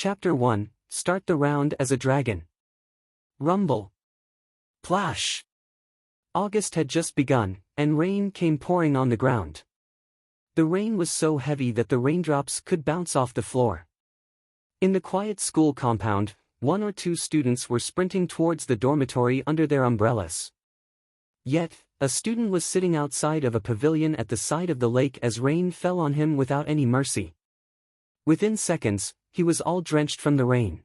Chapter 1, Start the Round as a Dragon. Rumble. Plash. August had just begun, and rain came pouring on the ground. The rain was so heavy that the raindrops could bounce off the floor. In the quiet school compound, 1 or 2 students were sprinting towards the dormitory under their umbrellas. Yet, a student was sitting outside of a pavilion at the side of the lake as rain fell on him without any mercy. Within seconds, he was all drenched from the rain.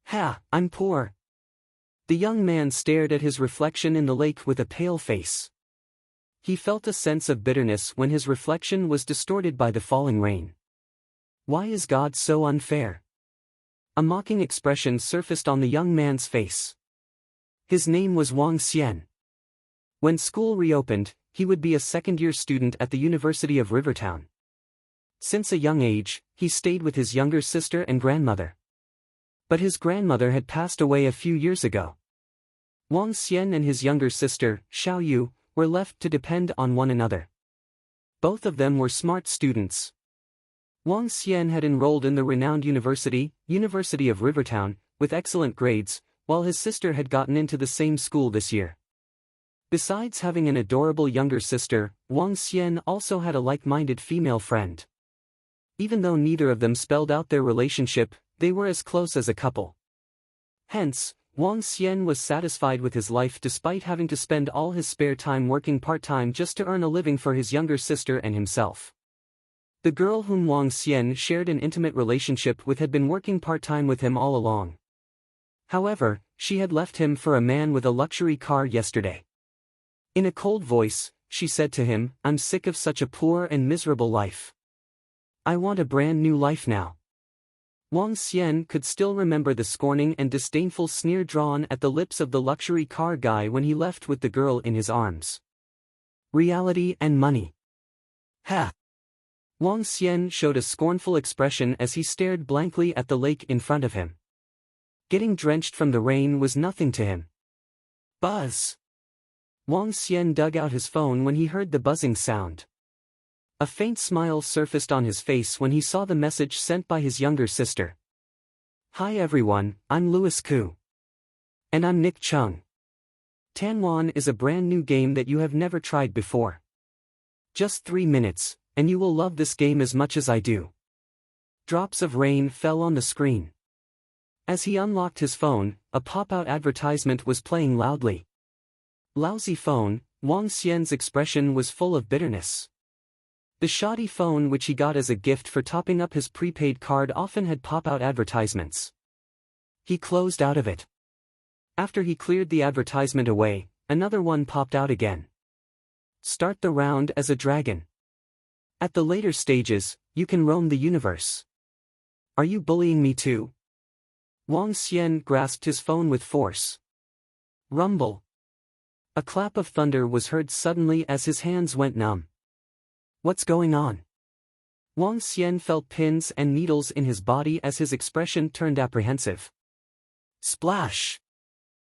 "Ha, I'm poor." The young man stared at his reflection in the lake with a pale face. He felt a sense of bitterness when his reflection was distorted by the falling rain. Why is God so unfair? A mocking expression surfaced on the young man's face. His name was Wang Xian. When school reopened, he would be a second-year student at the University of Rivertown. Since a young age, he stayed with his younger sister and grandmother. But his grandmother had passed away a few years ago. Wang Xian and his younger sister, Xiao Yu, were left to depend on one another. Both of them were smart students. Wang Xian had enrolled in the renowned University of Rivertown, with excellent grades, while his sister had gotten into the same school this year. Besides having an adorable younger sister, Wang Xian also had a like-minded female friend. Even though neither of them spelled out their relationship, they were as close as a couple. Hence, Wang Xian was satisfied with his life despite having to spend all his spare time working part-time just to earn a living for his younger sister and himself. The girl whom Wang Xian shared an intimate relationship with had been working part-time with him all along. However, she had left him for a man with a luxury car yesterday. In a cold voice, she said to him, "I'm sick of such a poor and miserable life. I want a brand new life now." Wang Xian could still remember the scorning and disdainful sneer drawn at the lips of the luxury car guy when he left with the girl in his arms. Reality and money. Ha! Wang Xian showed a scornful expression as he stared blankly at the lake in front of him. Getting drenched from the rain was nothing to him. Buzz! Wang Xian dug out his phone when he heard the buzzing sound. A faint smile surfaced on his face when he saw the message sent by his younger sister. "Hi everyone, I'm Louis Koo. And I'm Nick Chung. Tanwan is a brand new game that you have never tried before. Just 3 minutes, and you will love this game as much as I do." Drops of rain fell on the screen. As he unlocked his phone, a pop-out advertisement was playing loudly. Lousy phone, Wang Xian's expression was full of bitterness. The shoddy phone which he got as a gift for topping up his prepaid card often had pop-out advertisements. He closed out of it. After he cleared the advertisement away, another one popped out again. Start the round as a dragon. At the later stages, you can roam the universe. Are you bullying me too? Wang Xian grasped his phone with force. Rumble. A clap of thunder was heard suddenly as his hands went numb. What's going on? Wang Xian felt pins and needles in his body as his expression turned apprehensive. Splash!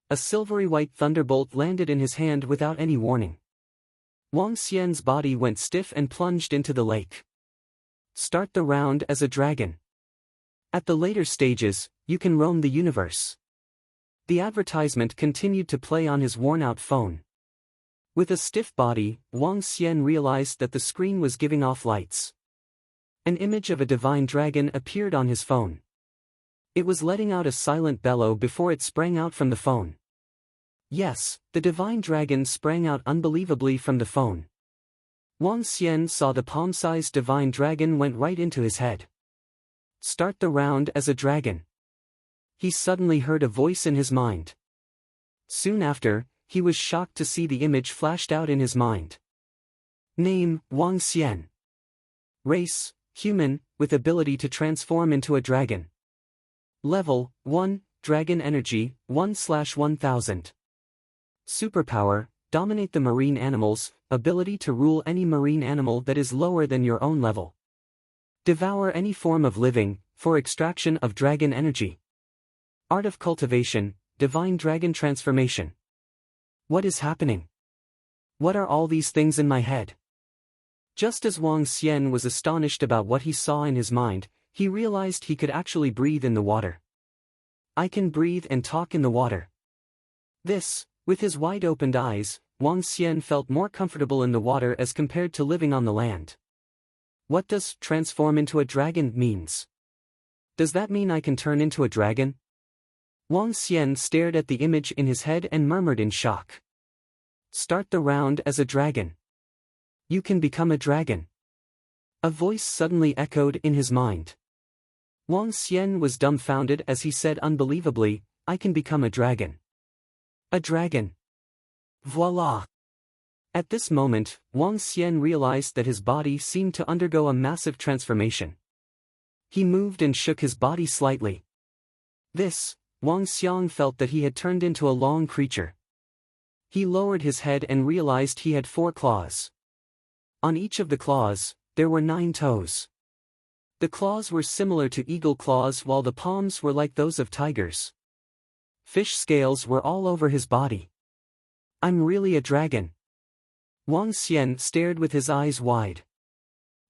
A silvery white thunderbolt landed in his hand without any warning. Wang Xian's body went stiff and plunged into the lake. Start the round as a dragon. At the later stages, you can roam the universe. The advertisement continued to play on his worn-out phone. With a stiff body, Wang Xian realized that the screen was giving off lights. An image of a divine dragon appeared on his phone. It was letting out a silent bellow before it sprang out from the phone. Yes, the divine dragon sprang out unbelievably from the phone. Wang Xian saw the palm-sized divine dragon went right into his head. Start the round as a dragon. He suddenly heard a voice in his mind. Soon after, he was shocked to see the image flashed out in his mind. Name, Wang Xian. Race, human, with ability to transform into a dragon. Level, 1, Dragon Energy, 1/1000. Superpower, dominate the marine animals, ability to rule any marine animal that is lower than your own level. Devour any form of living, for extraction of dragon energy. Art of Cultivation, Divine Dragon Transformation. What is happening? What are all these things in my head? Just as Wang Xian was astonished about what he saw in his mind, he realized he could actually breathe in the water. I can breathe and talk in the water. This, with his wide-opened eyes, Wang Xian felt more comfortable in the water as compared to living on the land. What does transform into a dragon means? Does that mean I can turn into a dragon? Wang Xian stared at the image in his head and murmured in shock. Start the round as a dragon. You can become a dragon. A voice suddenly echoed in his mind. Wang Xian was dumbfounded as he said unbelievably, I can become a dragon. A dragon. Voila! At this moment, Wang Xian realized that his body seemed to undergo a massive transformation. He moved and shook his body slightly. This, Wang Xiang felt that he had turned into a long creature. He lowered his head and realized he had 4 claws. On each of the claws, there were 9 toes. The claws were similar to eagle claws while the palms were like those of tigers. Fish scales were all over his body. I'm really a dragon. Wang Xian stared with his eyes wide.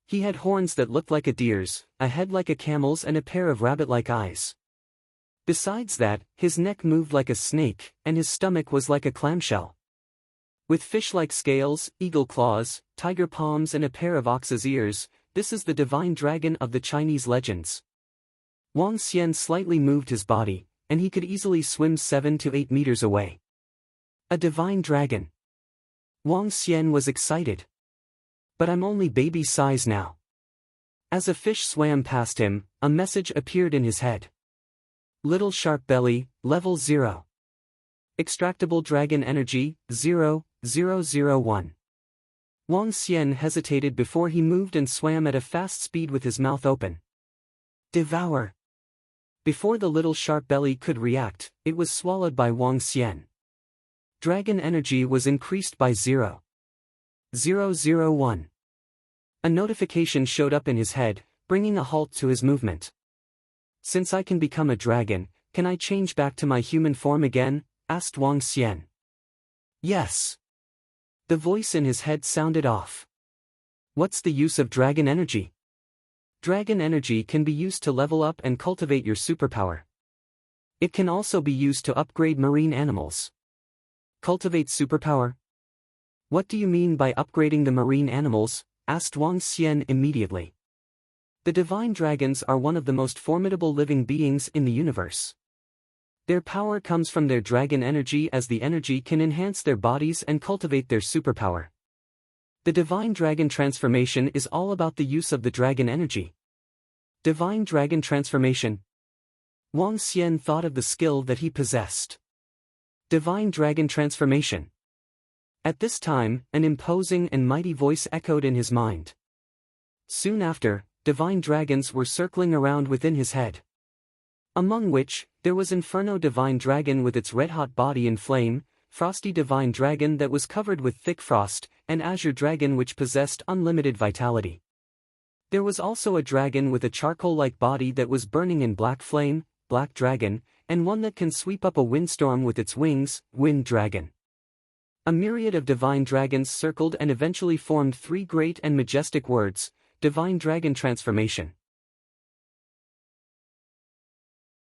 He had horns that looked like a deer's, a head like a camel's and a pair of rabbit-like eyes. Besides that, his neck moved like a snake, and his stomach was like a clamshell. With fish-like scales, eagle claws, tiger palms and a pair of ox's ears, this is the divine dragon of the Chinese legends. Wang Xian slightly moved his body, and he could easily swim 7 to 8 meters away. A divine dragon. Wang Xian was excited. But I'm only baby size now. As a fish swam past him, a message appeared in his head. Little sharp belly, level 0. Extractable dragon energy, 0,001. Wang Xian hesitated before he moved and swam at a fast speed with his mouth open. Devour. Before the little sharp belly could react, it was swallowed by Wang Xian. Dragon energy was increased by 0,001. A notification showed up in his head, bringing a halt to his movement. Since I can become a dragon, can I change back to my human form again? Asked Wang Xian. Yes. The voice in his head sounded off. What's the use of dragon energy? Dragon energy can be used to level up and cultivate your superpower. It can also be used to upgrade marine animals. Cultivate superpower? What do you mean by upgrading the marine animals? Asked Wang Xian immediately. The divine dragons are one of the most formidable living beings in the universe. Their power comes from their dragon energy, as the energy can enhance their bodies and cultivate their superpower. The divine dragon transformation is all about the use of the dragon energy. Divine dragon transformation. Wang Xian thought of the skill that he possessed. Divine dragon transformation. At this time, an imposing and mighty voice echoed in his mind. Soon after, divine dragons were circling around within his head. Among which, there was Inferno divine dragon with its red-hot body in flame, Frosty divine dragon that was covered with thick frost, and Azure dragon which possessed unlimited vitality. There was also a dragon with a charcoal-like body that was burning in black flame, Black dragon, and one that can sweep up a windstorm with its wings, Wind dragon. A myriad of divine dragons circled and eventually formed 3 great and majestic words, Divine Dragon Transformation.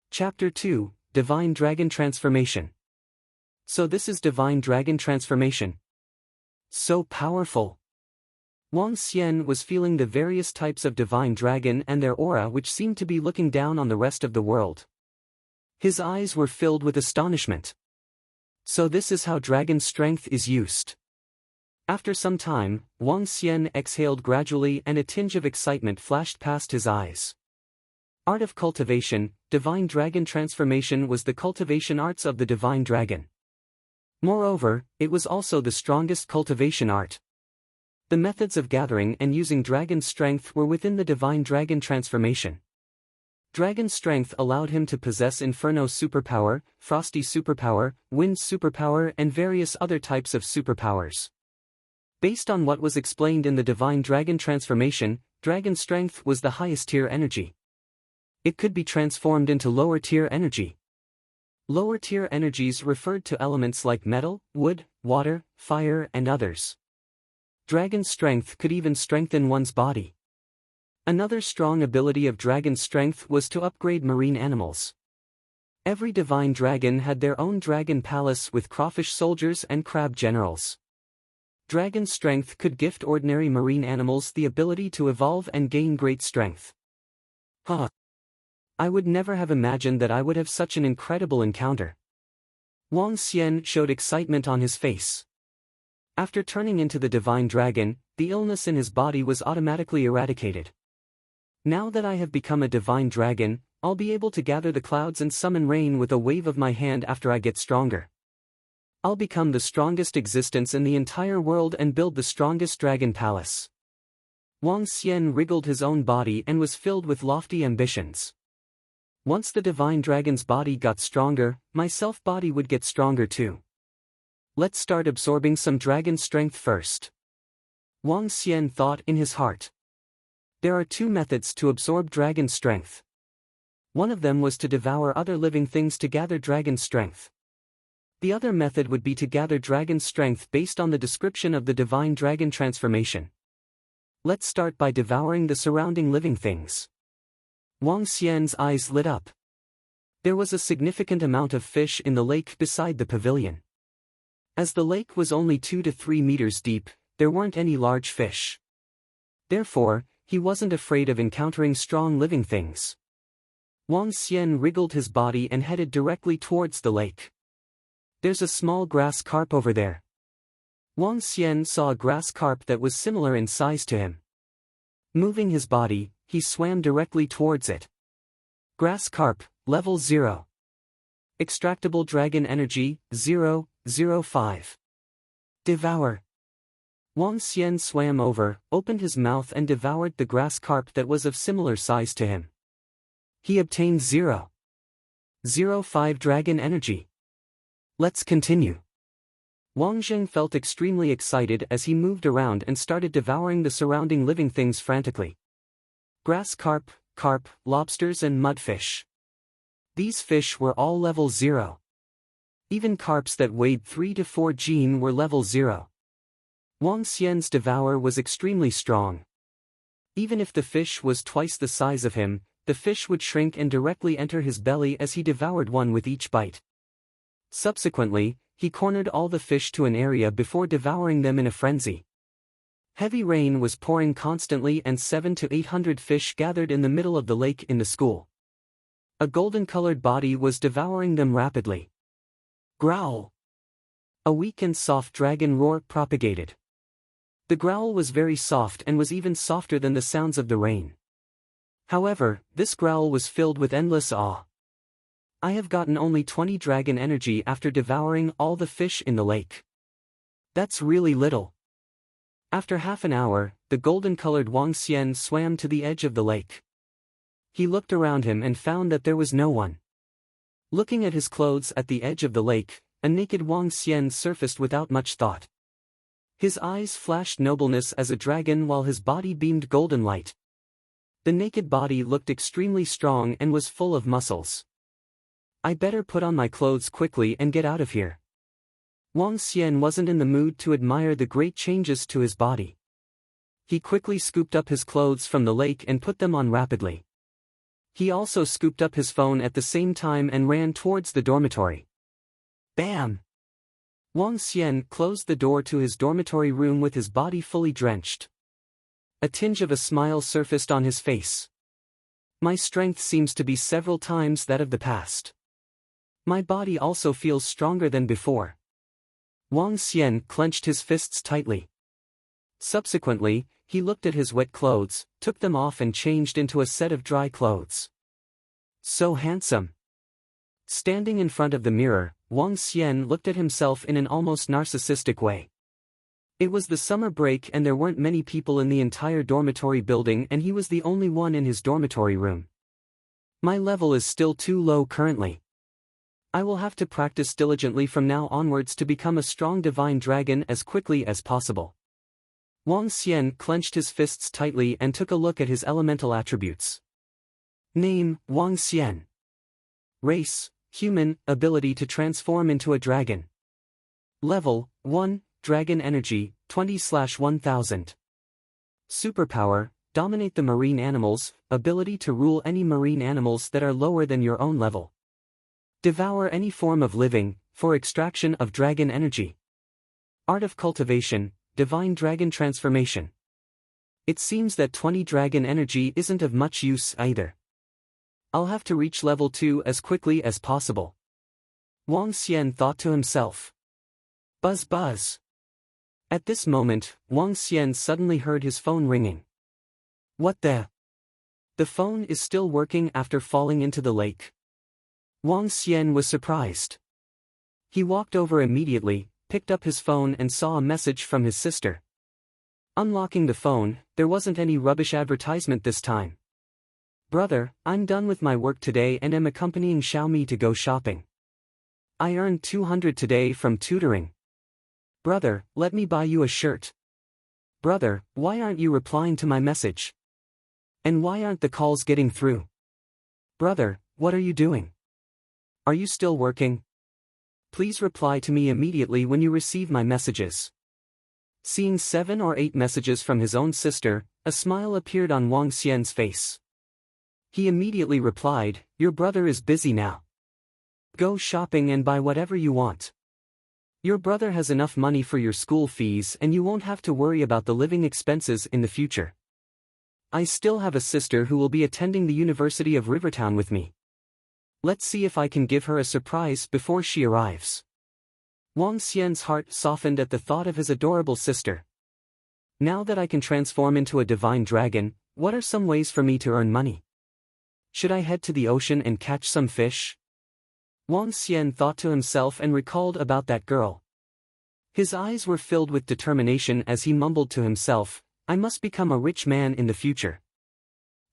Chapter 2, Divine Dragon Transformation. So this is Divine Dragon Transformation. So powerful. Wang Xian was feeling the various types of divine dragon and their aura, which seemed to be looking down on the rest of the world. His eyes were filled with astonishment. So this is how dragon strength is used. After some time, Wang Xian exhaled gradually and a tinge of excitement flashed past his eyes. Art of Cultivation, Divine Dragon Transformation was the cultivation arts of the divine dragon. Moreover, it was also the strongest cultivation art. The methods of gathering and using dragon strength were within the divine dragon transformation. Dragon strength allowed him to possess Inferno superpower, Frosty superpower, Wind superpower and various other types of superpowers. Based on what was explained in the divine dragon transformation, dragon strength was the highest tier energy. It could be transformed into lower tier energy. Lower tier energies referred to elements like metal, wood, water, fire and others. Dragon strength could even strengthen one's body. Another strong ability of dragon strength was to upgrade marine animals. Every divine dragon had their own dragon palace with crawfish soldiers and crab generals. Dragon strength could gift ordinary marine animals the ability to evolve and gain great strength. I would never have imagined that I would have such an incredible encounter. Wang Xian showed excitement on his face. After turning into the divine dragon, the illness in his body was automatically eradicated. Now that I have become a divine dragon, I'll be able to gather the clouds and summon rain with a wave of my hand after I get stronger. I'll become the strongest existence in the entire world and build the strongest dragon palace. Wang Xian wriggled his own body and was filled with lofty ambitions. Once the divine dragon's body got stronger, my self-body would get stronger too. Let's start absorbing some dragon strength first. Wang Xian thought in his heart. There are two methods to absorb dragon strength. One of them was to devour other living things to gather dragon strength. The other method would be to gather dragon strength based on the description of the divine dragon transformation. Let's start by devouring the surrounding living things. Wang Xian's eyes lit up. There was a significant amount of fish in the lake beside the pavilion. As the lake was only 2 to 3 meters deep, there weren't any large fish. Therefore, he wasn't afraid of encountering strong living things. Wang Xian wriggled his body and headed directly towards the lake. There's a small grass carp over there. Wang Xian saw a grass carp that was similar in size to him. Moving his body, he swam directly towards it. Grass carp, level 0. Extractable dragon energy, 0.05. Devour. Wang Xian swam over, opened his mouth and devoured the grass carp that was of similar size to him. He obtained 0.05 dragon energy. Let's continue. Wang Zheng felt extremely excited as he moved around and started devouring the surrounding living things frantically. Grass carp, carp, lobsters and mudfish. These fish were all level 0. Even carps that weighed 3 to 4 gene were level 0. Wang Xian's devour was extremely strong. Even if the fish was twice the size of him, the fish would shrink and directly enter his belly as he devoured one with each bite. Subsequently, he cornered all the fish to an area before devouring them in a frenzy. Heavy rain was pouring constantly and 700 to 800 fish gathered in the middle of the lake in the school. A golden-colored body was devouring them rapidly. Growl. A weak and soft dragon roar propagated. The growl was very soft and was even softer than the sounds of the rain. However, this growl was filled with endless awe. I have gotten only 20 dragon energy after devouring all the fish in the lake. That's really little. After half an hour, the golden-colored Wang Xian swam to the edge of the lake. He looked around him and found that there was no one. Looking at his clothes at the edge of the lake, a naked Wang Xian surfaced without much thought. His eyes flashed nobleness as a dragon while his body beamed golden light. The naked body looked extremely strong and was full of muscles. I better put on my clothes quickly and get out of here. Wang Xian wasn't in the mood to admire the great changes to his body. He quickly scooped up his clothes from the lake and put them on rapidly. He also scooped up his phone at the same time and ran towards the dormitory. Bam! Wang Xian closed the door to his dormitory room with his body fully drenched. A tinge of a smile surfaced on his face. My strength seems to be several times that of the past. My body also feels stronger than before. Wang Xian clenched his fists tightly. Subsequently, he looked at his wet clothes, took them off and changed into a set of dry clothes. So handsome. Standing in front of the mirror, Wang Xian looked at himself in an almost narcissistic way. It was the summer break and there weren't many people in the entire dormitory building and he was the only one in his dormitory room. My level is still too low currently. I will have to practice diligently from now onwards to become a strong divine dragon as quickly as possible. Wang Xian clenched his fists tightly and took a look at his elemental attributes. Name, Wang Xian. Race, human, ability to transform into a dragon. Level, 1, dragon energy, 20/1000. Superpower, dominate the marine animals, ability to rule any marine animals that are lower than your own level. Devour any form of living, for extraction of dragon energy. Art of cultivation, divine dragon transformation. It seems that 20 dragon energy isn't of much use either. I'll have to reach level 2 as quickly as possible. Wang Xian thought to himself. Buzz buzz. At this moment, Wang Xian suddenly heard his phone ringing. What the? The phone is still working after falling into the lake. Wang Xian was surprised. He walked over immediately, picked up his phone and saw a message from his sister. Unlocking the phone, there wasn't any rubbish advertisement this time. Brother, I'm done with my work today and am accompanying Xiaomi to go shopping. I earned 200 today from tutoring. Brother, let me buy you a shirt. Brother, why aren't you replying to my message? And why aren't the calls getting through? Brother, what are you doing? Are you still working? Please reply to me immediately when you receive my messages. Seeing 7 or 8 messages from his own sister, a smile appeared on Wang Xian's face. He immediately replied, Your brother is busy now. Go shopping and buy whatever you want. Your brother has enough money for your school fees and you won't have to worry about the living expenses in the future. I still have a sister who will be attending the University of Rivertown with me. Let's see if I can give her a surprise before she arrives. Wang Xian's heart softened at the thought of his adorable sister. Now that I can transform into a divine dragon, what are some ways for me to earn money? Should I head to the ocean and catch some fish? Wang Xian thought to himself and recalled about that girl. His eyes were filled with determination as he mumbled to himself, I must become a rich man in the future.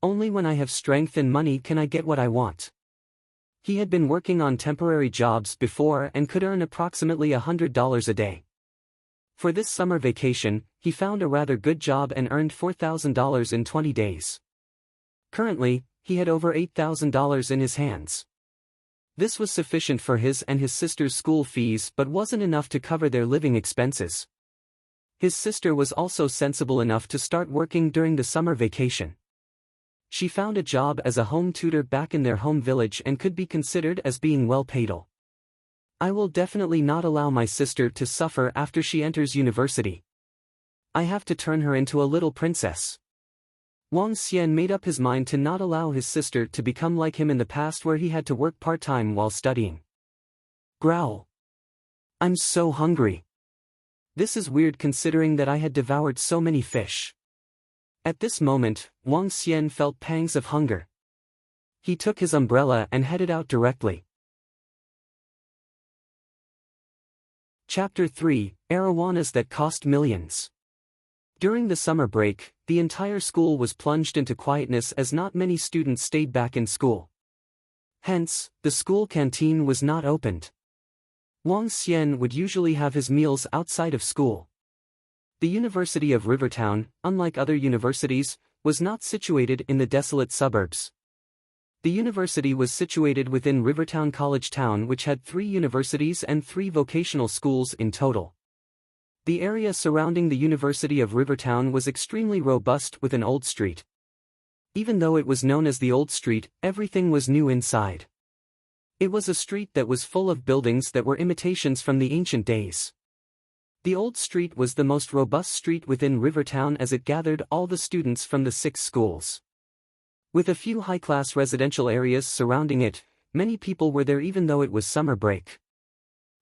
Only when I have strength and money can I get what I want. He had been working on temporary jobs before and could earn approximately $100 a day. For this summer vacation, he found a rather good job and earned $4,000 in 20 days. Currently, he had over $8,000 in his hands. This was sufficient for his and his sister's school fees but wasn't enough to cover their living expenses. His sister was also sensible enough to start working during the summer vacation. She found a job as a home tutor back in their home village and could be considered as being well paid. I will definitely not allow my sister to suffer after she enters university. I have to turn her into a little princess. Wang Xian made up his mind to not allow his sister to become like him in the past where he had to work part-time while studying. Growl. I'm so hungry. This is weird considering that I had devoured so many fish. At this moment, Wang Xian felt pangs of hunger. He took his umbrella and headed out directly. Chapter 3, Arowanas that cost millions. During the summer break, the entire school was plunged into quietness as not many students stayed back in school. Hence, the school canteen was not opened. Wang Xian would usually have his meals outside of school. The University of Rivertown, unlike other universities, was not situated in the desolate suburbs. The university was situated within Rivertown College Town, which had 3 universities and 3 vocational schools in total. The area surrounding the University of Rivertown was extremely robust with an old street. Even though it was known as the Old Street, everything was new inside. It was a street that was full of buildings that were imitations from the ancient days. The Old Street was the most robust street within Rivertown as it gathered all the students from the 6 schools. With a few high-class residential areas surrounding it, many people were there even though it was summer break.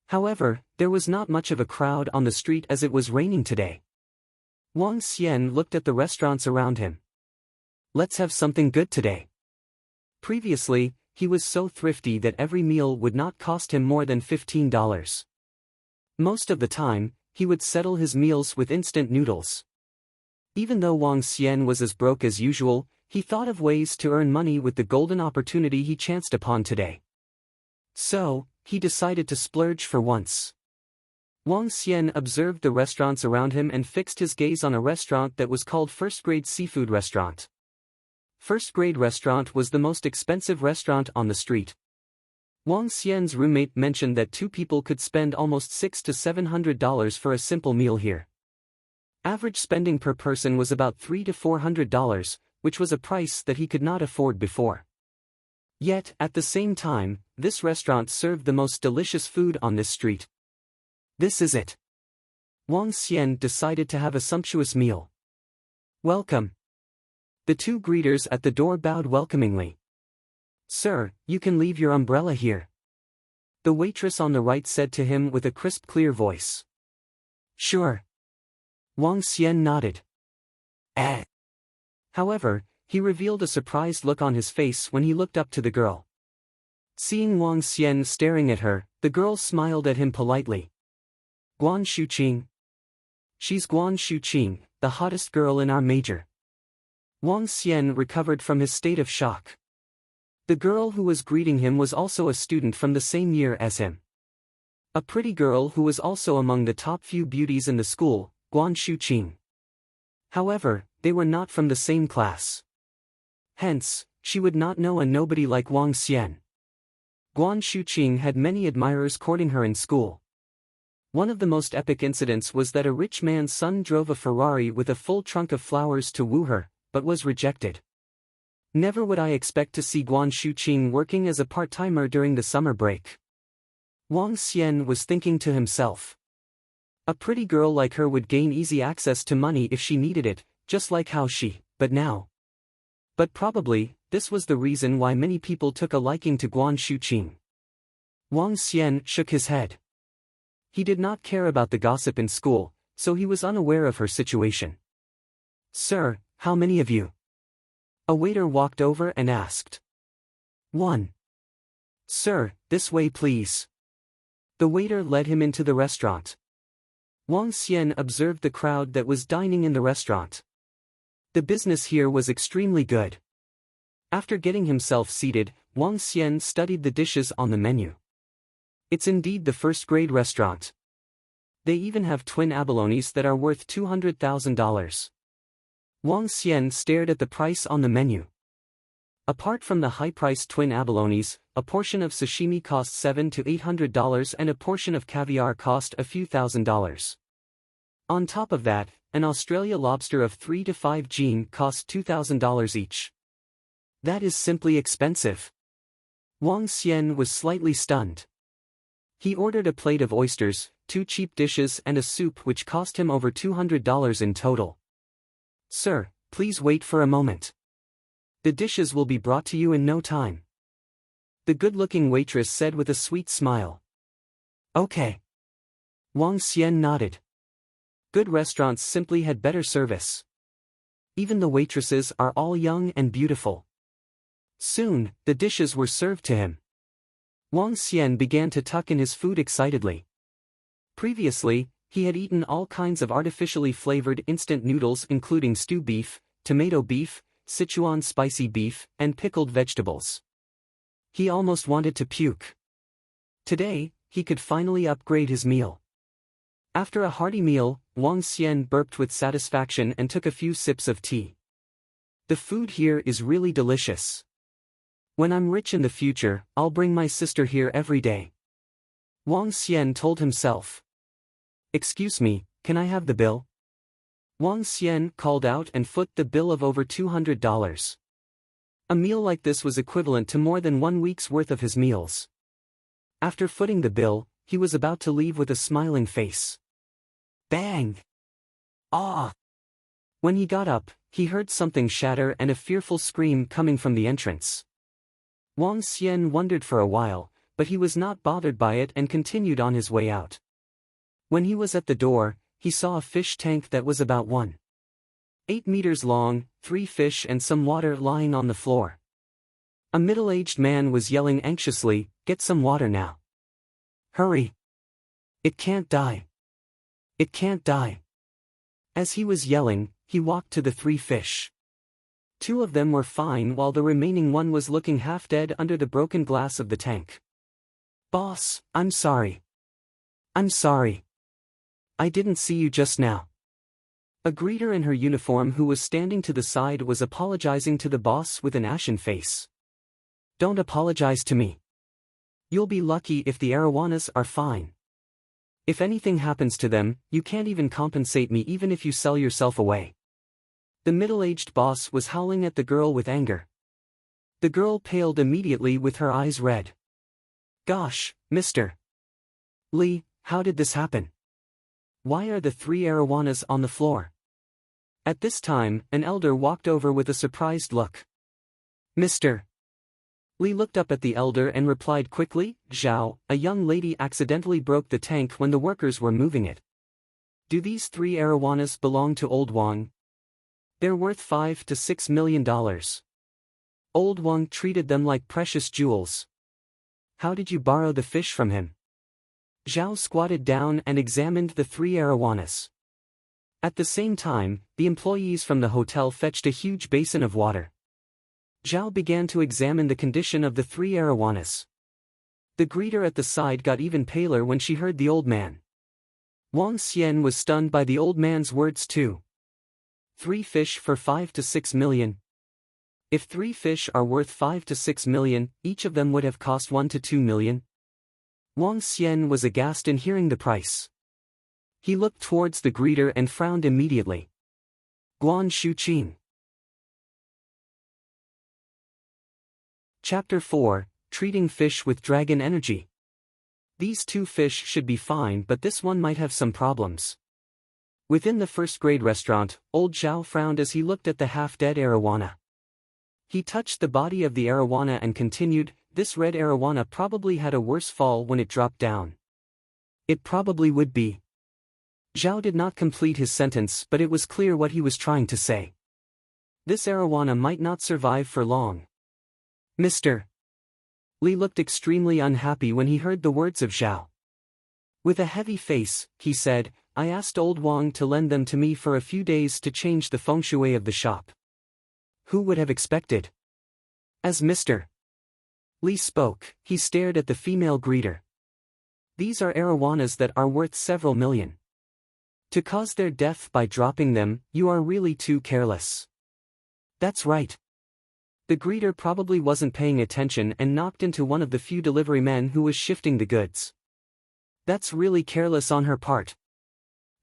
However, there was not much of a crowd on the street as it was raining today. Wang Xian looked at the restaurants around him. Let's have something good today. Previously, he was so thrifty that every meal would not cost him more than $15. Most of the time, he would settle his meals with instant noodles. Even though Wang Xian was as broke as usual, he thought of ways to earn money with the golden opportunity he chanced upon today. So, he decided to splurge for once. Wang Xian observed the restaurants around him and fixed his gaze on a restaurant that was called First Grade Seafood Restaurant. First Grade Restaurant was the most expensive restaurant on the street. Wang Xian's roommate mentioned that 2 people could spend almost $600 to $700 for a simple meal here. Average spending per person was about $300 to $400, which was a price that he could not afford before. Yet, at the same time, this restaurant served the most delicious food on this street. This is it. Wang Xian decided to have a sumptuous meal. Welcome. The two greeters at the door bowed welcomingly. Sir, you can leave your umbrella here. The waitress on the right said to him with a crisp clear voice. Sure. Wang Xian nodded. However, he revealed a surprised look on his face when he looked up to the girl. Seeing Wang Xian staring at her, the girl smiled at him politely. Guan Shuqing. She's Guan Shuqing, the hottest girl in our major. Wang Xian recovered from his state of shock. The girl who was greeting him was also a student from the same year as him. A pretty girl who was also among the top few beauties in the school, Guan Shuqing. However, they were not from the same class. Hence, she would not know a nobody like Wang Xian. Guan Shuqing had many admirers courting her in school. One of the most epic incidents was that a rich man's son drove a Ferrari with a full trunk of flowers to woo her, but was rejected. Never would I expect to see Guan Shuqing working as a part-timer during the summer break. Wang Xian was thinking to himself. A pretty girl like her would gain easy access to money if she needed it, just like how she, but now. But probably, this was the reason why many people took a liking to Guan Shuqing. Wang Xian shook his head. He did not care about the gossip in school, so he was unaware of her situation. Sir, how many of you? A waiter walked over and asked. 1. Sir, this way please. The waiter led him into the restaurant. Wang Xian observed the crowd that was dining in the restaurant. The business here was extremely good. After getting himself seated, Wang Xian studied the dishes on the menu. It's indeed the first-grade restaurant. They even have twin abalones that are worth $200,000. Wang Xian stared at the price on the menu. Apart from the high-priced twin abalones, a portion of sashimi cost $700 to $800 and a portion of caviar cost a few $1,000s. On top of that, an Australia lobster of 3 to 5 jin cost $2,000 each. That is simply expensive. Wang Xian was slightly stunned. He ordered a plate of oysters, 2 cheap dishes and a soup which cost him over $200 in total. Sir, please wait for a moment. The dishes will be brought to you in no time. The good-looking waitress said with a sweet smile. Okay. Wang Xian nodded. Good restaurants simply had better service. Even the waitresses are all young and beautiful. Soon, the dishes were served to him. Wang Xian began to tuck in his food excitedly. Previously, he had eaten all kinds of artificially flavored instant noodles including stew beef, tomato beef, Sichuan spicy beef, and pickled vegetables. He almost wanted to puke. Today, he could finally upgrade his meal. After a hearty meal, Wang Xian burped with satisfaction and took a few sips of tea. The food here is really delicious. When I'm rich in the future, I'll bring my sister here every day. Wang Xian told himself. Excuse me, can I have the bill? Wang Xian called out and footed the bill of over $200. A meal like this was equivalent to more than 1 week's worth of his meals. After footing the bill, he was about to leave with a smiling face. Bang! Ah! When he got up, he heard something shatter and a fearful scream coming from the entrance. Wang Xian wondered for a while, but he was not bothered by it and continued on his way out. When he was at the door, he saw a fish tank that was about 1.8 meters long, 3 fish and some water lying on the floor. A middle-aged man was yelling anxiously, "Get some water now. Hurry. It can't die. It can't die." As he was yelling, he walked to the 3 fish. 2 of them were fine while the remaining one was looking half dead under the broken glass of the tank. "Boss, I'm sorry. I'm sorry. I didn't see you just now." A greeter in her uniform who was standing to the side was apologizing to the boss with an ashen face. "Don't apologize to me. You'll be lucky if the Arowanas are fine." If anything happens to them, you can't even compensate me even if you sell yourself away. The middle-aged boss was howling at the girl with anger. The girl paled immediately with her eyes red. Gosh, Mr. Lee, how did this happen? Why are the 3 Arowanas on the floor? At this time, an elder walked over with a surprised look. Mr. Lee looked up at the elder and replied quickly, Zhao, a young lady accidentally broke the tank when the workers were moving it. Do these 3 Arowanas belong to Old Wang? They're worth $5 to $6 million. Old Wang treated them like precious jewels. How did you borrow the fish from him? Zhao squatted down and examined the 3 Arowanas. At the same time, the employees from the hotel fetched a huge basin of water. Zhao began to examine the condition of the 3 Arowanas. The greeter at the side got even paler when she heard the old man. Wang Xian was stunned by the old man's words too. 3 fish for 5 to 6 million. If 3 fish are worth 5 to 6 million, each of them would have cost 1 to 2 million. Wang Xian was aghast in hearing the price. He looked towards the greeter and frowned immediately. Guan Shuqing. Chapter 4, Treating Fish with Dragon Energy. These 2 fish should be fine, but this one might have some problems. Within the first-grade restaurant, old Zhao frowned as he looked at the half-dead Arowana. He touched the body of the Arowana and continued, this red Arowana probably had a worse fall when it dropped down. It probably would be. Zhao did not complete his sentence, but it was clear what he was trying to say. This Arowana might not survive for long. Mr. Lee looked extremely unhappy when he heard the words of Zhao. With a heavy face, he said, I asked old Wang to lend them to me for a few days to change the feng shui of the shop. Who would have expected? As Mr. Lee spoke, he stared at the female greeter. These are Arowanas that are worth several million. To cause their death by dropping them, you are really too careless. That's right. The greeter probably wasn't paying attention and knocked into one of the few delivery men who was shifting the goods. That's really careless on her part.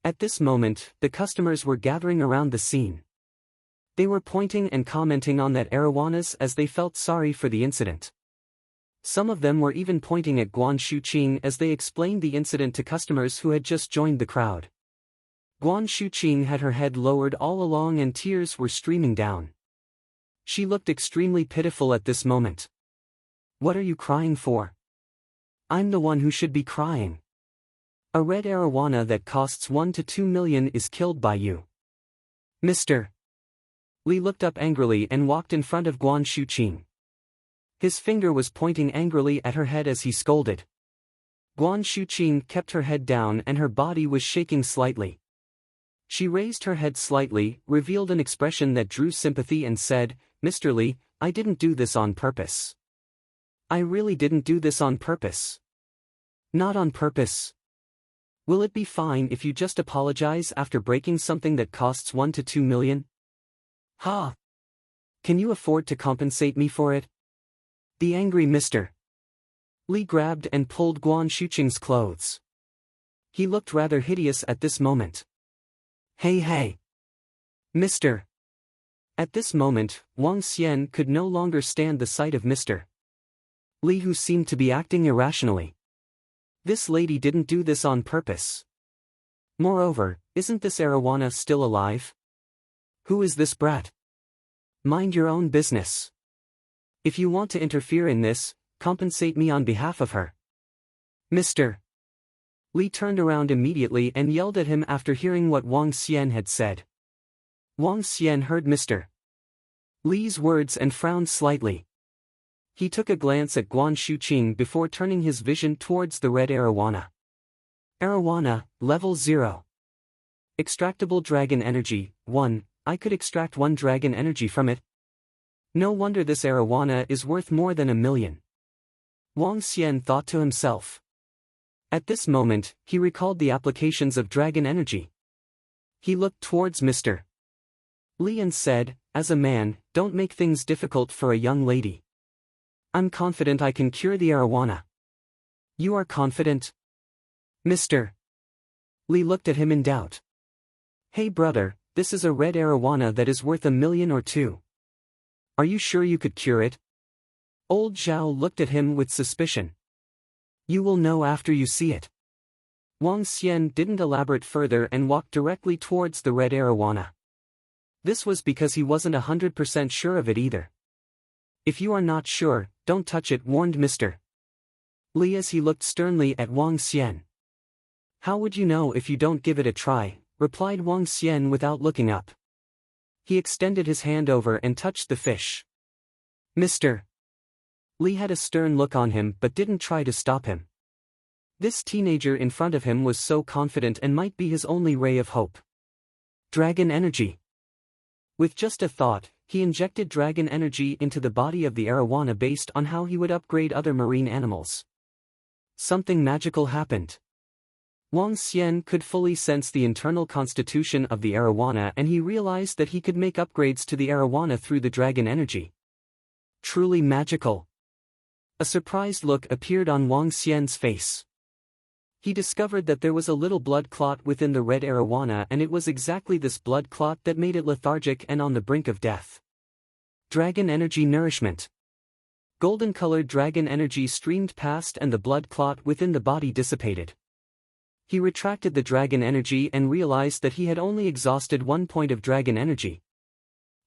At this moment, the customers were gathering around the scene. They were pointing and commenting on that Arowanas as they felt sorry for the incident. Some of them were even pointing at Guan Shuqing as they explained the incident to customers who had just joined the crowd. Guan Shuqing had her head lowered all along and tears were streaming down. She looked extremely pitiful at this moment. What are you crying for? I'm the one who should be crying. A red Arowana that costs 1 to 2 million is killed by you. Mr. Lee looked up angrily and walked in front of Guan Shuqing. His finger was pointing angrily at her head as he scolded. Guan Shuqing kept her head down and her body was shaking slightly. She raised her head slightly, revealed an expression that drew sympathy and said, Mr. Lee, I didn't do this on purpose. I really didn't do this on purpose. Not on purpose. Will it be fine if you just apologize after breaking something that costs 1 to 2 million? Ha! Can you afford to compensate me for it? The angry Mr. Lee grabbed and pulled Guan Shuqing's clothes. He looked rather hideous at this moment. Hey! Mr. At this moment, Wang Xian could no longer stand the sight of Mr. Lee, who seemed to be acting irrationally. This lady didn't do this on purpose. Moreover, isn't this Arowana still alive? Who is this brat? Mind your own business. If you want to interfere in this, compensate me on behalf of her. Mr. Lee turned around immediately and yelled at him after hearing what Wang Xian had said. Wang Xian heard Mr. Lee's words and frowned slightly. He took a glance at Guan Shuqing before turning his vision towards the red Arowana. Arowana, level 0. Extractable dragon energy, 1, I could extract 1 dragon energy from it. No wonder this Arowana is worth more than 1 million. Wang Xian thought to himself. At this moment, he recalled the applications of dragon energy. He looked towards Mr. Lee and said, as a man, don't make things difficult for a young lady. I'm confident I can cure the Arowana. You are confident? Mr. Li looked at him in doubt. Hey brother, this is a red arowana that is worth 1 million or 2. Are you sure you could cure it? Old Zhao looked at him with suspicion. You will know after you see it. Wang Xian didn't elaborate further and walked directly towards the red arowana. This was because he wasn't 100% sure of it either. If you are not sure, don't touch it, warned Mr. Li as he looked sternly at Wang Xian. How would you know if you don't give it a try, replied Wang Xian without looking up. He extended his hand over and touched the fish. Mr. Li had a stern look on him but didn't try to stop him. This teenager in front of him was so confident and might be his only ray of hope. Dragon energy. With just a thought, he injected dragon energy into the body of the arowana based on how he would upgrade other marine animals. Something magical happened. Wang Xian could fully sense the internal constitution of the arowana and he realized that he could make upgrades to the arowana through the dragon energy. Truly magical. A surprised look appeared on Wang Xian's face. He discovered that there was a little blood clot within the red arowana and it was exactly this blood clot that made it lethargic and on the brink of death. Dragon energy nourishment. Golden-colored dragon energy streamed past and the blood clot within the body dissipated. He retracted the dragon energy and realized that he had only exhausted 1 point of dragon energy.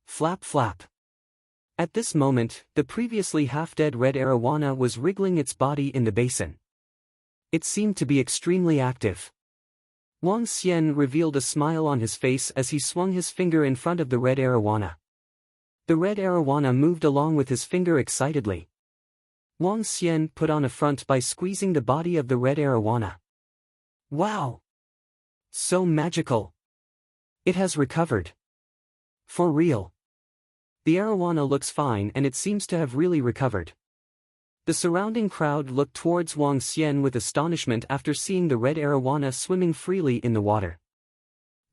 Flap flap. At this moment, the previously half-dead red arowana was wriggling its body in the basin. It seemed to be extremely active. Wang Xian revealed a smile on his face as he swung his finger in front of the red arowana. The red arowana moved along with his finger excitedly. Wang Xian put on a front by squeezing the body of the red arowana. Wow! So magical! It has recovered. For real. The arowana looks fine and it seems to have really recovered. The surrounding crowd looked towards Wang Xian with astonishment after seeing the red arowana swimming freely in the water.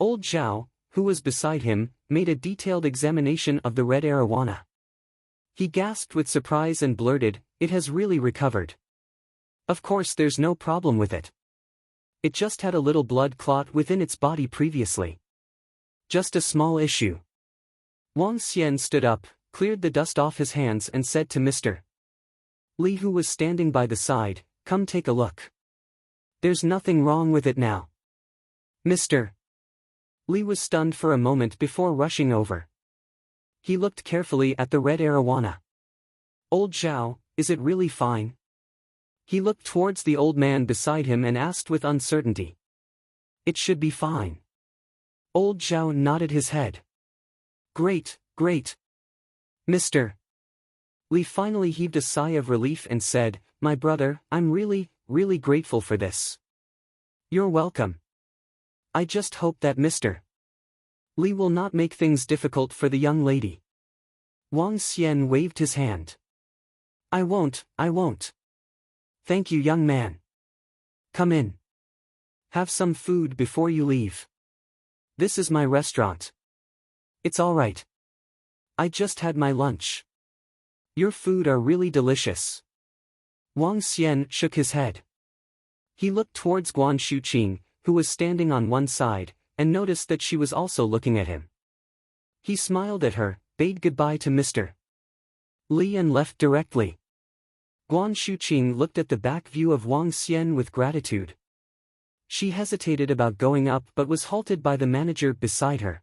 Old Zhao, who was beside him, made a detailed examination of the red arowana. He gasped with surprise and blurted, "It has really recovered. Of course there's no problem with it. It just had a little blood clot within its body previously. Just a small issue." Wang Xian stood up, cleared the dust off his hands and said to Mr. Li, who was standing by the side, "Come take a look. There's nothing wrong with it now." Mr. Li was stunned for a moment before rushing over. He looked carefully at the red arowana. "Old Zhao, is it really fine?" He looked towards the old man beside him and asked with uncertainty. "It should be fine." Old Zhao nodded his head. "Great, great." Mr. Li finally heaved a sigh of relief and said, "My brother, I'm really, really grateful for this." "You're welcome. I just hope that Mr. Li will not make things difficult for the young lady." Wang Xian waved his hand. I won't. Thank you, young man. Come in. Have some food before you leave. This is my restaurant. It's all right. I just had my lunch. Your food are really delicious." Wang Xian shook his head. He looked towards Guan Shuqing, who was standing on one side, and noticed that she was also looking at him. He smiled at her, bade goodbye to Mr. Li and left directly. Guan Shuqing looked at the back view of Wang Xian with gratitude. She hesitated about going up but was halted by the manager beside her.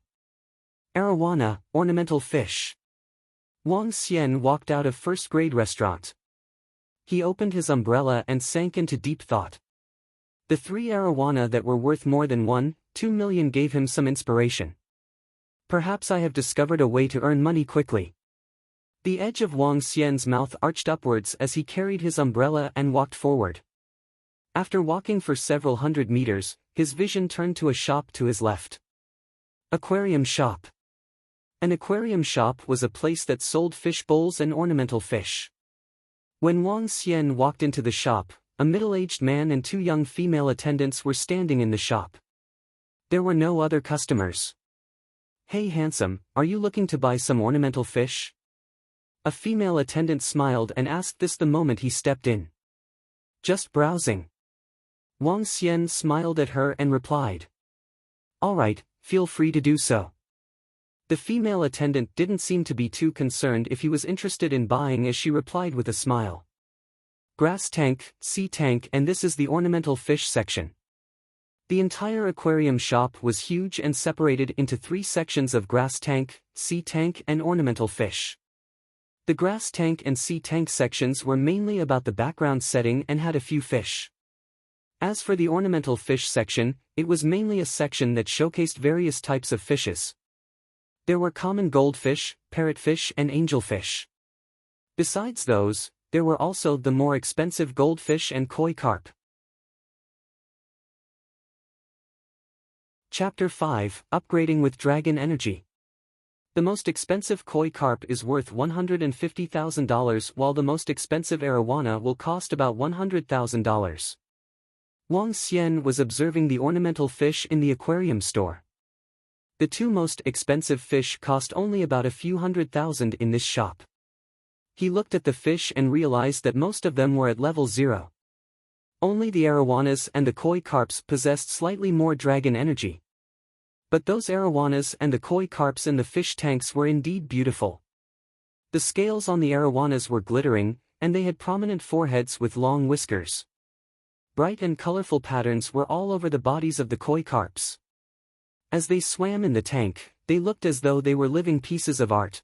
"Arowana, ornamental fish." Wang Xian walked out of first-grade restaurant. He opened his umbrella and sank into deep thought. The 3 arowana that were worth more than 1.2 million gave him some inspiration. Perhaps I have discovered a way to earn money quickly. The edge of Wang Xian's mouth arched upwards as he carried his umbrella and walked forward. After walking for several hundred meters, his vision turned to a shop to his left. Aquarium shop. An aquarium shop was a place that sold fish bowls and ornamental fish. When Wang Xian walked into the shop, a middle-aged man and 2 young female attendants were standing in the shop. There were no other customers. "Hey handsome, are you looking to buy some ornamental fish?" A female attendant smiled and asked this the moment he stepped in. "Just browsing." Wang Xian smiled at her and replied. All right, feel free to do so. The female attendant didn't seem to be too concerned if he was interested in buying, as she replied with a smile. Grass tank, sea tank, and this is the ornamental fish section. The entire aquarium shop was huge and separated into 3 sections of grass tank, sea tank, and ornamental fish. The grass tank and sea tank sections were mainly about the background setting and had a few fish. As for the ornamental fish section, it was mainly a section that showcased various types of fishes. There were common goldfish, parrotfish, and angelfish. Besides those, there were also the more expensive goldfish and koi carp. Chapter 5, Upgrading with Dragon Energy. The most expensive koi carp is worth $150,000, while the most expensive arowana will cost about $100,000. Wang Xian was observing the ornamental fish in the aquarium store. The 2 most expensive fish cost only about a few $100,000 in this shop. He looked at the fish and realized that most of them were at level 0. Only the arowanas and the koi carps possessed slightly more dragon energy. But those arowanas and the koi carps in the fish tanks were indeed beautiful. The scales on the arowanas were glittering, and they had prominent foreheads with long whiskers. Bright and colorful patterns were all over the bodies of the koi carps. As they swam in the tank, they looked as though they were living pieces of art.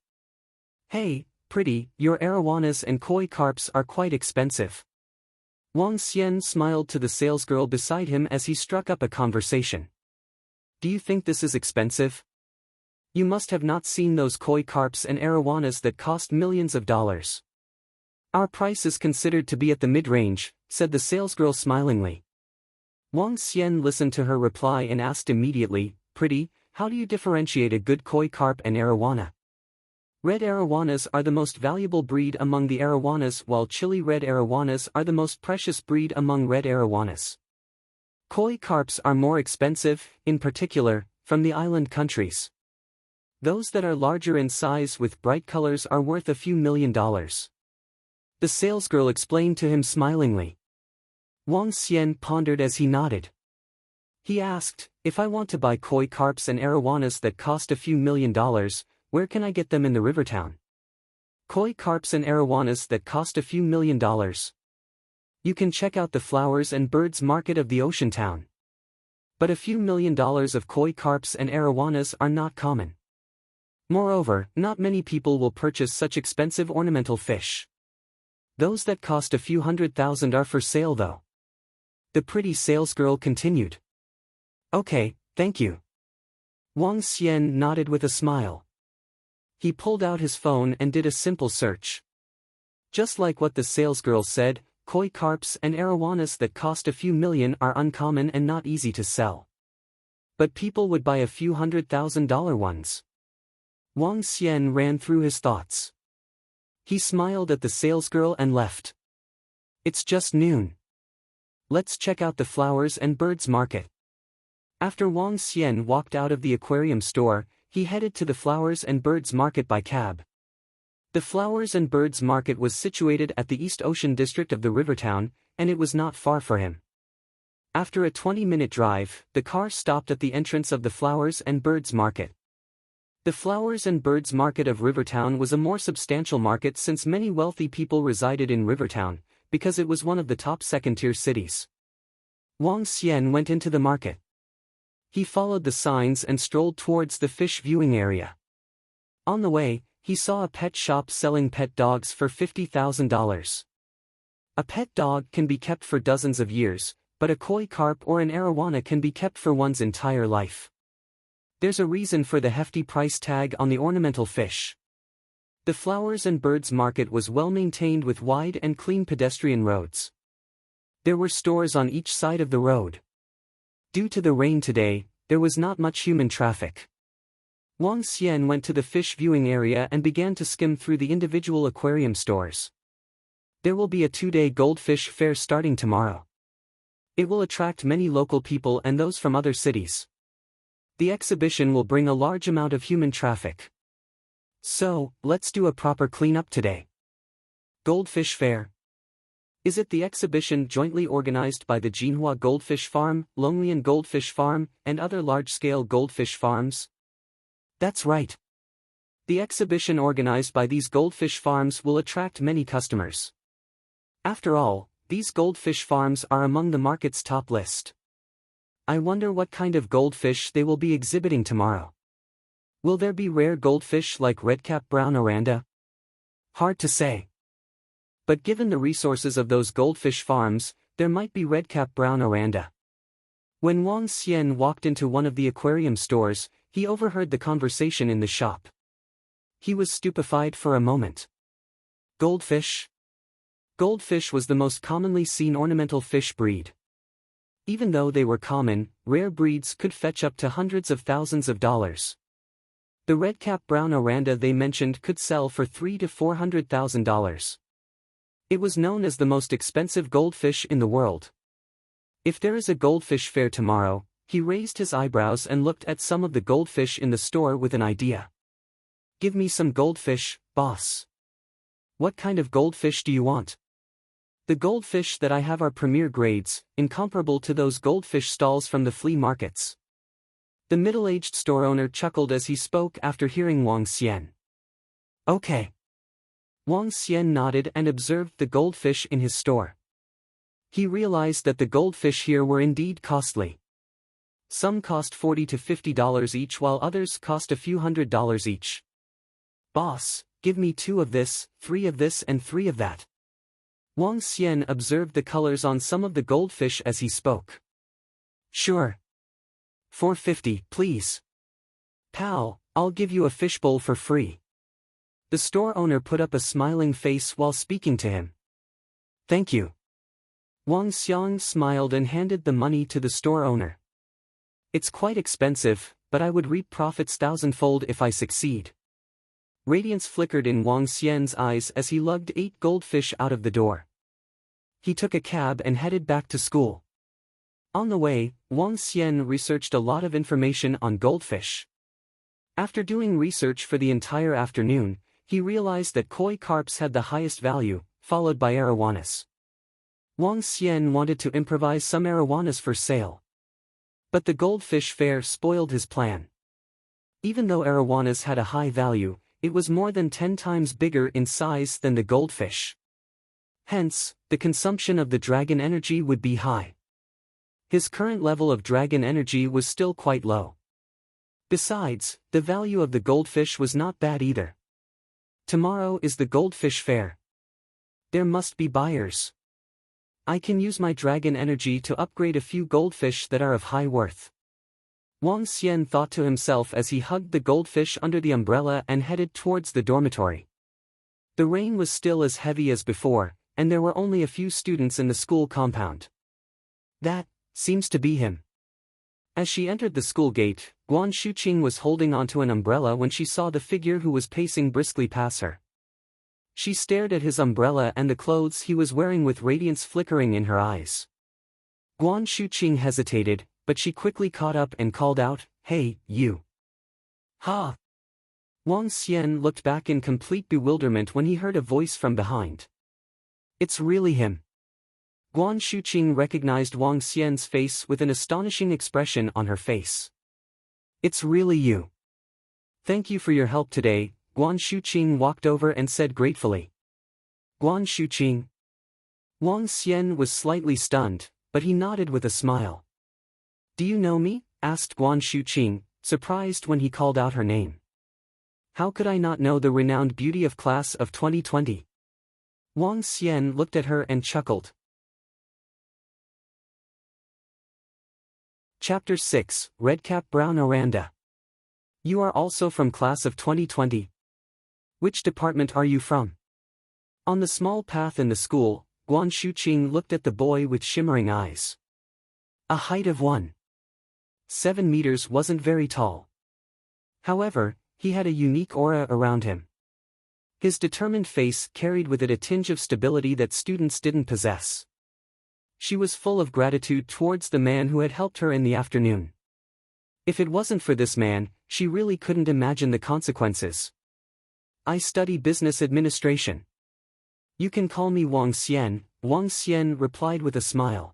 Hey, pretty, your arowanas and koi carps are quite expensive. Wang Xian smiled to the salesgirl beside him as he struck up a conversation. Do you think this is expensive? You must have not seen those koi carps and arowanas that cost millions of dollars. Our price is considered to be at the mid-range, said the salesgirl smilingly. Wang Xian listened to her reply and asked immediately, Pretty, how do you differentiate a good koi carp and arowana? Red arowanas are the most valuable breed among the arowanas, while chili red arowanas are the most precious breed among red arowanas. Koi carps are more expensive, in particular, from the island countries. Those that are larger in size with bright colors are worth a few $1,000,000. The salesgirl explained to him smilingly. Wang Xian pondered as he nodded. He asked, if I want to buy koi carps and arowanas that cost a few $1,000,000, where can I get them in the river town? Koi carps and arowanas that cost a few $1,000,000. You can check out the flowers and birds market of the ocean town. But a few $1,000,000 of koi carps and arowanas are not common. Moreover, not many people will purchase such expensive ornamental fish. Those that cost a few $100,000 are for sale though. The pretty salesgirl continued. Okay, thank you. Wang Xian nodded with a smile. He pulled out his phone and did a simple search. Just like what the salesgirl said, koi carps and arowanas that cost a few million are uncommon and not easy to sell. But people would buy a few $100,000 ones. Wang Xian ran through his thoughts. He smiled at the salesgirl and left. It's just noon. Let's check out the flowers and birds market. After Wang Xian walked out of the aquarium store, he headed to the flowers and birds market by cab. The flowers and birds market was situated at the East Ocean district of the river town, and it was not far for him. After a 20-minute drive, the car stopped at the entrance of the flowers and birds market. The flowers and birds market of Rivertown was a more substantial market since many wealthy people resided in Rivertown, because it was one of the top second-tier cities. Wang Xian went into the market. He followed the signs and strolled towards the fish viewing area. On the way, he saw a pet shop selling pet dogs for $50,000. A pet dog can be kept for dozens of years, but a koi carp or an arowana can be kept for one's entire life. There's a reason for the hefty price tag on the ornamental fish. The flowers and birds market was well maintained with wide and clean pedestrian roads. There were stores on each side of the road. Due to the rain today, there was not much human traffic. Wang Xian went to the fish viewing area and began to skim through the individual aquarium stores. There will be a 2-day goldfish fair starting tomorrow. It will attract many local people and those from other cities. The exhibition will bring a large amount of human traffic. So, let's do a proper cleanup today. Goldfish fair. Is it the exhibition jointly organized by the Jinhua Goldfish Farm, Longlian Goldfish Farm, and other large-scale goldfish farms? That's right. The exhibition organized by these goldfish farms will attract many customers. After all, these goldfish farms are among the market's top list. I wonder what kind of goldfish they will be exhibiting tomorrow. Will there be rare goldfish like Redcap brown Oranda? Hard to say. But given the resources of those goldfish farms, there might be Redcap brown Oranda. When Wang Xian walked into one of the aquarium stores, he overheard the conversation in the shop. He was stupefied for a moment. Goldfish? Goldfish was the most commonly seen ornamental fish breed. Even though they were common, rare breeds could fetch up to hundreds of thousands of dollars. The Redcap brown Oranda they mentioned could sell for $300,000 to $400,000. It was known as the most expensive goldfish in the world. If there is a goldfish fair tomorrow, he raised his eyebrows and looked at some of the goldfish in the store with an idea. Give me some goldfish, boss. What kind of goldfish do you want? The goldfish that I have are premier grades, incomparable to those goldfish stalls from the flea markets. The middle-aged store owner chuckled as he spoke after hearing Wang Xian. Okay. Wang Xian nodded and observed the goldfish in his store. He realized that the goldfish here were indeed costly. Some cost $40 to $50 each while others cost a few $100s each. Boss, give me 2 of this, 3 of this and 3 of that. Wang Xian observed the colors on some of the goldfish as he spoke. Sure. $4.50, please. Pal, I'll give you a fishbowl for free. The store owner put up a smiling face while speaking to him. Thank you. Wang Xiang smiled and handed the money to the store owner. It's quite expensive, but I would reap profits thousandfold if I succeed. Radiance flickered in Wang Xian's eyes as he lugged 8 goldfish out of the door. He took a cab and headed back to school. On the way, Wang Xian researched a lot of information on goldfish. After doing research for the entire afternoon, he realized that koi carps had the highest value, followed by arowanas. Wang Xian wanted to improvise some arowanas for sale. But the goldfish fair spoiled his plan. Even though arowanas had a high value, it was more than 10 times bigger in size than the goldfish. Hence, the consumption of the dragon energy would be high. His current level of dragon energy was still quite low. Besides, the value of the goldfish was not bad either. Tomorrow is the goldfish fair. There must be buyers. I can use my dragon energy to upgrade a few goldfish that are of high worth. Wang Xian thought to himself as he hugged the goldfish under the umbrella and headed towards the dormitory. The rain was still as heavy as before, and there were only a few students in the school compound. That seems to be him. As she entered the school gate, Guan Shuqing was holding onto an umbrella when she saw the figure who was pacing briskly past her. She stared at his umbrella and the clothes he was wearing with radiance flickering in her eyes. Guan Shuqing hesitated, but she quickly caught up and called out, "Hey, you!" Ha! Wang Xian looked back in complete bewilderment when he heard a voice from behind. It's really him. Guan Shuqing recognized Wang Xian's face with an astonishing expression on her face. It's really you. Thank you for your help today, Guan Shuqing walked over and said gratefully. Guan Shuqing. Wang Xian was slightly stunned, but he nodded with a smile. Do you know me? Asked Guan Shuqing, surprised when he called out her name. How could I not know the renowned beauty of class of 2020? Wang Xian looked at her and chuckled. Chapter 6, Redcap Brown Oranda. You are also from class of 2020. Which department are you from? On the small path in the school, Guan Shuqing looked at the boy with shimmering eyes. A height of 1.7 meters wasn't very tall. However, he had a unique aura around him. His determined face carried with it a tinge of stability that students didn't possess. She was full of gratitude towards the man who had helped her in the afternoon. If it wasn't for this man, she really couldn't imagine the consequences. I study business administration. You can call me Wang Xian, Wang Xian replied with a smile.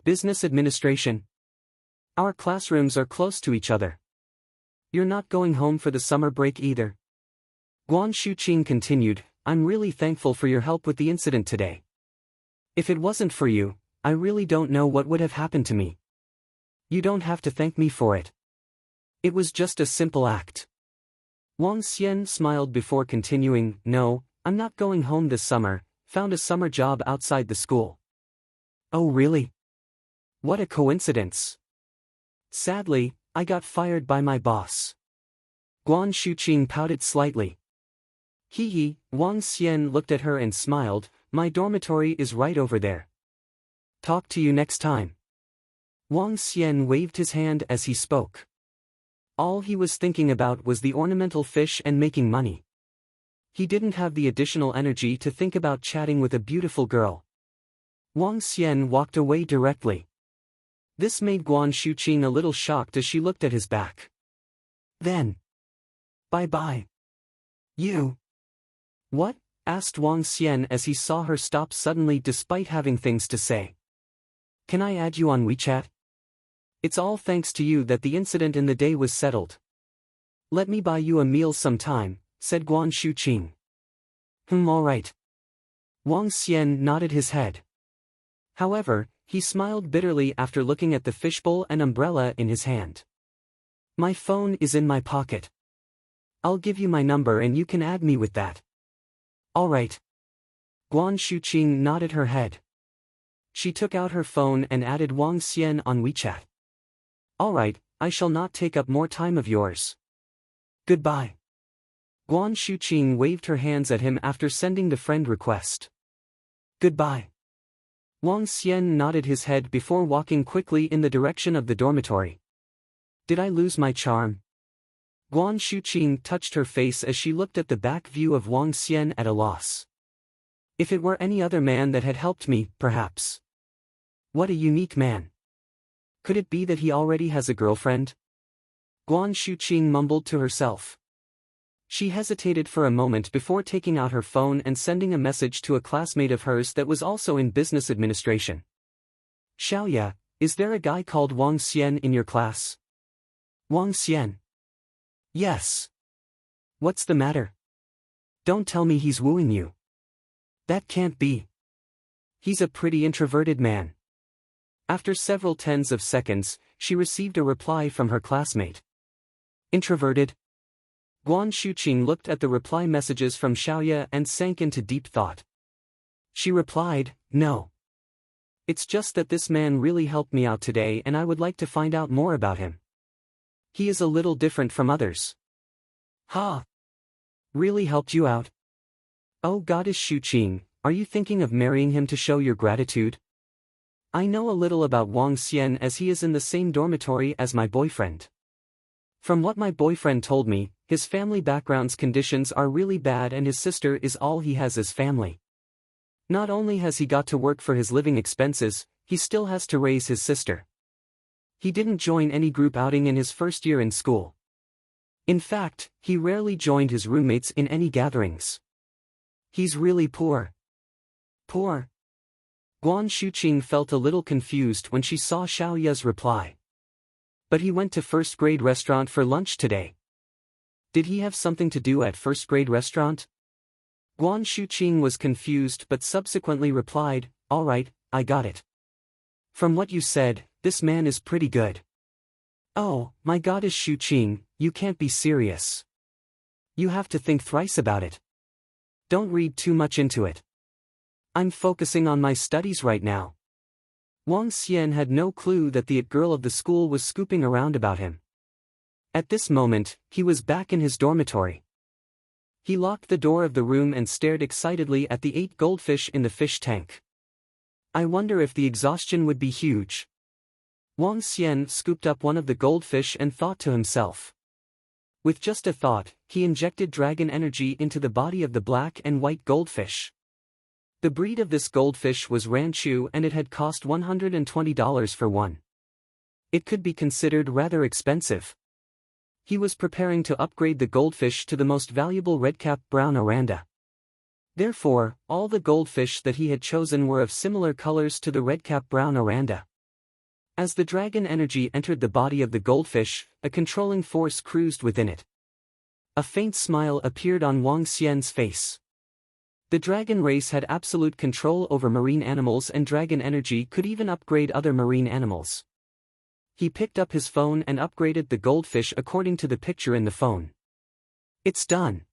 Business administration. Our classrooms are close to each other. You're not going home for the summer break either. Guan Shuqing continued, I'm really thankful for your help with the incident today. If it wasn't for you, I really don't know what would have happened to me. You don't have to thank me for it. It was just a simple act. Wang Xian smiled before continuing, no, I'm not going home this summer, found a summer job outside the school. Oh really? What a coincidence. Sadly, I got fired by my boss. Guan Shuqing pouted slightly. Hee hee, Wang Xian looked at her and smiled, my dormitory is right over there. Talk to you next time. Wang Xian waved his hand as he spoke. All he was thinking about was the ornamental fish and making money. He didn't have the additional energy to think about chatting with a beautiful girl. Wang Xian walked away directly. This made Guan Shuqing a little shocked as she looked at his back. Then. Bye-bye. You. What? Asked Wang Xian as he saw her stop suddenly despite having things to say. Can I add you on WeChat? It's all thanks to you that the incident in the day was settled. Let me buy you a meal sometime, said Guan Shuqing. Alright. Wang Xian nodded his head. However, he smiled bitterly after looking at the fishbowl and umbrella in his hand. My phone is in my pocket. I'll give you my number and you can add me with that. Alright. Guan Shuqing nodded her head. She took out her phone and added Wang Xian on WeChat. Alright, I shall not take up more time of yours. Goodbye. Guan Shuqing waved her hands at him after sending the friend request. Goodbye. Wang Xian nodded his head before walking quickly in the direction of the dormitory. Did I lose my charm? Guan Shuqing touched her face as she looked at the back view of Wang Xian at a loss. If it were any other man that had helped me, perhaps. What a unique man. Could it be that he already has a girlfriend? Guan Shuqing mumbled to herself. She hesitated for a moment before taking out her phone and sending a message to a classmate of hers that was also in business administration. Xiaoya, is there a guy called Wang Xian in your class? Wang Xian. Yes. What's the matter? Don't tell me he's wooing you. That can't be. He's a pretty introverted man. After several tens of seconds, she received a reply from her classmate. Introverted? Guan Shuqing looked at the reply messages from Xiaoya and sank into deep thought. She replied, no. It's just that this man really helped me out today and I would like to find out more about him. He is a little different from others. Ha! Really helped you out? Oh Goddess Shuqing, are you thinking of marrying him to show your gratitude? I know a little about Wang Xian as he is in the same dormitory as my boyfriend. From what my boyfriend told me, his family background's conditions are really bad and his sister is all he has as family. Not only has he got to work for his living expenses, he still has to raise his sister. He didn't join any group outing in his first year in school. In fact, he rarely joined his roommates in any gatherings. He's really poor. Poor? Guan Shuqing felt a little confused when she saw Xiaoya's reply. But he went to first grade restaurant for lunch today. Did he have something to do at first grade restaurant? Guan Shuqing was confused but subsequently replied, alright, I got it. From what you said, this man is pretty good. Oh, my Goddess Shuqing, you can't be serious. You have to think thrice about it. Don't read too much into it. I'm focusing on my studies right now. Wang Xian had no clue that the it girl of the school was scooping around about him. At this moment, he was back in his dormitory. He locked the door of the room and stared excitedly at the 8 goldfish in the fish tank. I wonder if the exhaustion would be huge. Wang Xian scooped up one of the goldfish and thought to himself. With just a thought, he injected dragon energy into the body of the black and white goldfish. The breed of this goldfish was Ranchu and it had cost $120 for one. It could be considered rather expensive. He was preparing to upgrade the goldfish to the most valuable Redcap brown Oranda. Therefore, all the goldfish that he had chosen were of similar colors to the redcap brown Oranda. As the dragon energy entered the body of the goldfish, a controlling force cruised within it. A faint smile appeared on Wang Xian's face. The dragon race had absolute control over marine animals, and dragon energy could even upgrade other marine animals. He picked up his phone and upgraded the goldfish according to the picture in the phone. It's done.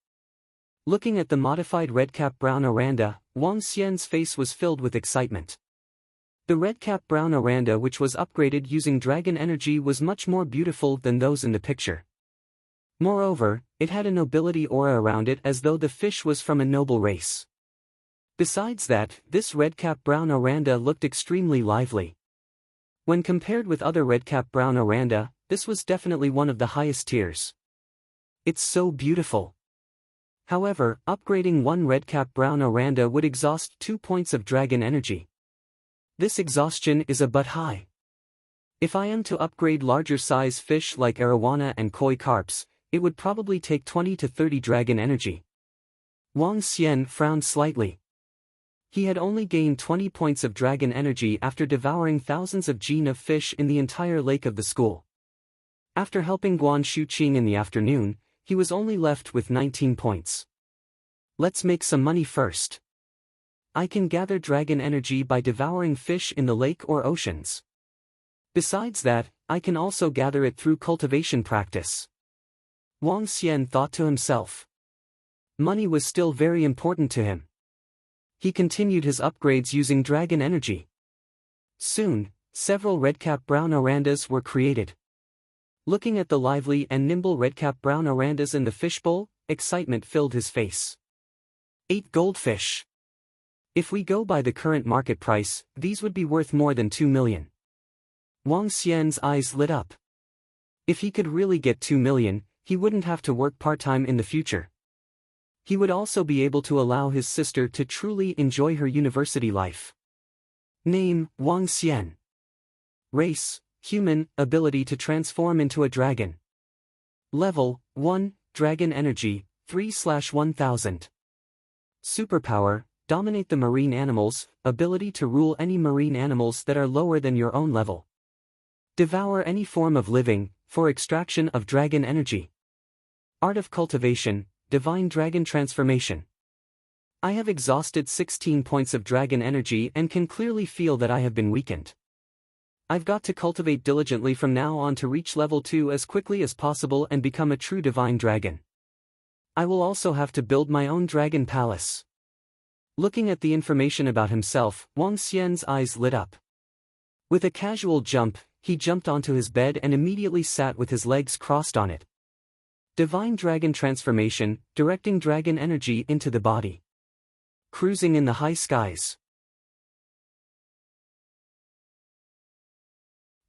Looking at the modified redcap brown Oranda, Wang Xian's face was filled with excitement. The redcap brown Oranda, which was upgraded using dragon energy, was much more beautiful than those in the picture. Moreover, it had a nobility aura around it, as though the fish was from a noble race. Besides that, this redcap brown Oranda looked extremely lively. When compared with other redcap brown Oranda, this was definitely one of the highest tiers. It's so beautiful. However, upgrading one redcap brown Oranda would exhaust 2 points of dragon energy. This exhaustion is a bit high. If I am to upgrade larger size fish like arowana and koi carps, it would probably take 20 to 30 dragon energy. Wang Xian frowned slightly. He had only gained 20 points of dragon energy after devouring thousands of jin of fish in the entire lake of the school. After helping Guan Shuqing in the afternoon, he was only left with 19 points. Let's make some money first. I can gather dragon energy by devouring fish in the lake or oceans. Besides that, I can also gather it through cultivation practice. Wang Xian thought to himself. Money was still very important to him. He continued his upgrades using dragon energy. Soon, several redcap brown Orandas were created. Looking at the lively and nimble redcap brown Orandas in the fishbowl, excitement filled his face. 8 goldfish. If we go by the current market price, these would be worth more than 2 million. Wang Xian's eyes lit up. If he could really get 2 million, he wouldn't have to work part-time in the future. He would also be able to allow his sister to truly enjoy her university life. Name, Wang Xian. Race, human, ability to transform into a dragon. Level, 1, dragon energy, 3/1000. Superpower, dominate the marine animals, ability to rule any marine animals that are lower than your own level. Devour any form of living, for extraction of dragon energy. Art of cultivation, divine dragon transformation. I have exhausted 16 points of dragon energy and can clearly feel that I have been weakened. I've got to cultivate diligently from now on to reach level 2 as quickly as possible and become a true divine dragon. I will also have to build my own dragon palace. Looking at the information about himself, Wang Xian's eyes lit up. With a casual jump, he jumped onto his bed and immediately sat with his legs crossed on it. Divine dragon transformation, directing dragon energy into the body. Cruising in the high skies.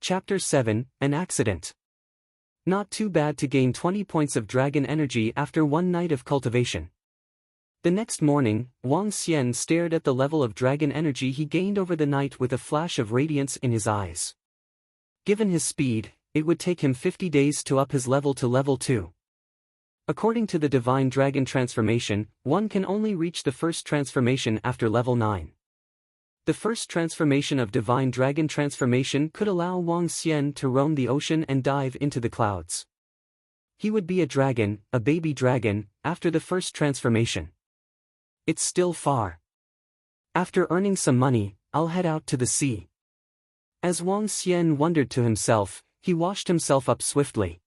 Chapter 7, An Accident. Not too bad to gain 20 points of dragon energy after one night of cultivation. The next morning, Wang Xian stared at the level of dragon energy he gained over the night with a flash of radiance in his eyes. Given his speed, it would take him 50 days to up his level to level 2. According to the divine dragon transformation, one can only reach the first transformation after level 9. The first transformation of divine dragon transformation could allow Wang Xian to roam the ocean and dive into the clouds. He would be a dragon, a baby dragon, after the first transformation. It's still far. After earning some money, I'll head out to the sea. As Wang Xian wondered to himself, he washed himself up swiftly.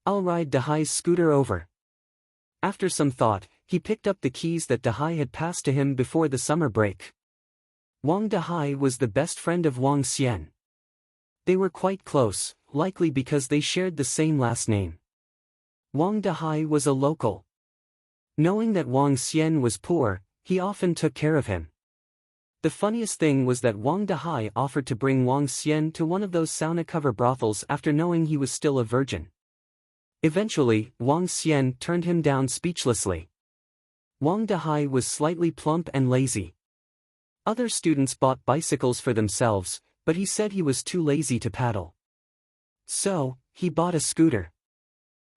I'll ride Dahai's scooter over. After some thought, he picked up the keys that Dahai had passed to him before the summer break. Wang Dahai was the best friend of Wang Xian. They were quite close, likely because they shared the same last name. Wang Dahai was a local. Knowing that Wang Xian was poor, he often took care of him. The funniest thing was that Wang Dahai offered to bring Wang Xian to one of those sauna cover brothels after knowing he was still a virgin. Eventually, Wang Xian turned him down speechlessly. Wang Dahai was slightly plump and lazy. Other students bought bicycles for themselves, but he said he was too lazy to paddle. So, he bought a scooter.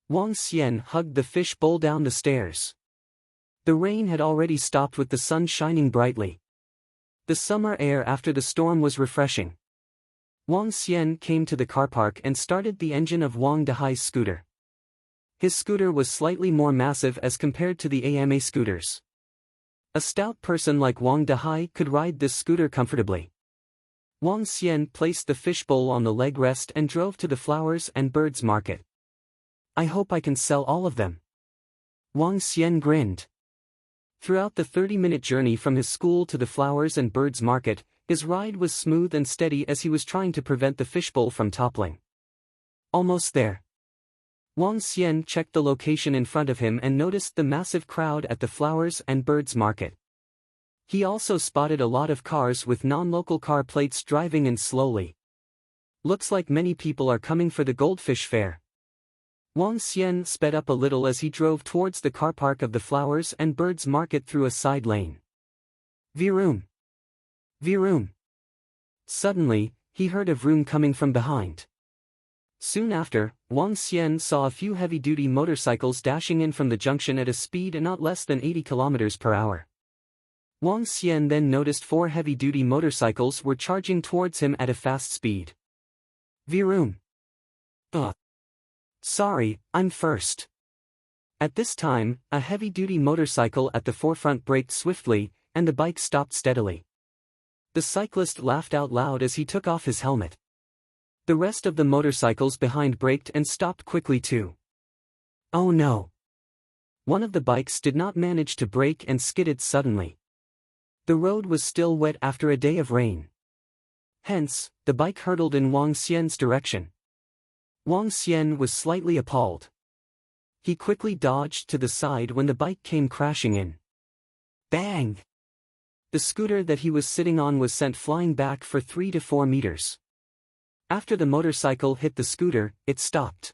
Wang Xian hugged the fish bowl down the stairs. The rain had already stopped with the sun shining brightly. The summer air after the storm was refreshing. Wang Xian came to the car park and started the engine of Wang Dehai's scooter. His scooter was slightly more massive as compared to the AMA scooters. A stout person like Wang Dehai could ride this scooter comfortably. Wang Xian placed the fishbowl on the leg rest and drove to the flowers and birds market. I hope I can sell all of them. Wang Xian grinned. Throughout the 30-minute journey from his school to the flowers and birds market, his ride was smooth and steady as he was trying to prevent the fishbowl from toppling. Almost there. Wang Xian checked the location in front of him and noticed the massive crowd at the flowers and birds market. He also spotted a lot of cars with non-local car plates driving in slowly. Looks like many people are coming for the Goldfish fair. Wang Xian sped up a little as he drove towards the car park of the flowers and birds market through a side lane. Vroom! Vroom! Suddenly, he heard a vroom coming from behind. Soon after, Wang Xian saw a few heavy-duty motorcycles dashing in from the junction at a speed not less than 80 km per hour. Wang Xian then noticed 4 heavy-duty motorcycles were charging towards him at a fast speed. Vroom! Sorry, I'm first. At this time, a heavy-duty motorcycle at the forefront braked swiftly, and the bike stopped steadily. The cyclist laughed out loud as he took off his helmet. The rest of the motorcycles behind braked and stopped quickly too. Oh no! One of the bikes did not manage to brake and skidded suddenly. The road was still wet after a day of rain. Hence, the bike hurtled in Wang Xian's direction. Wang Xian was slightly appalled. He quickly dodged to the side when the bike came crashing in. Bang! The scooter that he was sitting on was sent flying back for 3 to 4 meters. After the motorcycle hit the scooter, it stopped.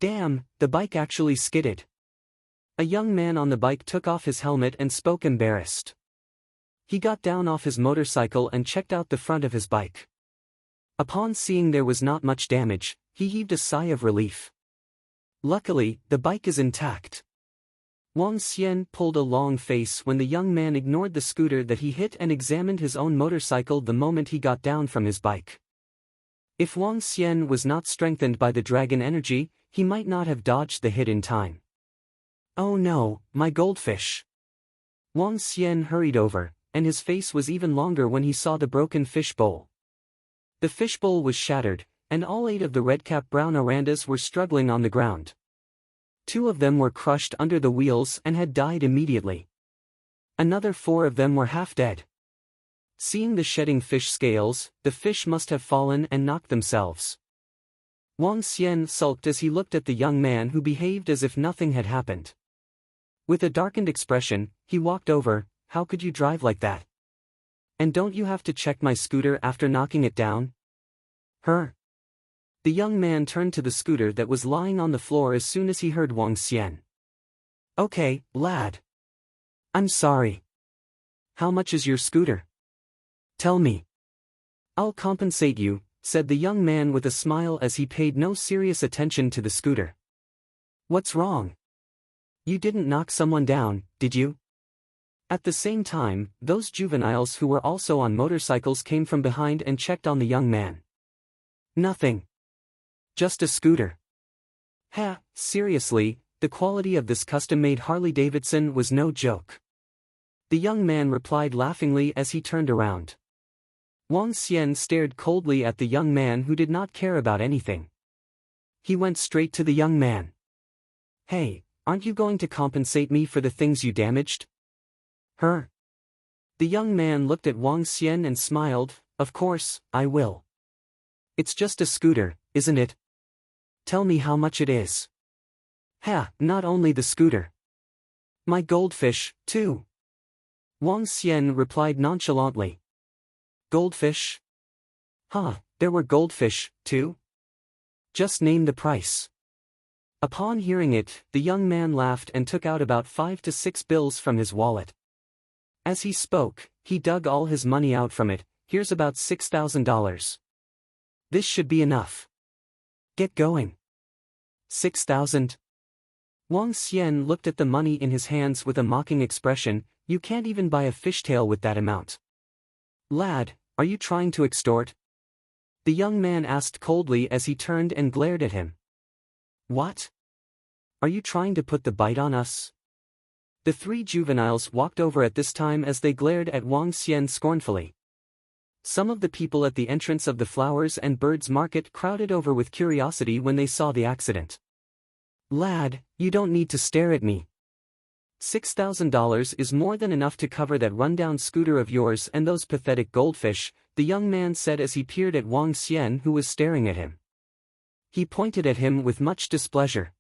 Damn, the bike actually skidded. A young man on the bike took off his helmet and spoke embarrassed. He got down off his motorcycle and checked out the front of his bike. Upon seeing there was not much damage, he heaved a sigh of relief. Luckily, the bike is intact. Wang Xian pulled a long face when the young man ignored the scooter that he hit and examined his own motorcycle the moment he got down from his bike. If Wang Xian was not strengthened by the dragon energy, he might not have dodged the hit in time. Oh no, my goldfish! Wang Xian hurried over, and his face was even longer when he saw the broken fishbowl. The fishbowl was shattered, and all 8 of the Redcap brown Orandas were struggling on the ground. 2 of them were crushed under the wheels and had died immediately. Another 4 of them were half dead. Seeing the shedding fish scales, the fish must have fallen and knocked themselves. Wang Xian sulked as he looked at the young man who behaved as if nothing had happened. With a darkened expression, he walked over. How could you drive like that? And don't you have to check my scooter after knocking it down? The young man turned to the scooter that was lying on the floor as soon as he heard Wang Xian. Okay, lad. I'm sorry. How much is your scooter? Tell me. I'll compensate you, said the young man with a smile as he paid no serious attention to the scooter. What's wrong? You didn't knock someone down, did you? At the same time, those juveniles who were also on motorcycles came from behind and checked on the young man. Nothing. Just a scooter. Ha, seriously, the quality of this custom-made Harley-Davidson was no joke. The young man replied laughingly as he turned around. Wang Xian stared coldly at the young man who did not care about anything. He went straight to the young man. Hey, aren't you going to compensate me for the things you damaged? The young man looked at Wang Xian and smiled. Of course, I will. It's just a scooter, isn't it? Tell me how much it is. Not only the scooter. My goldfish, too. Wang Xian replied nonchalantly. Goldfish? There were goldfish, too? Just name the price. Upon hearing it, the young man laughed and took out about 5 to 6 bills from his wallet. As he spoke, he dug all his money out from it. Here's about $6,000. This should be enough. Get going. 6,000? Wang Xian looked at the money in his hands with a mocking expression. You can't even buy a fishtail with that amount. Lad, are you trying to extort? The young man asked coldly as he turned and glared at him. What? Are you trying to put the bite on us? The three juveniles walked over at this time as they glared at Wang Xian scornfully. Some of the people at the entrance of the flowers and birds market crowded over with curiosity when they saw the accident. Lad, you don't need to stare at me. $6,000 is more than enough to cover that rundown scooter of yours and those pathetic goldfish, the young man said as he peered at Wang Xian, who was staring at him. He pointed at him with much displeasure.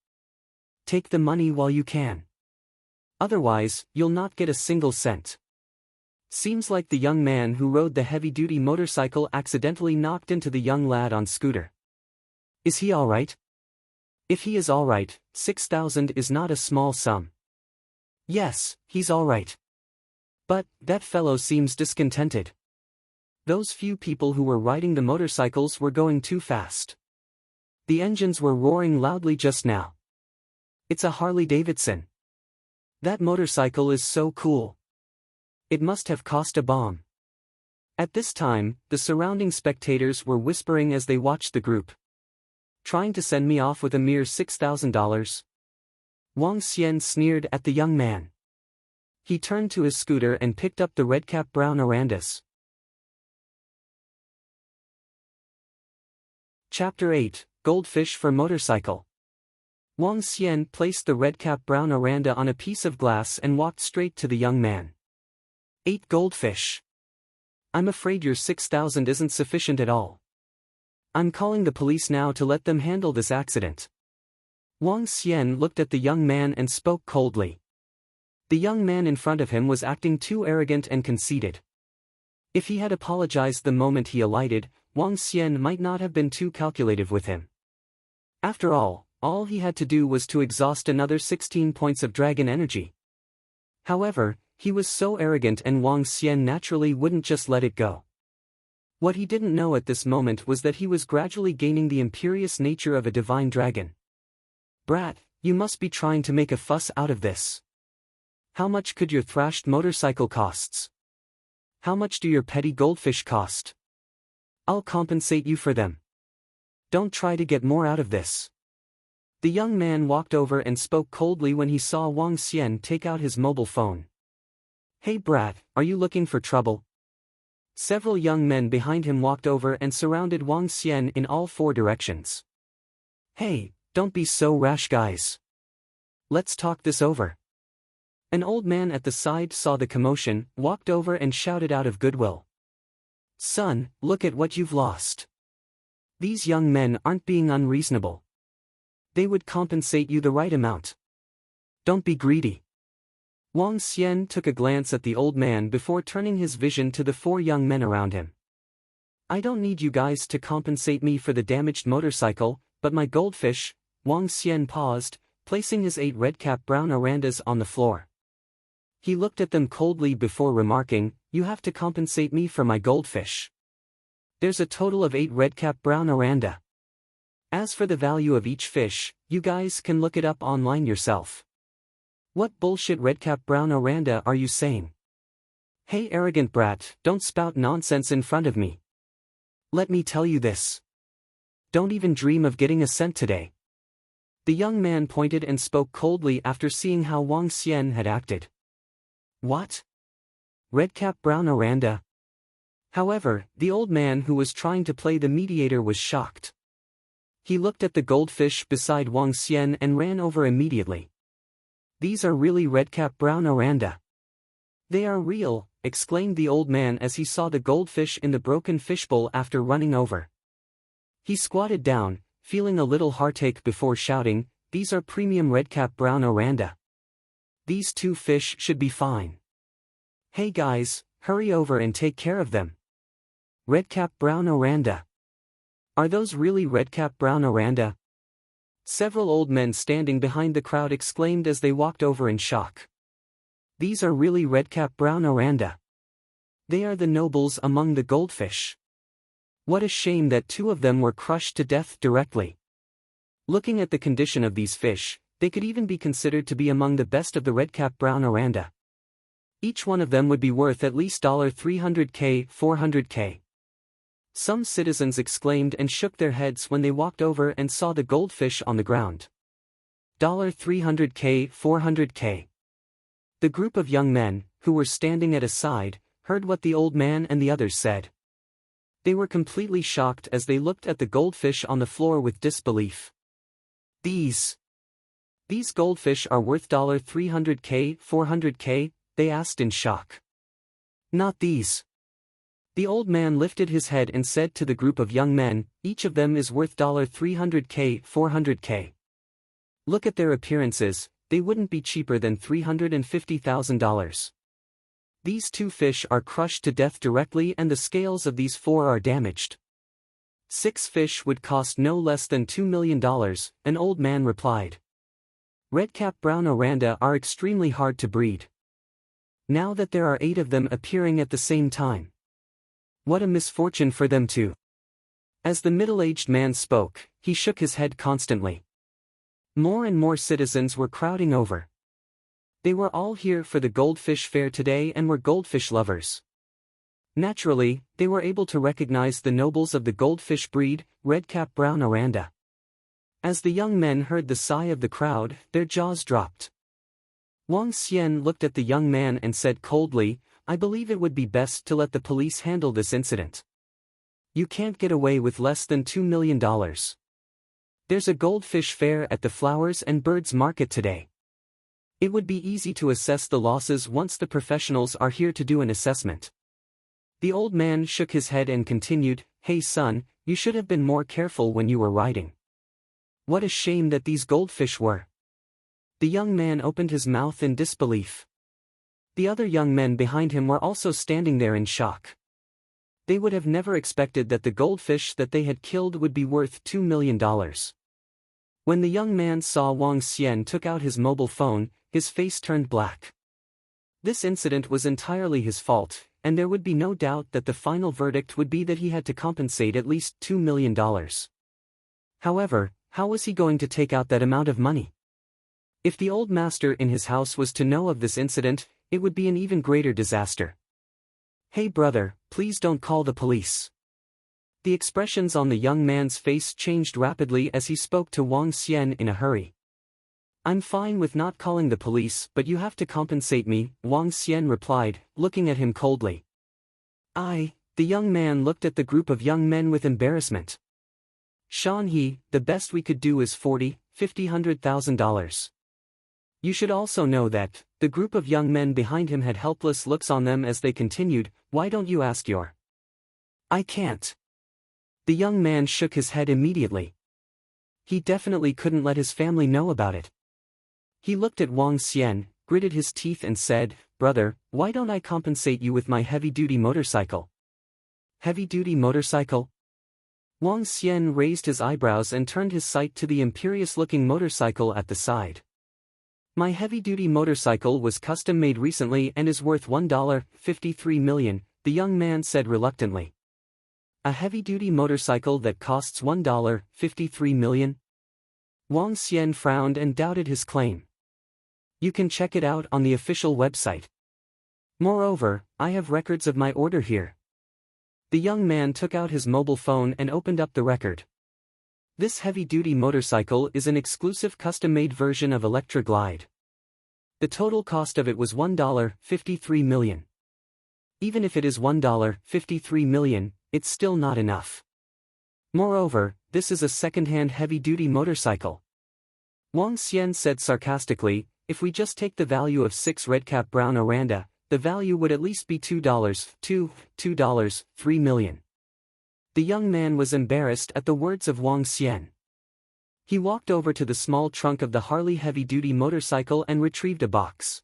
Take the money while you can. Otherwise, you'll not get a single cent. Seems like the young man who rode the heavy-duty motorcycle accidentally knocked into the young lad on scooter. Is he all right? If he is all right, 6,000 is not a small sum. Yes, he's all right. But, that fellow seems discontented. Those few people who were riding the motorcycles were going too fast. The engines were roaring loudly just now. It's a Harley-Davidson. That motorcycle is so cool. It must have cost a bomb. At this time, the surrounding spectators were whispering as they watched the group. Trying to send me off with a mere $6,000? Wang Xian sneered at the young man. He turned to his scooter and picked up the Redcap brown Orandas. Chapter 8, Goldfish for Motorcycle. Wang Xian placed the Redcap brown Oranda on a piece of glass and walked straight to the young man. 8 goldfish. I'm afraid your 6,000 isn't sufficient at all. I'm calling the police now to let them handle this accident. Wang Xian looked at the young man and spoke coldly. The young man in front of him was acting too arrogant and conceited. If he had apologized the moment he alighted, Wang Xian might not have been too calculative with him. After all he had to do was to exhaust another 16 points of dragon energy. However, he was so arrogant and Wang Xian naturally wouldn't just let it go. What he didn't know at this moment was that he was gradually gaining the imperious nature of a divine dragon. Brat, you must be trying to make a fuss out of this. How much could your thrashed motorcycle costs? How much do your petty goldfish cost? I'll compensate you for them. Don't try to get more out of this. The young man walked over and spoke coldly when he saw Wang Xian take out his mobile phone. Hey brat, are you looking for trouble? Several young men behind him walked over and surrounded Wang Xian in all 4 directions. Hey, don't be so rash guys. Let's talk this over. An old man at the side saw the commotion, walked over and shouted out of goodwill. Son, look at what you've lost. These young men aren't being unreasonable. They would compensate you the right amount. Don't be greedy. Wang Xian took a glance at the old man before turning his vision to the 4 young men around him. I don't need you guys to compensate me for the damaged motorcycle, but my goldfish. Wang Xian paused, placing his 8 Redcap brown Orandas on the floor. He looked at them coldly before remarking, you have to compensate me for my goldfish. There's a total of 8 Redcap brown Oranda. As for the value of each fish, you guys can look it up online yourself. What bullshit Redcap brown Oranda are you saying? Hey arrogant brat, don't spout nonsense in front of me. Let me tell you this. Don't even dream of getting a cent today. The young man pointed and spoke coldly after seeing how Wang Xian had acted. What? Redcap brown Oranda? However, the old man who was trying to play the mediator was shocked. He looked at the goldfish beside Wang Xian and ran over immediately. These are really Redcap brown Oranda. They are real, exclaimed the old man as he saw the goldfish in the broken fishbowl after running over. He squatted down, feeling a little heartache before shouting, these are premium Redcap brown Oranda. These 2 fish should be fine. Hey guys, hurry over and take care of them. Redcap brown Oranda. Are those really Redcap brown Oranda? Several old men standing behind the crowd exclaimed as they walked over in shock. These are really Redcap brown Oranda. They are the nobles among the goldfish. What a shame that 2 of them were crushed to death directly. Looking at the condition of these fish, They could even be considered to be among the best of the Redcap brown Oranda. Each one of them would be worth at least $300K, $400K. Some citizens exclaimed and shook their heads when they walked over and saw the goldfish on the ground. $300K, $400K. The group of young men, who were standing at a side, heard what the old man and the others said. They were completely shocked as they looked at the goldfish on the floor with disbelief. These goldfish are worth $300K, $400K, they asked in shock. Not these. The old man lifted his head and said to the group of young men, each of them is worth $300K, $400K. Look at their appearances, they wouldn't be cheaper than $350,000. These 2 fish are crushed to death directly and the scales of these 4 are damaged. 6 fish would cost no less than $2 million, an old man replied. Redcap brown Oranda are extremely hard to breed. Now that there are 8 of them appearing at the same time. What a misfortune for them too. As the middle-aged man spoke, he shook his head constantly. More and more citizens were crowding over. They were all here for the goldfish fair today and were goldfish lovers. Naturally, they were able to recognize the nobles of the goldfish breed, Redcap brown Oranda. As the young men heard the sigh of the crowd, their jaws dropped. Wang Xian looked at the young man and said coldly, I believe it would be best to let the police handle this incident. You can't get away with less than $2 million. There's a goldfish fair at the Flowers and Birds Market today. It would be easy to assess the losses once the professionals are here to do an assessment. The old man shook his head and continued, Hey son, you should have been more careful when you were riding. What a shame that these goldfish were. The young man opened his mouth in disbelief. The other young men behind him were also standing there in shock. They would have never expected that the goldfish that they had killed would be worth $2 million. When the young man saw Wang Xian took out his mobile phone, his face turned black. This incident was entirely his fault, and there would be no doubt that the final verdict would be that he had to compensate at least $2 million. However, how was he going to take out that amount of money? If the old master in his house was to know of this incident, it would be an even greater disaster. Hey brother, please don't call the police. The expressions on the young man's face changed rapidly as he spoke to Wang Xian in a hurry. I'm fine with not calling the police, but you have to compensate me, Wang Xian replied, looking at him coldly. The young man looked at the group of young men with embarrassment. Shan He, the best we could do is $100,000. You should also know that, the group of young men behind him had helpless looks on them as they continued, why don't you ask your... I can't. The young man shook his head immediately. He definitely couldn't let his family know about it. He looked at Wang Xian, gritted his teeth and said, Brother, why don't I compensate you with my heavy-duty motorcycle? Heavy-duty motorcycle? Wang Xian raised his eyebrows and turned his sight to the imperious-looking motorcycle at the side. My heavy-duty motorcycle was custom-made recently and is worth $53 million, the young man said reluctantly. A heavy-duty motorcycle that costs $53 million? Wang Xian frowned and doubted his claim. You can check it out on the official website. Moreover, I have records of my order here. The young man took out his mobile phone and opened up the record. This heavy-duty motorcycle is an exclusive custom-made version of Electra Glide. The total cost of it was $53 million. Even if it is $53 million, it's still not enough. Moreover, this is a second-hand heavy-duty motorcycle. Wang Xian said sarcastically, if we just take the value of 6 Redcap brown Oranda, the value would at least be $3 million. The young man was embarrassed at the words of Wang Xian. He walked over to the small trunk of the Harley heavy-duty motorcycle and retrieved a box.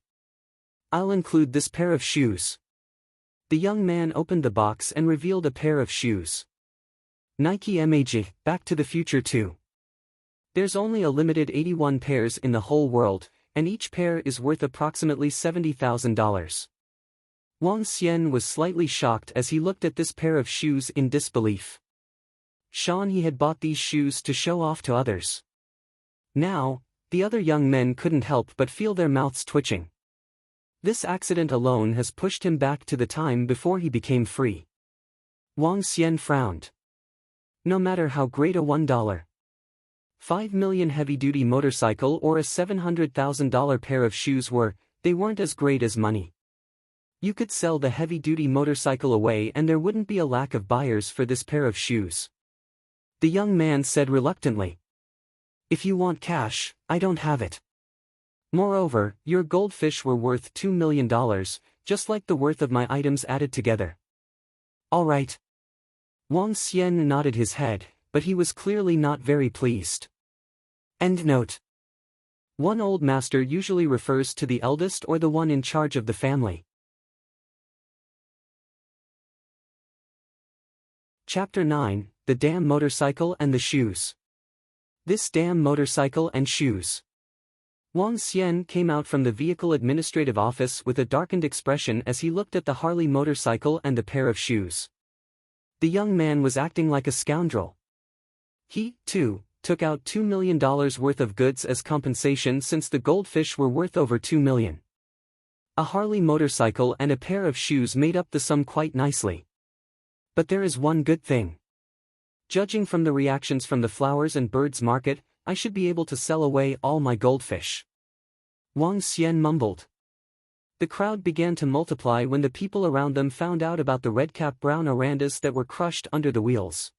I'll include this pair of shoes. The young man opened the box and revealed a pair of shoes. Nike MAG, Back to the Future 2. There's only a limited 81 pairs in the whole world, and each pair is worth approximately $70,000. Wang Xian was slightly shocked as he looked at this pair of shoes in disbelief. He had bought these shoes to show off to others. Now, The other young men couldn't help but feel their mouths twitching. This accident alone has pushed him back to the time before he became free. Wang Xian frowned. No matter how great a $1.5 million heavy-duty motorcycle or a $700,000 pair of shoes were, they weren't as great as money. You could sell the heavy-duty motorcycle away and there wouldn't be a lack of buyers for this pair of shoes. The young man said reluctantly. If you want cash, I don't have it. Moreover, your goldfish were worth $2 million, just like the worth of my items added together. All right. Wang Xian nodded his head, but he was clearly not very pleased. Endnote. One old master usually refers to the eldest or the one in charge of the family. Chapter 9, The Damm Motorcycle and the Shoes. This Damm motorcycle and shoes. Wang Xian came out from the vehicle administrative office with a darkened expression as he looked at the Harley motorcycle and the pair of shoes. The young man was acting like a scoundrel. He, too, took out $2 million worth of goods as compensation since the goldfish were worth over $2 million. A Harley motorcycle and a pair of shoes made up the sum quite nicely. But there is one good thing. Judging from the reactions from the flowers and birds market, I should be able to sell away all my goldfish. Wang Xian mumbled. The crowd began to multiply when the people around them found out about the Redcap brown Orandas that were crushed under the wheels.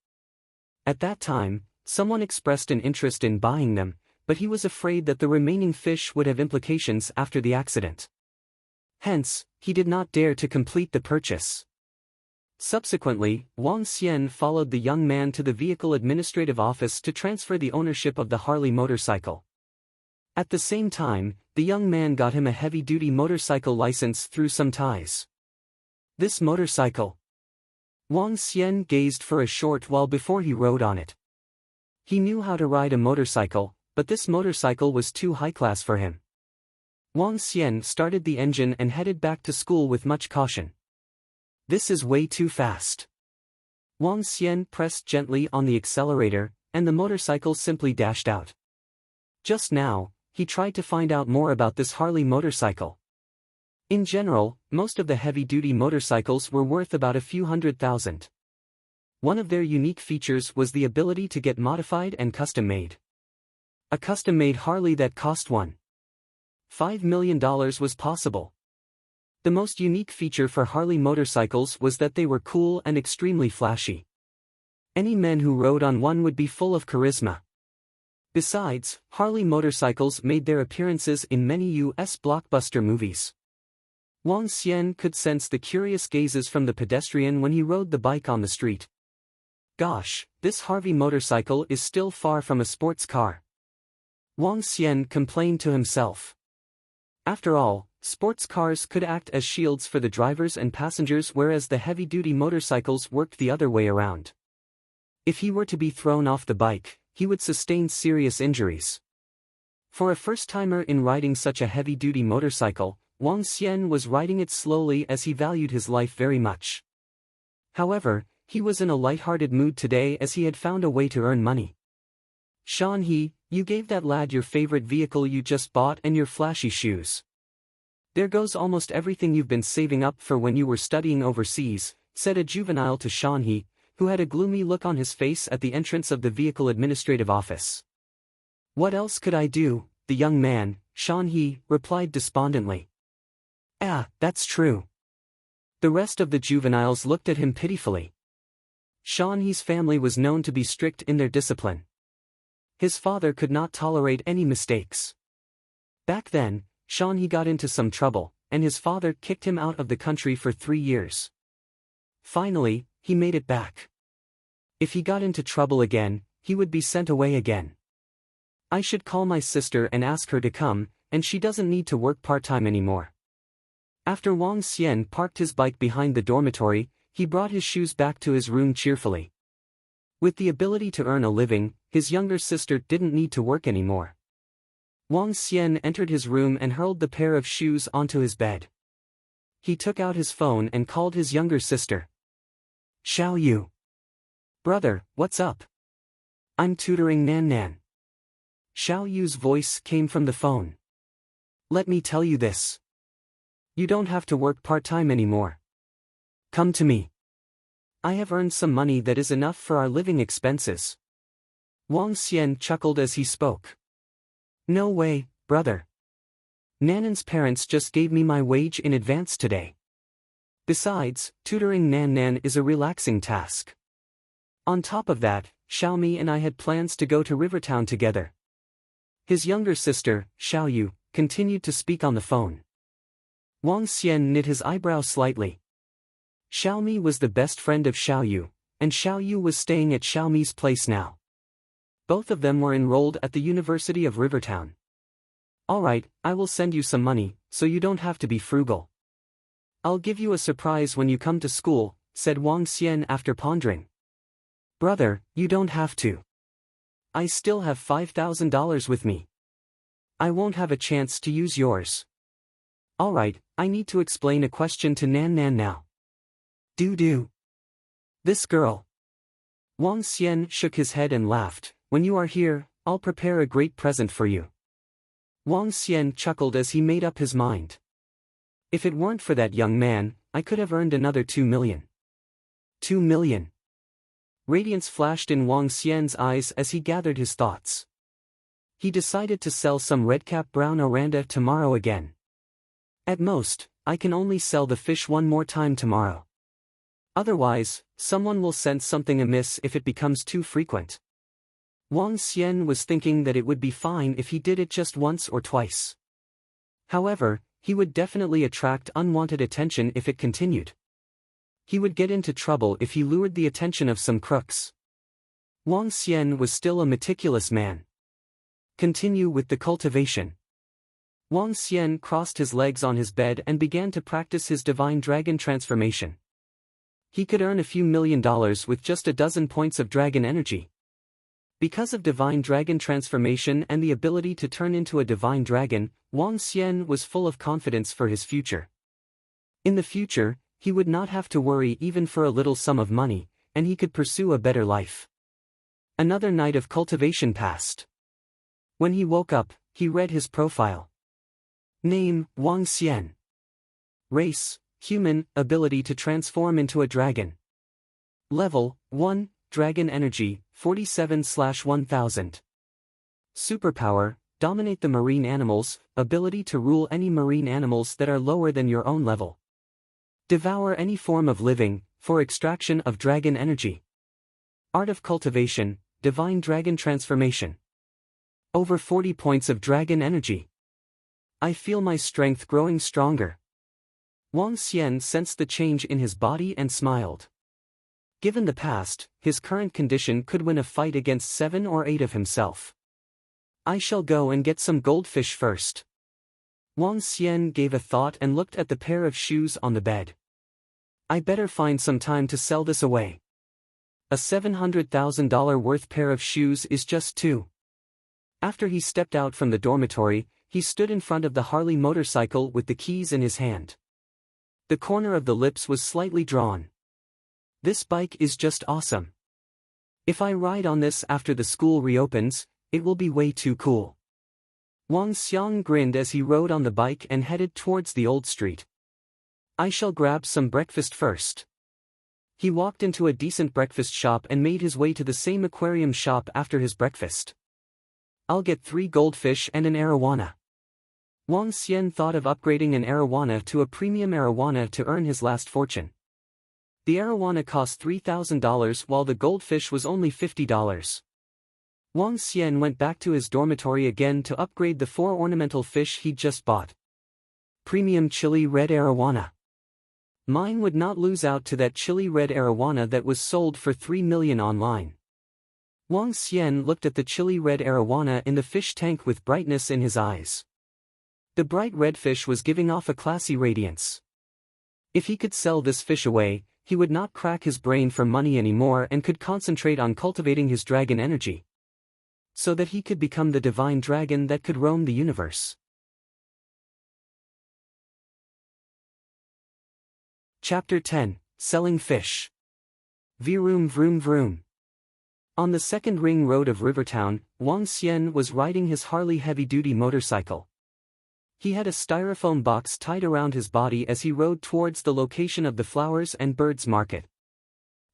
At that time, someone expressed an interest in buying them, but he was afraid that the remaining fish would have implications after the accident. Hence, he did not dare to complete the purchase. Subsequently, Wang Xian followed the young man to the vehicle administrative office to transfer the ownership of the Harley motorcycle. At the same time, the young man got him a heavy-duty motorcycle license through some ties. This motorcycle. Wang Xian gazed for a short while before he rode on it. He knew how to ride a motorcycle, but this motorcycle was too high-class for him. Wang Xian started the engine and headed back to school with much caution. This is way too fast. Wang Xian pressed gently on the accelerator, and the motorcycle simply dashed out. Just now, he tried to find out more about this Harley motorcycle. In general, most of the heavy-duty motorcycles were worth about a few $100,000. One of their unique features was the ability to get modified and custom-made. A custom-made Harley that cost $1.5 million was possible. The most unique feature for Harley motorcycles was that they were cool and extremely flashy. Any men who rode on one would be full of charisma. Besides, Harley motorcycles made their appearances in many U.S. blockbuster movies. Wang Xian could sense the curious gazes from the pedestrian when he rode the bike on the street. Gosh, this Harley motorcycle is still far from a sports car. Wang Xian complained to himself. After all, sports cars could act as shields for the drivers and passengers, whereas the heavy-duty motorcycles worked the other way around. If he were to be thrown off the bike, he would sustain serious injuries. For a first-timer in riding such a heavy-duty motorcycle, Wang Xian was riding it slowly as he valued his life very much. However, he was in a light-hearted mood today as he had found a way to earn money. Shan He, you gave that lad your favorite vehicle you just bought and your flashy shoes. There goes almost everything you've been saving up for when you were studying overseas, said a juvenile to Shan He, who had a gloomy look on his face at the entrance of the vehicle administrative office. What else could I do, the young man, Shan He, replied despondently. Ah, that's true. The rest of the juveniles looked at him pitifully. Shan He's family was known to be strict in their discipline. His father could not tolerate any mistakes. Back then, Shan He got into some trouble, and his father kicked him out of the country for 3 years. Finally, he made it back. If he got into trouble again, he would be sent away again. I should call my sister and ask her to come, and she doesn't need to work part-time anymore. After Wang Xian parked his bike behind the dormitory, he brought his shoes back to his room cheerfully. With the ability to earn a living, his younger sister didn't need to work anymore. Wang Xian entered his room and hurled the pair of shoes onto his bed. He took out his phone and called his younger sister. Xiao Yu. Brother, what's up? I'm tutoring Nan Nan. Xiao Yu's voice came from the phone. Let me tell you this. You don't have to work part-time anymore. Come to me. I have earned some money that is enough for our living expenses. Wang Xian chuckled as he spoke. No way, brother. Nanan's parents just gave me my wage in advance today. Besides, tutoring Nan is a relaxing task. On top of that, Xiaomi and I had plans to go to Rivertown together. His younger sister, Xiaoyu, continued to speak on the phone. Wang Xian knit his eyebrow slightly. Xiaomi was the best friend of Xiaoyu, and Xiaoyu was staying at Xiaomi's place now. Both of them were enrolled at the University of Rivertown. Alright, I will send you some money, so you don't have to be frugal. I'll give you a surprise when you come to school, said Wang Xian after pondering. Brother, you don't have to. I still have $5,000 with me. I won't have a chance to use yours. Alright, I need to explain a question to Nan now. Do. This girl. Wang Xian shook his head and laughed. When you are here, I'll prepare a great present for you. Wang Xian chuckled as he made up his mind. If it weren't for that young man, I could have earned another 2 million. 2 million. Radiance flashed in Wang Xian's eyes as he gathered his thoughts. He decided to sell some Redcap brown Oranda tomorrow again. At most, I can only sell the fish one more time tomorrow. Otherwise, someone will sense something amiss if it becomes too frequent. Wang Xian was thinking that it would be fine if he did it just once or twice. However, he would definitely attract unwanted attention if it continued. He would get into trouble if he lured the attention of some crooks. Wang Xian was still a meticulous man. Continue with the cultivation. Wang Xian crossed his legs on his bed and began to practice his divine dragon transformation. He could earn a few $1 million with just a dozen points of dragon energy. Because of divine dragon transformation and the ability to turn into a divine dragon, Wang Xian was full of confidence for his future. In the future, he would not have to worry even for a little sum of money, and he could pursue a better life. Another night of cultivation passed. When he woke up, he read his profile. Name, Wang Xian. Race, human, ability to transform into a dragon. Level, 1, dragon energy, 47/1000. Superpower, dominate the marine animals, ability to rule any marine animals that are lower than your own level. Devour any form of living, for extraction of dragon energy. Art of cultivation, divine dragon transformation. Over 40 points of dragon energy. I feel my strength growing stronger. Wang Xian sensed the change in his body and smiled. Given the past, his current condition could win a fight against 7 or 8 of himself. I shall go and get some goldfish first. Wang Xian gave a thought and looked at the pair of shoes on the bed. I better find some time to sell this away. A $700,000 worth pair of shoes is just 2. After he stepped out from the dormitory, he stood in front of the Harley motorcycle with the keys in his hand. The corner of the lips was slightly drawn. This bike is just awesome. If I ride on this after the school reopens, it will be way too cool. Wang Xiang grinned as he rode on the bike and headed towards the old street. I shall grab some breakfast first. He walked into a decent breakfast shop and made his way to the same aquarium shop after his breakfast. I'll get 3 goldfish and an arowana. Wang Xian thought of upgrading an arowana to a premium arowana to earn his last fortune. The arowana cost $3,000 while the goldfish was only $50. Wang Xian went back to his dormitory again to upgrade the 4 ornamental fish he'd just bought. Premium chili red arowana. Mine would not lose out to that chili red arowana that was sold for 3 million online. Wang Xian looked at the chili red arowana in the fish tank with brightness in his eyes. The bright red fish was giving off a classy radiance. If he could sell this fish away, he would not crack his brain for money anymore and could concentrate on cultivating his dragon energy, so that he could become the divine dragon that could roam the universe. Chapter 10, Selling Fish. Vroom vroom vroom. On the second ring road of Rivertown, Wang Xian was riding his Harley heavy-duty motorcycle. He had a styrofoam box tied around his body as he rode towards the location of the flowers and birds market.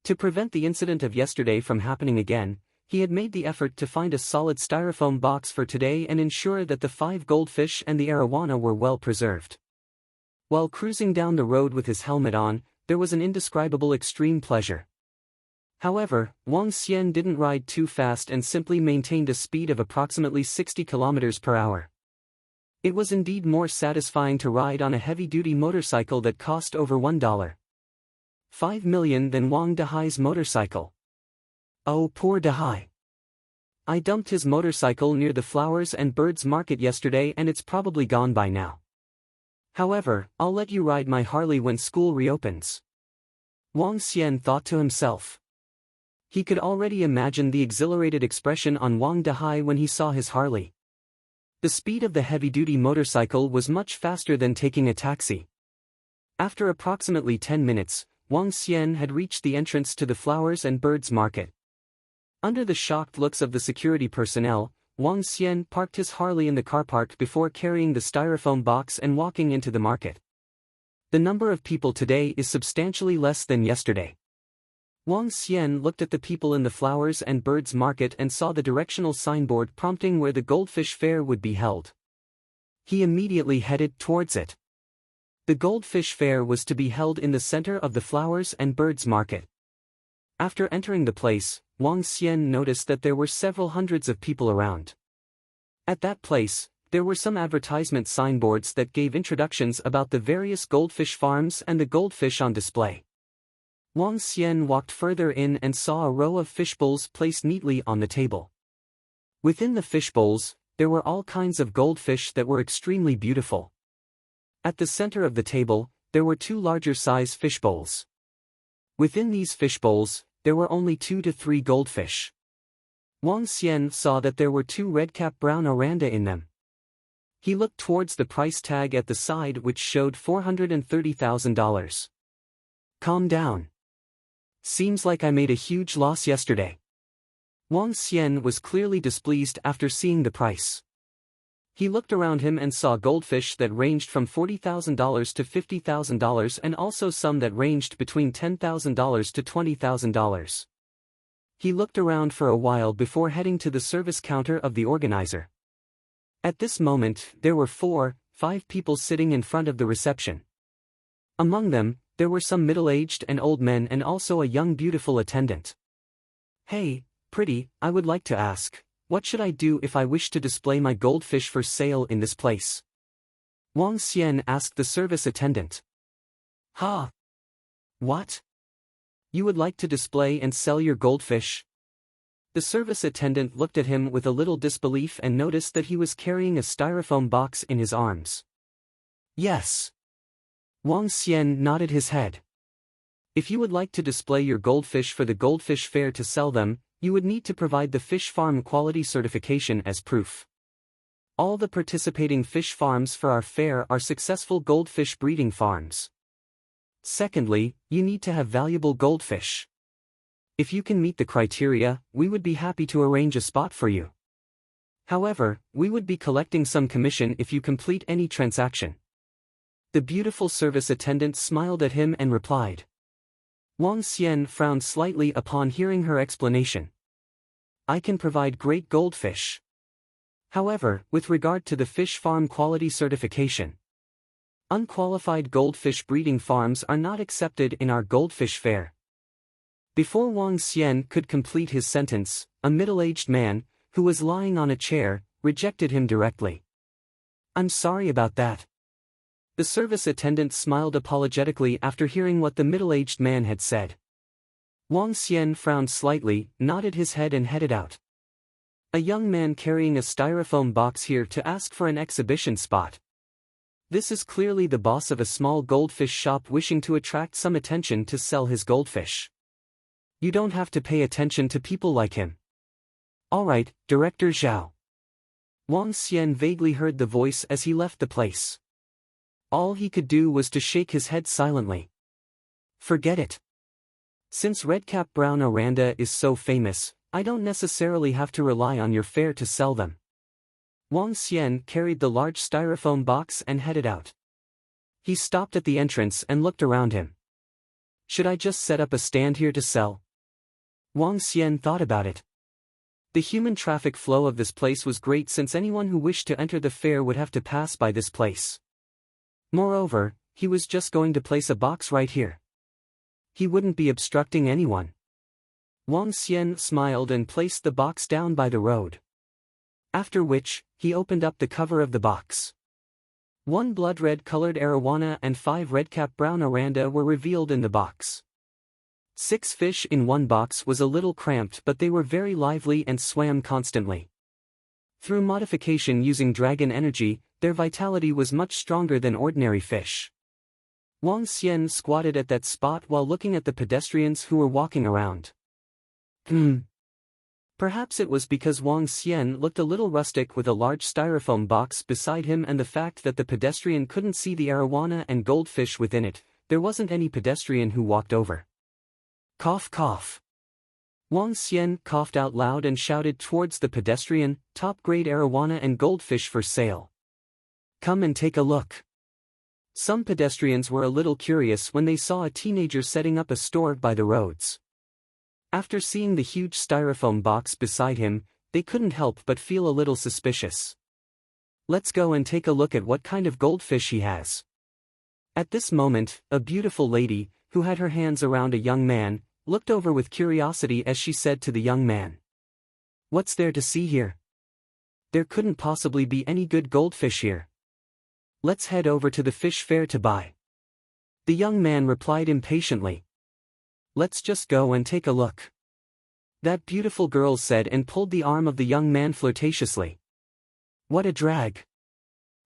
To prevent the incident of yesterday from happening again, he had made the effort to find a solid styrofoam box for today and ensure that the 5 goldfish and the arowana were well preserved. While cruising down the road with his helmet on, there was an indescribable extreme pleasure. However, Wang Xian didn't ride too fast and simply maintained a speed of approximately 60 km per hour. It was indeed more satisfying to ride on a heavy-duty motorcycle that cost over $1.5 million than Wang Dehai's motorcycle. Oh, poor Dehai. I dumped his motorcycle near the flowers and birds market yesterday and it's probably gone by now. However, I'll let you ride my Harley when school reopens. Wang Xian thought to himself. He could already imagine the exhilarated expression on Wang Dehai when he saw his Harley. The speed of the heavy-duty motorcycle was much faster than taking a taxi. After approximately 10 minutes, Wang Xian had reached the entrance to the flowers and birds market. Under the shocked looks of the security personnel, Wang Xian parked his Harley in the car park before carrying the styrofoam box and walking into the market. The number of people today is substantially less than yesterday. Wang Xian looked at the people in the flowers and birds market and saw the directional signboard prompting where the Goldfish Fair would be held. He immediately headed towards it. The Goldfish Fair was to be held in the center of the flowers and birds market. After entering the place, Wang Xian noticed that there were several hundreds of people around. At that place, there were some advertisement signboards that gave introductions about the various goldfish farms and the goldfish on display. Wang Xian walked further in and saw a row of fish bowls placed neatly on the table. Within the fish bowls, there were all kinds of goldfish that were extremely beautiful. At the center of the table, there were 2 larger-size fish bowls. Within these fish bowls, there were only 2 to 3 goldfish. Wang Xian saw that there were 2 Redcap brown Oranda in them. He looked towards the price tag at the side which showed $430,000. Calm down. Seems like I made a huge loss yesterday. Wang Xian was clearly displeased after seeing the price. He looked around him and saw goldfish that ranged from $40,000 to $50,000 and also some that ranged between $10,000 to $20,000. He looked around for a while before heading to the service counter of the organizer. At this moment, there were 4-5 people sitting in front of the reception. Among them, there were some middle-aged and old men and also a young beautiful attendant. Hey, pretty, I would like to ask, what should I do if I wish to display my goldfish for sale in this place? Wang Xian asked the service attendant. Ha! What? You would like to display and sell your goldfish? The service attendant looked at him with a little disbelief and noticed that he was carrying a styrofoam box in his arms. Yes. Wang Xian nodded his head. If you would like to display your goldfish for the Goldfish Fair to sell them, you would need to provide the fish farm quality certification as proof. All the participating fish farms for our fair are successful goldfish breeding farms. Secondly, you need to have valuable goldfish. If you can meet the criteria, we would be happy to arrange a spot for you. However, we would be collecting some commission if you complete any transaction. The beautiful service attendant smiled at him and replied. Wang Xian frowned slightly upon hearing her explanation. I can provide great goldfish. However, with regard to the fish farm quality certification, unqualified goldfish breeding farms are not accepted in our Goldfish Fair. Before Wang Xian could complete his sentence, a middle-aged man, who was lying on a chair, rejected him directly. I'm sorry about that. The service attendant smiled apologetically after hearing what the middle-aged man had said. Wang Xian frowned slightly, nodded his head and headed out. A young man carrying a styrofoam box here to ask for an exhibition spot. This is clearly the boss of a small goldfish shop wishing to attract some attention to sell his goldfish. You don't have to pay attention to people like him. Alright, Director Zhao. Wang Xian vaguely heard the voice as he left the place. All he could do was to shake his head silently. Forget it. Since Redcap Brown Oranda is so famous, I don't necessarily have to rely on your fare to sell them. Wang Xian carried the large styrofoam box and headed out. He stopped at the entrance and looked around him. Should I just set up a stand here to sell? Wang Xian thought about it. The human traffic flow of this place was great since anyone who wished to enter the fair would have to pass by this place. Moreover, he was just going to place a box right here. He wouldn't be obstructing anyone. Wang Xian smiled and placed the box down by the road. After which, he opened up the cover of the box. 1 blood-red colored Arowana and 5 redcap brown Oranda were revealed in the box. 6 fish in one box was a little cramped, but they were very lively and swam constantly. Through modification using dragon energy, their vitality was much stronger than ordinary fish. Wang Xian squatted at that spot while looking at the pedestrians who were walking around. Perhaps it was because Wang Xian looked a little rustic with a large styrofoam box beside him and the fact that the pedestrian couldn't see the arowana and goldfish within it. There wasn't any pedestrian who walked over. Cough cough. Wang Xian coughed out loud and shouted towards the pedestrian, top-grade arowana and goldfish for sale. Come and take a look. Some pedestrians were a little curious when they saw a teenager setting up a store by the roads. After seeing the huge styrofoam box beside him, they couldn't help but feel a little suspicious. Let's go and take a look at what kind of goldfish he has. At this moment, a beautiful lady, who had her hands around a young man, looked over with curiosity as she said to the young man. What's there to see here? There couldn't possibly be any good goldfish here. Let's head over to the fish fair to buy. The young man replied impatiently. Let's just go and take a look. That beautiful girl said and pulled the arm of the young man flirtatiously. What a drag.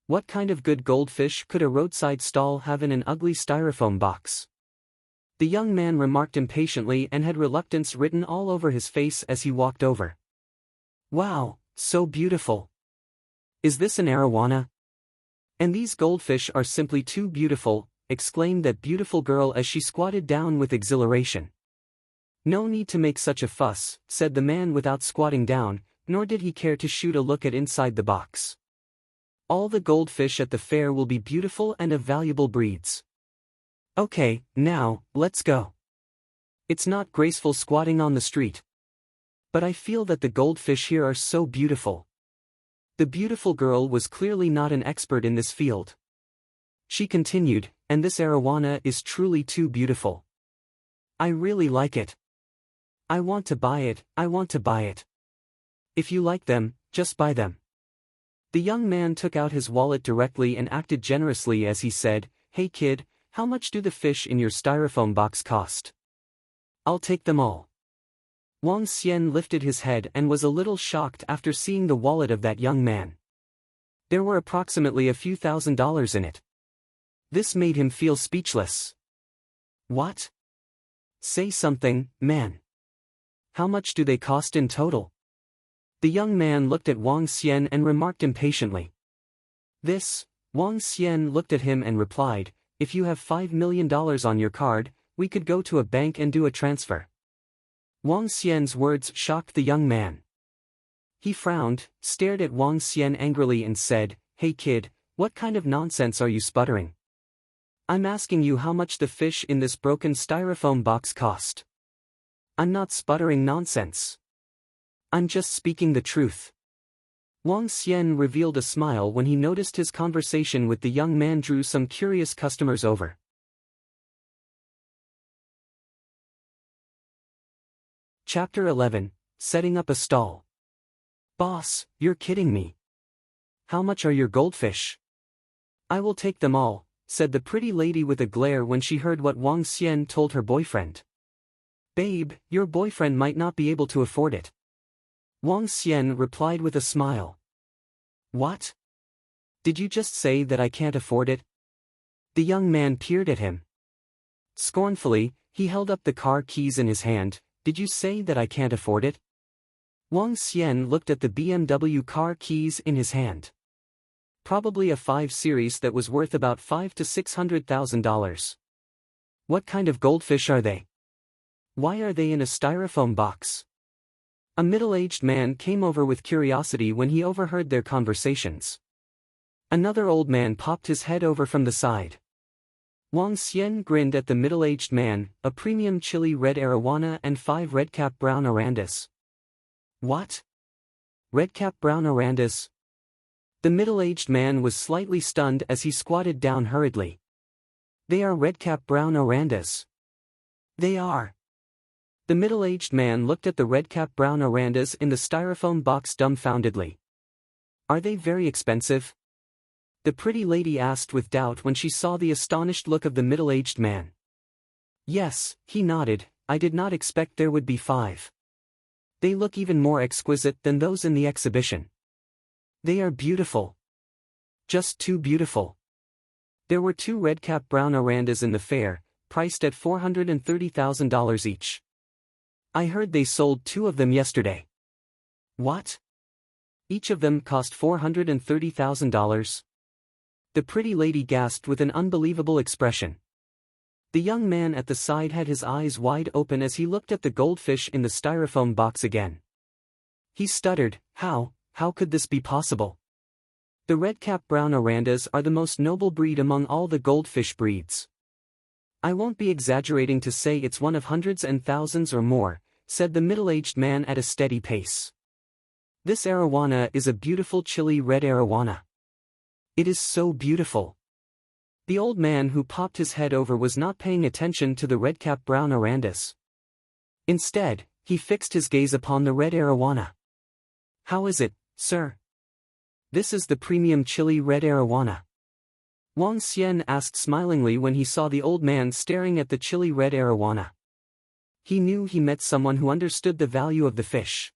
What kind of good goldfish could a roadside stall have in an ugly styrofoam box? The young man remarked impatiently and had reluctance written all over his face as he walked over. Wow, so beautiful. Is this an arowana? And these goldfish are simply too beautiful, exclaimed that beautiful girl as she squatted down with exhilaration. No need to make such a fuss, said the man without squatting down, nor did he care to shoot a look at inside the box. All the goldfish at the fair will be beautiful and of valuable breeds. Okay, now, let's go. It's not graceful squatting on the street. But I feel that the goldfish here are so beautiful. The beautiful girl was clearly not an expert in this field. She continued, and this arowana is truly too beautiful. I really like it. I want to buy it, I want to buy it. If you like them, just buy them. The young man took out his wallet directly and acted generously as he said, Hey kid, how much do the fish in your styrofoam box cost? I'll take them all. Wang Xian lifted his head and was a little shocked after seeing the wallet of that young man. There were approximately a few $1,000s in it. This made him feel speechless. What? Say something, man. How much do they cost in total? The young man looked at Wang Xian and remarked impatiently. This, Wang Xian looked at him and replied, if you have $5 million on your card, we could go to a bank and do a transfer. Wang Xian's words shocked the young man. He frowned, stared at Wang Xian angrily and said, Hey kid, what kind of nonsense are you sputtering? I'm asking you how much the fish in this broken styrofoam box cost. I'm not sputtering nonsense. I'm just speaking the truth. Wang Xian revealed a smile when he noticed his conversation with the young man drew some curious customers over. Chapter 11, Setting Up a Stall. Boss, you're kidding me. How much are your goldfish? I will take them all, said the pretty lady with a glare when she heard what Wang Xian told her boyfriend. Babe, your boyfriend might not be able to afford it. Wang Xian replied with a smile. What? Did you just say that I can't afford it? The young man peered at him. Scornfully, he held up the car keys in his hand. Did you say that I can't afford it? Wang Xian looked at the BMW car keys in his hand. Probably a 5 Series that was worth about $500,000 to $600,000. What kind of goldfish are they? Why are they in a styrofoam box? A middle-aged man came over with curiosity when he overheard their conversations. Another old man popped his head over from the side. Wang Xian grinned at the middle-aged man, a premium chili red arowana and 5 redcap brown Orandas. What? Redcap brown Orandas? The middle-aged man was slightly stunned as he squatted down hurriedly. They are redcap brown Orandas. They are. The middle-aged man looked at the redcap brown Orandas in the styrofoam box dumbfoundedly. Are they very expensive? The pretty lady asked with doubt when she saw the astonished look of the middle-aged man. Yes, he nodded, I did not expect there would be 5. They look even more exquisite than those in the exhibition. They are beautiful. Just too beautiful. There were 2 redcap brown Orandas in the fair, priced at $430,000 each. I heard they sold 2 of them yesterday. What? Each of them cost $430,000? The pretty lady gasped with an unbelievable expression. The young man at the side had his eyes wide open as he looked at the goldfish in the styrofoam box again. He stuttered, how could this be possible? The redcap brown Orandas are the most noble breed among all the goldfish breeds. I won't be exaggerating to say it's one of hundreds and thousands or more, said the middle-aged man at a steady pace. This arowana is a beautiful chili red arowana. It is so beautiful. The old man who popped his head over was not paying attention to the redcap brown Orandas. Instead, he fixed his gaze upon the red arowana. How is it, sir? This is the premium chili red arowana. Wang Xian asked smilingly when he saw the old man staring at the chili red arowana. He knew he met someone who understood the value of the fish.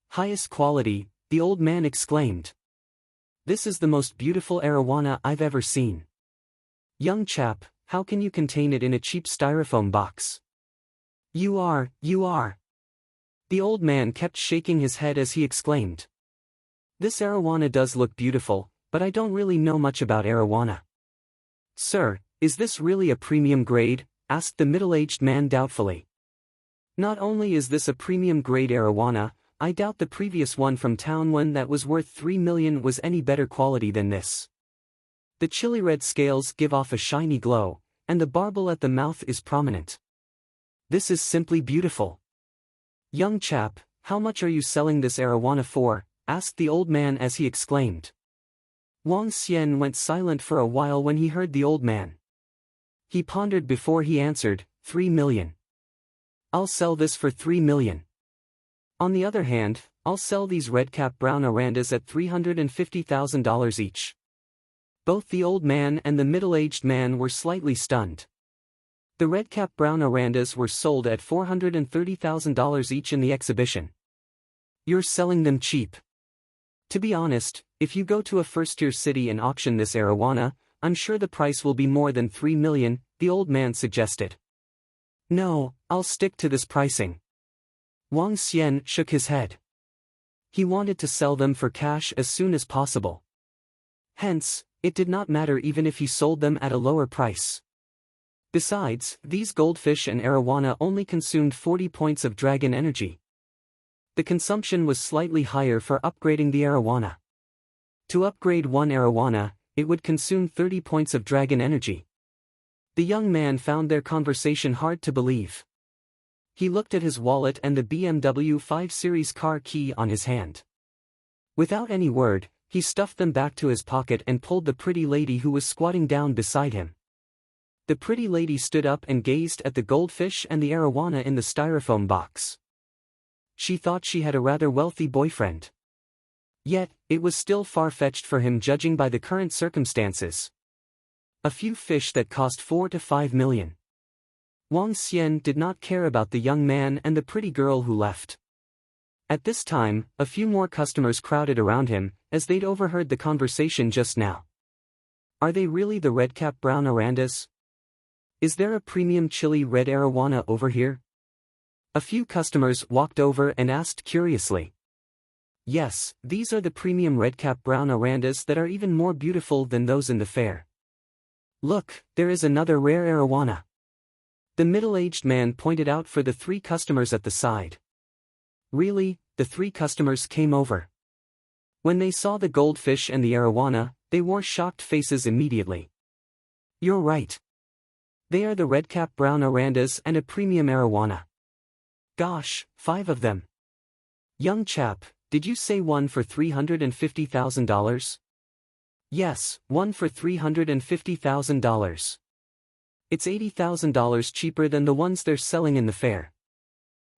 Highest quality, the old man exclaimed. This is the most beautiful arowana I've ever seen. Young chap, how can you contain it in a cheap styrofoam box? You are. The old man kept shaking his head as he exclaimed. This arowana does look beautiful, but I don't really know much about arowana. Sir, is this really a premium grade? Asked the middle-aged man doubtfully. Not only is this a premium grade arowana, I doubt the previous one from town one that was worth 3 million was any better quality than this. The chili red scales give off a shiny glow, and the barbel at the mouth is prominent. This is simply beautiful. Young chap, how much are you selling this arowana for? Asked the old man as he exclaimed. Wang Xian went silent for a while when he heard the old man. He pondered before he answered, 3 million. I'll sell this for 3 million. On the other hand, I'll sell these redcap brown Orandas at $350,000 each. Both the old man and the middle-aged man were slightly stunned. The redcap brown Orandas were sold at $430,000 each in the exhibition. You're selling them cheap. To be honest, if you go to a first-tier city and auction this arowana, I'm sure the price will be more than 3 million, the old man suggested. No, I'll stick to this pricing. Wang Xian shook his head. He wanted to sell them for cash as soon as possible. Hence, it did not matter even if he sold them at a lower price. Besides, these goldfish and arowana only consumed 40 points of dragon energy. The consumption was slightly higher for upgrading the arowana. To upgrade one arowana, it would consume 30 points of dragon energy. The young man found their conversation hard to believe. He looked at his wallet and the BMW 5 Series car key on his hand. Without any word, he stuffed them back to his pocket and pulled the pretty lady who was squatting down beside him. The pretty lady stood up and gazed at the goldfish and the arowana in the styrofoam box. She thought she had a rather wealthy boyfriend. Yet, it was still far-fetched for him judging by the current circumstances. A few fish that cost 4 to 5 million. Wang Xian did not care about the young man and the pretty girl who left. At this time, a few more customers crowded around him, as they'd overheard the conversation just now. Are they really the redcap brown Orandas? Is there a premium chili red arowana over here? A few customers walked over and asked curiously. Yes, these are the premium redcap brown Orandas that are even more beautiful than those in the fair. Look, there is another rare arowana. The middle-aged man pointed out for the 3 customers at the side. Really, the three customers came over. When they saw the goldfish and the arowana, they wore shocked faces immediately. You're right. They are the Redcap brown Orandas and a premium arowana. Gosh, 5 of them. Young chap, did you say one for $350,000? Yes, one for $350,000. It's $80,000 cheaper than the ones they're selling in the fair.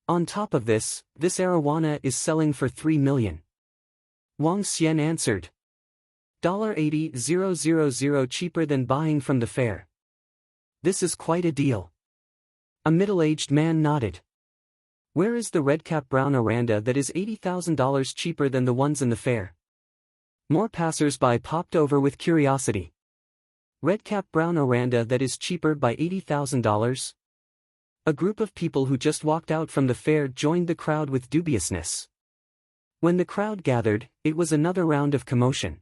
On top of this arowana is selling for $3 million. Wang Xian answered. $80,000 cheaper than buying from the fair. This is quite a deal. A middle-aged man nodded. Where is the Redcap brown Oranda that is $80,000 cheaper than the ones in the fair? More passers-by popped over with curiosity. Redcap brown Oranda that is cheaper by $80,000? A group of people who just walked out from the fair joined the crowd with dubiousness. When the crowd gathered, it was another round of commotion.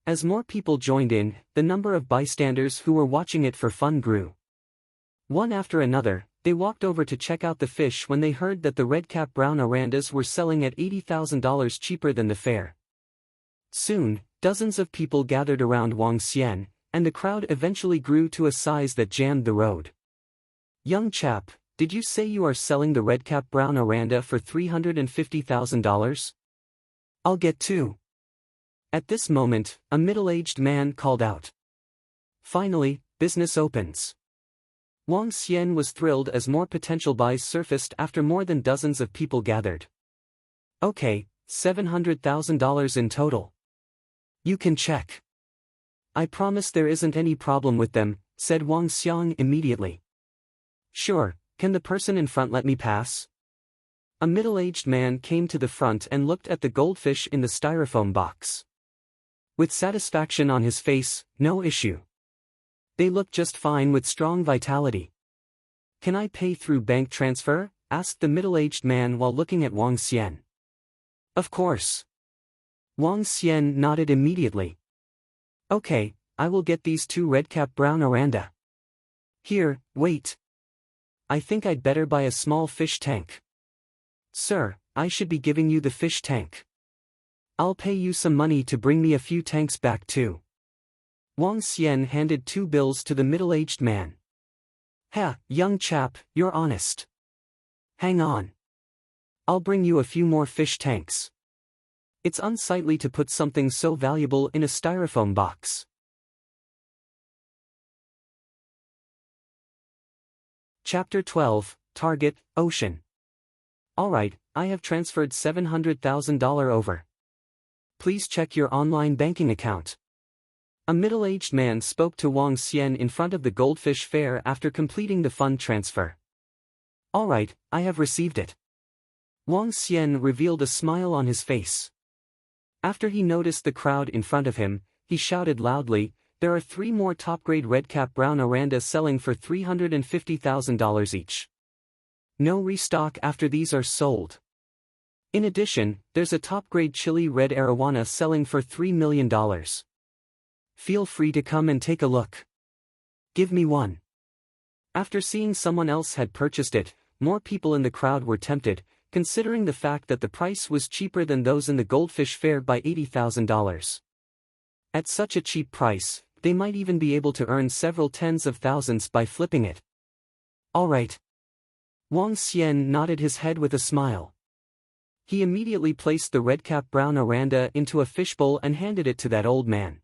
As more people joined in, the number of bystanders who were watching it for fun grew. One after another, they walked over to check out the fish when they heard that the Redcap brown Orandas were selling at $80,000 cheaper than the fair. Soon, dozens of people gathered around Wang Xian, and the crowd eventually grew to a size that jammed the road. Young chap, did you say you are selling the Redcap brown Oranda for $350,000? I'll get 2. At this moment, a middle-aged man called out. Finally, business opens. Wang Xian was thrilled as more potential buys surfaced after more than dozens of people gathered. Okay, $700,000 in total. You can check. I promise there isn't any problem with them, said Wang Xiang immediately. Sure, can the person in front let me pass? A middle-aged man came to the front and looked at the goldfish in the styrofoam box. With satisfaction on his face, no issue. They look just fine with strong vitality. Can I pay through bank transfer? Asked the middle-aged man while looking at Wang Xian. Of course. Wang Xian nodded immediately. Okay, I will get these 2 Redcap brown Oranda. Here, wait. I think I'd better buy a small fish tank. Sir, I should be giving you the fish tank. I'll pay you some money to bring me a few tanks back too. Wang Xian handed 2 bills to the middle-aged man. Ha, young chap, you're honest. Hang on. I'll bring you a few more fish tanks. It's unsightly to put something so valuable in a styrofoam box. Chapter 12, Target, Ocean. Alright, I have transferred $700,000 over. Please check your online banking account. A middle-aged man spoke to Wang Xian in front of the Goldfish Fair after completing the fund transfer. Alright, I have received it. Wang Xian revealed a smile on his face. After he noticed the crowd in front of him, he shouted loudly, there are 3 more top-grade Redcap brown Oranda selling for $350,000 each. No restock after these are sold. In addition, there's a top-grade chili red arowana selling for $3 million. Feel free to come and take a look. Give me one. After seeing someone else had purchased it, more people in the crowd were tempted, considering the fact that the price was cheaper than those in the Goldfish Fair by $80,000. At such a cheap price, they might even be able to earn several tens of thousands by flipping it. Alright. Wang Xian nodded his head with a smile. He immediately placed the Redcap brown Oranda into a fishbowl and handed it to that old man.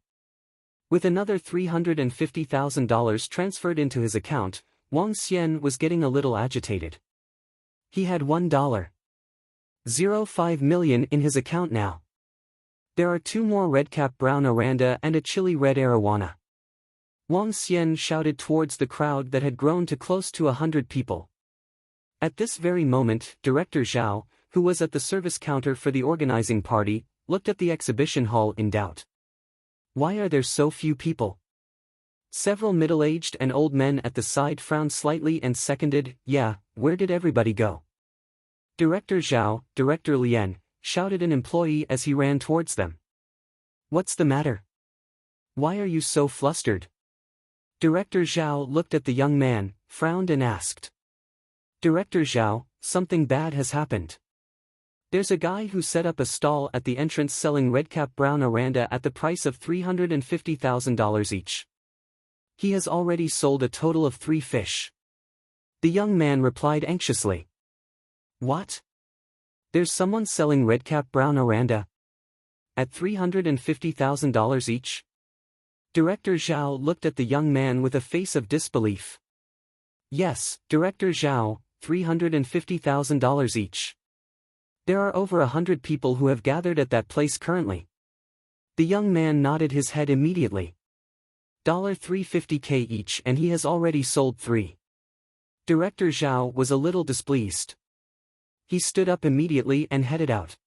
With another $350,000 transferred into his account, Wang Xian was getting a little agitated. He had $1.05 million in his account now. There are 2 more Redcap brown Oranda and a chili red arowana. Wang Xian shouted towards the crowd that had grown to close to 100 people. At this very moment, Director Zhao, who was at the service counter for the organizing party, looked at the exhibition hall in doubt. Why are there so few people? Several middle-aged and old men at the side frowned slightly and seconded, yeah, where did everybody go? Director Zhao, Director Lian, shouted an employee as he ran towards them. What's the matter? Why are you so flustered? Director Zhao looked at the young man, frowned and asked. Director Zhao, something bad has happened. There's a guy who set up a stall at the entrance selling Redcap brown Oranda at the price of $350,000 each. He has already sold a total of 3 fish. The young man replied anxiously. What? There's someone selling Redcap brown Oranda? At $350,000 each? Director Zhao looked at the young man with a face of disbelief. Yes, Director Zhao, $350,000 each. There are over 100 people who have gathered at that place currently. The young man nodded his head immediately. $350K each, and he has already sold 3. Director Zhao was a little displeased. He stood up immediately and headed out.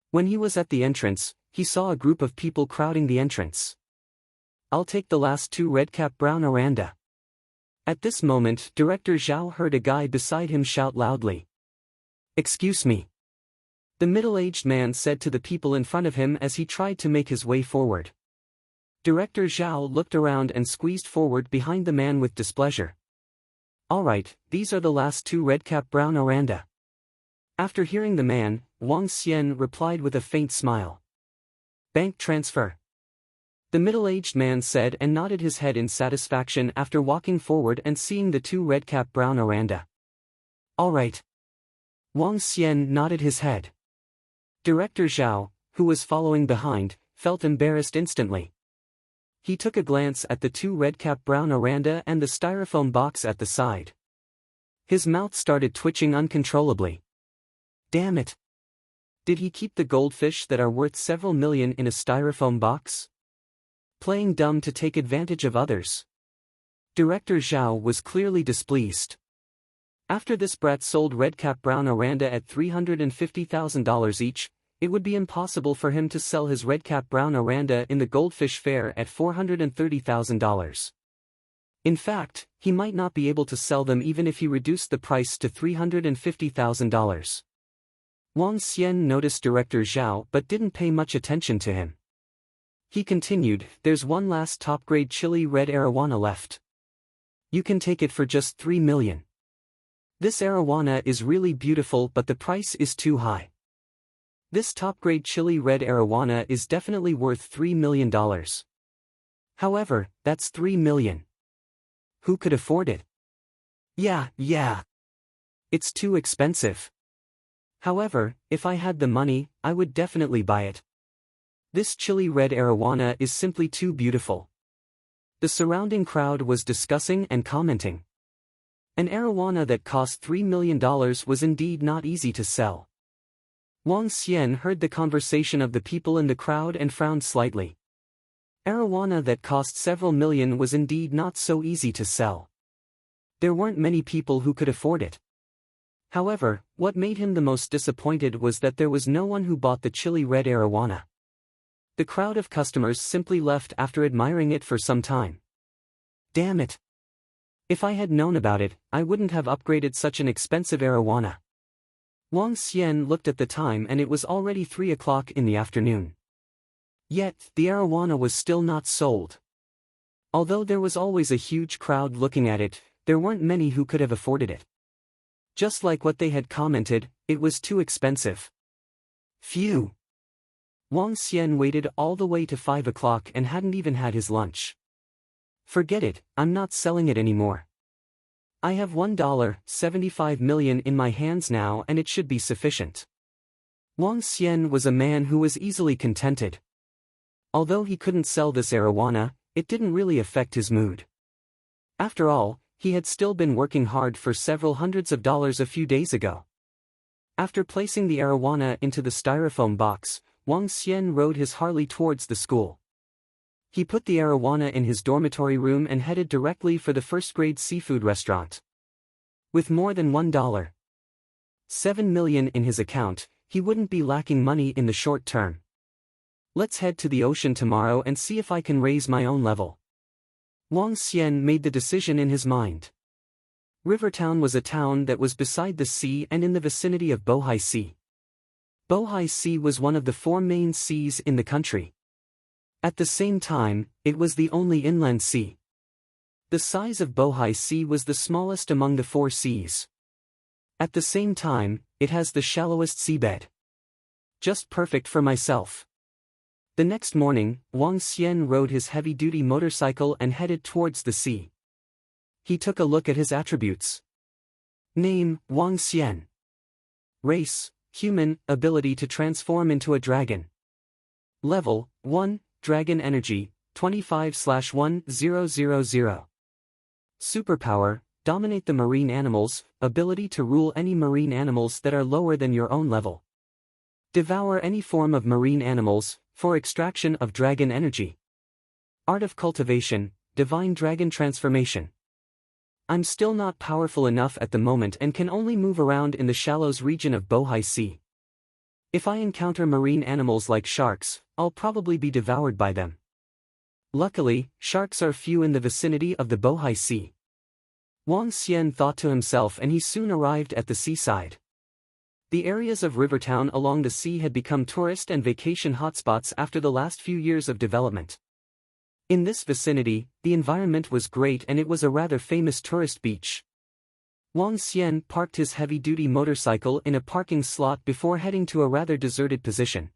When he was at the entrance, he saw a group of people crowding the entrance. I'll take the last 2 Redcap brown Oranda. At this moment, Director Zhao heard a guy beside him shout loudly. Excuse me. The middle-aged man said to the people in front of him as he tried to make his way forward. Director Zhao looked around and squeezed forward behind the man with displeasure. Alright, these are the last 2 Redcap brown Oranda. After hearing the man, Wang Xian replied with a faint smile. Bank transfer. The middle-aged man said and nodded his head in satisfaction after walking forward and seeing the 2 Redcap brown Oranda. Alright. Wang Xian nodded his head. Director Zhao, who was following behind, felt embarrassed instantly. He took a glance at the 2 Redcap brown Oranda and the styrofoam box at the side. His mouth started twitching uncontrollably. Damn it! Did he keep the goldfish that are worth several million in a styrofoam box? Playing dumb to take advantage of others. Director Zhao was clearly displeased. After this brat sold Redcap brown Oranda at $350,000 each, it would be impossible for him to sell his Redcap brown Oranda in the Goldfish Fair at $430,000. In fact, he might not be able to sell them even if he reduced the price to $350,000. Wang Xian noticed Director Zhao but didn't pay much attention to him. He continued, there's one last top-grade chili red arowana left. You can take it for just 3 million. This arowana is really beautiful but the price is too high. This top-grade chili red arowana is definitely worth $3 million. However, that's 3 million. Who could afford it? Yeah. It's too expensive. However, if I had the money, I would definitely buy it. This chili red arowana is simply too beautiful. The surrounding crowd was discussing and commenting. An arowana that cost $3 million was indeed not easy to sell. Wang Xian heard the conversation of the people in the crowd and frowned slightly. Arowana that cost several million was indeed not so easy to sell. There weren't many people who could afford it. However, what made him the most disappointed was that there was no one who bought the chili red arowana. The crowd of customers simply left after admiring it for some time. Damn it! If I had known about it, I wouldn't have upgraded such an expensive arowana. Wang Xian looked at the time and it was already 3 o'clock in the afternoon. Yet, the arowana was still not sold. Although there was always a huge crowd looking at it, there weren't many who could have afforded it. Just like what they had commented, it was too expensive. Phew! Wang Xian waited all the way to 5 o'clock and hadn't even had his lunch. Forget it, I'm not selling it anymore. I have $1.75 million in my hands now and it should be sufficient. Wang Xian was a man who was easily contented. Although he couldn't sell this arowana, it didn't really affect his mood. After all, he had still been working hard for several hundreds of dollars a few days ago. After placing the arowana into the styrofoam box, Wang Xian rode his Harley towards the school. He put the arowana in his dormitory room and headed directly for the first-grade seafood restaurant. With more than $1.7 million in his account, he wouldn't be lacking money in the short term. Let's head to the ocean tomorrow and see if I can raise my own level. Wang Xian made the decision in his mind. Rivertown was a town that was beside the sea and in the vicinity of Bohai Sea. Bohai Sea was one of the 4 main seas in the country. At the same time, it was the only inland sea. The size of Bohai Sea was the smallest among the 4 seas. At the same time, it has the shallowest seabed. just perfect for myself. The next morning, Wang Xian rode his heavy-duty motorcycle and headed towards the sea. He took a look at his attributes. Name, Wang Xian. Race, human, ability to transform into a dragon. Level, 1, Dragon Energy, 25/1000. Superpower, dominate the marine animals, ability to rule any marine animals that are lower than your own level. Devour any form of marine animals, for extraction of dragon energy. Art of Cultivation, Divine Dragon Transformation. I'm still not powerful enough at the moment and can only move around in the shallows region of Bohai Sea. If I encounter marine animals like sharks, I'll probably be devoured by them. Luckily, sharks are few in the vicinity of the Bohai Sea. Wang Xian thought to himself, and he soon arrived at the seaside. The areas of Rivertown along the sea had become tourist and vacation hotspots after the last few years of development. In this vicinity, the environment was great and it was a rather famous tourist beach. Wang Xian parked his heavy-duty motorcycle in a parking slot before heading to a rather deserted position.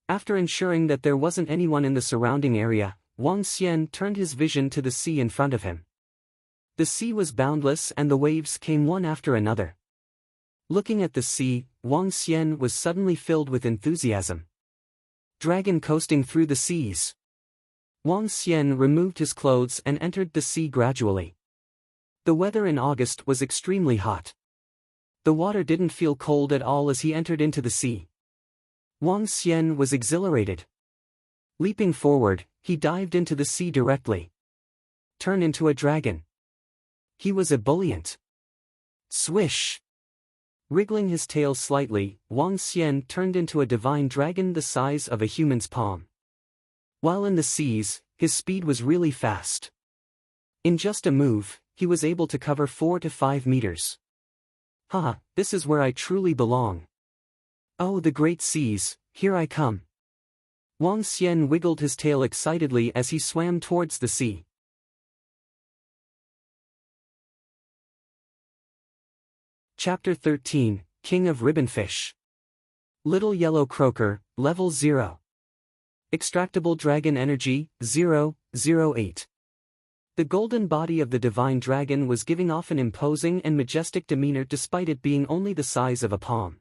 After ensuring that there wasn't anyone in the surrounding area, Wang Xian turned his vision to the sea in front of him. The sea was boundless and the waves came one after another. Looking at the sea, Wang Xian was suddenly filled with enthusiasm. Dragon coasting through the seas. Wang Xian removed his clothes and entered the sea gradually. The weather in August was extremely hot. The water didn't feel cold at all as he entered into the sea. Wang Xian was exhilarated. Leaping forward, he dived into the sea directly. Turn into a dragon. He was ebullient. Swish! Wriggling his tail slightly, Wang Xian turned into a divine dragon the size of a human's palm. While in the seas, his speed was really fast. In just a move, he was able to cover 4 to 5 meters. Haha, this is where I truly belong. Oh, the great seas, here I come. Wang Xian wiggled his tail excitedly as he swam towards the sea. Chapter 13, King of Ribbonfish. Little Yellow Croaker, Level 0. Extractable Dragon Energy, 008. The golden body of the divine dragon was giving off an imposing and majestic demeanor despite it being only the size of a palm.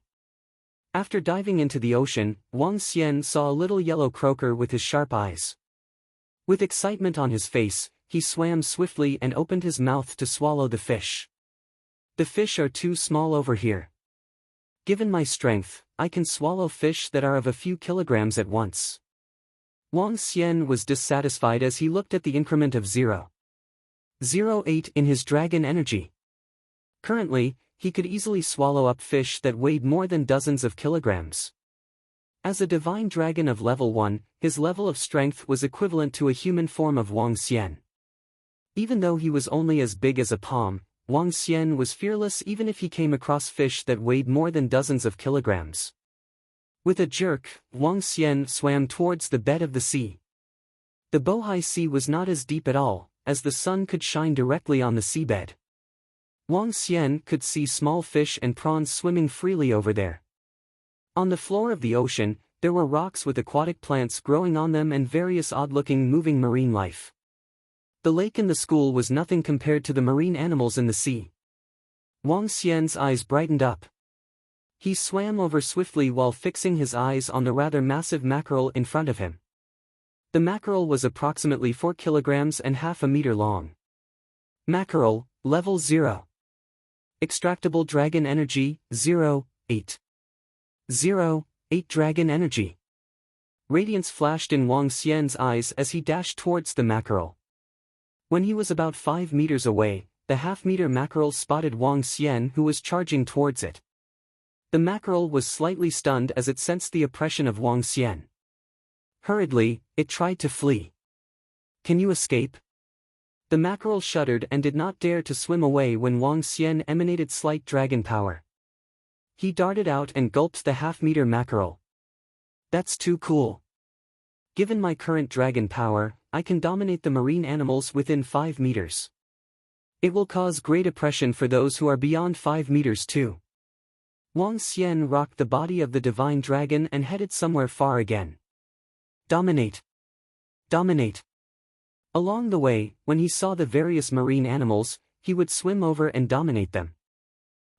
After diving into the ocean, Wang Xian saw a little yellow croaker with his sharp eyes. With excitement on his face, he swam swiftly and opened his mouth to swallow the fish. The fish are too small over here. Given my strength, I can swallow fish that are of a few kilograms at once. Wang Xian was dissatisfied as he looked at the increment of 0.08 in his dragon energy. Currently, he could easily swallow up fish that weighed more than dozens of kilograms. As a divine dragon of level 1, his level of strength was equivalent to a human form of Wang Xian. Even though he was only as big as a palm, Wang Xian was fearless even if he came across fish that weighed more than dozens of kilograms. With a jerk, Wang Xian swam towards the bed of the sea. The Bohai Sea was not as deep at all, as the sun could shine directly on the seabed. Wang Xian could see small fish and prawns swimming freely over there. On the floor of the ocean, there were rocks with aquatic plants growing on them and various odd-looking moving marine life. The lake in the school was nothing compared to the marine animals in the sea. Wang Xian's eyes brightened up. He swam over swiftly while fixing his eyes on the rather massive mackerel in front of him. The mackerel was approximately 4 kilograms and half a meter long. Mackerel, Level 0. Extractable Dragon Energy, 0.8. 0.8 Dragon Energy. Radiance flashed in Wang Xian's eyes as he dashed towards the mackerel. When he was about 5 meters away, the half-meter mackerel spotted Wang Xian who was charging towards it. The mackerel was slightly stunned as it sensed the oppression of Wang Xian. Hurriedly, it tried to flee. Can you escape? The mackerel shuddered and did not dare to swim away when Wang Xian emanated slight dragon power. He darted out and gulped the half-meter mackerel. That's too cool. Given my current dragon power, I can dominate the marine animals within 5 meters. It will cause great oppression for those who are beyond 5 meters too. Wang Xian rocked the body of the divine dragon and headed somewhere far again. Dominate! Dominate! Along the way, when he saw the various marine animals, he would swim over and dominate them.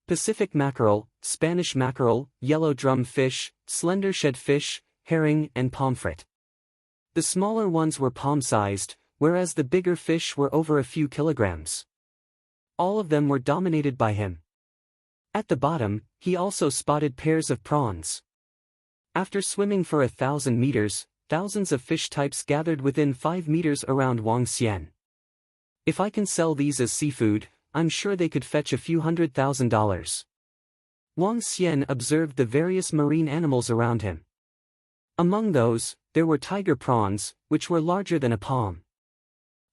Pacific mackerel, Spanish mackerel, yellow drum fish, slender shedfish, herring, and pomfret. The smaller ones were palm-sized, whereas the bigger fish were over a few kilograms. All of them were dominated by him. At the bottom, he also spotted pairs of prawns. After swimming for 1,000 meters, thousands of fish types gathered within 5 meters around Wang Xian. If I can sell these as seafood, I'm sure they could fetch a few $100,000. Wang Xian observed the various marine animals around him. Among those, there were tiger prawns, which were larger than a palm.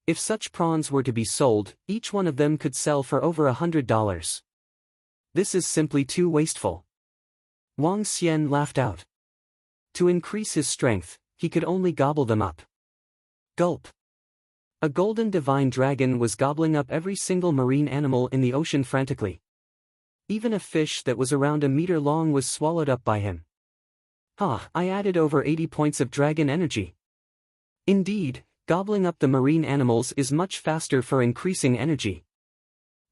If such prawns were to be sold, each one of them could sell for over $100. This is simply too wasteful. Wang Xian laughed out. To increase his strength, he could only gobble them up. Gulp. A golden divine dragon was gobbling up every single marine animal in the ocean frantically. Even a fish that was around a meter long was swallowed up by him. I added over 80 points of dragon energy. Indeed, gobbling up the marine animals is much faster for increasing energy.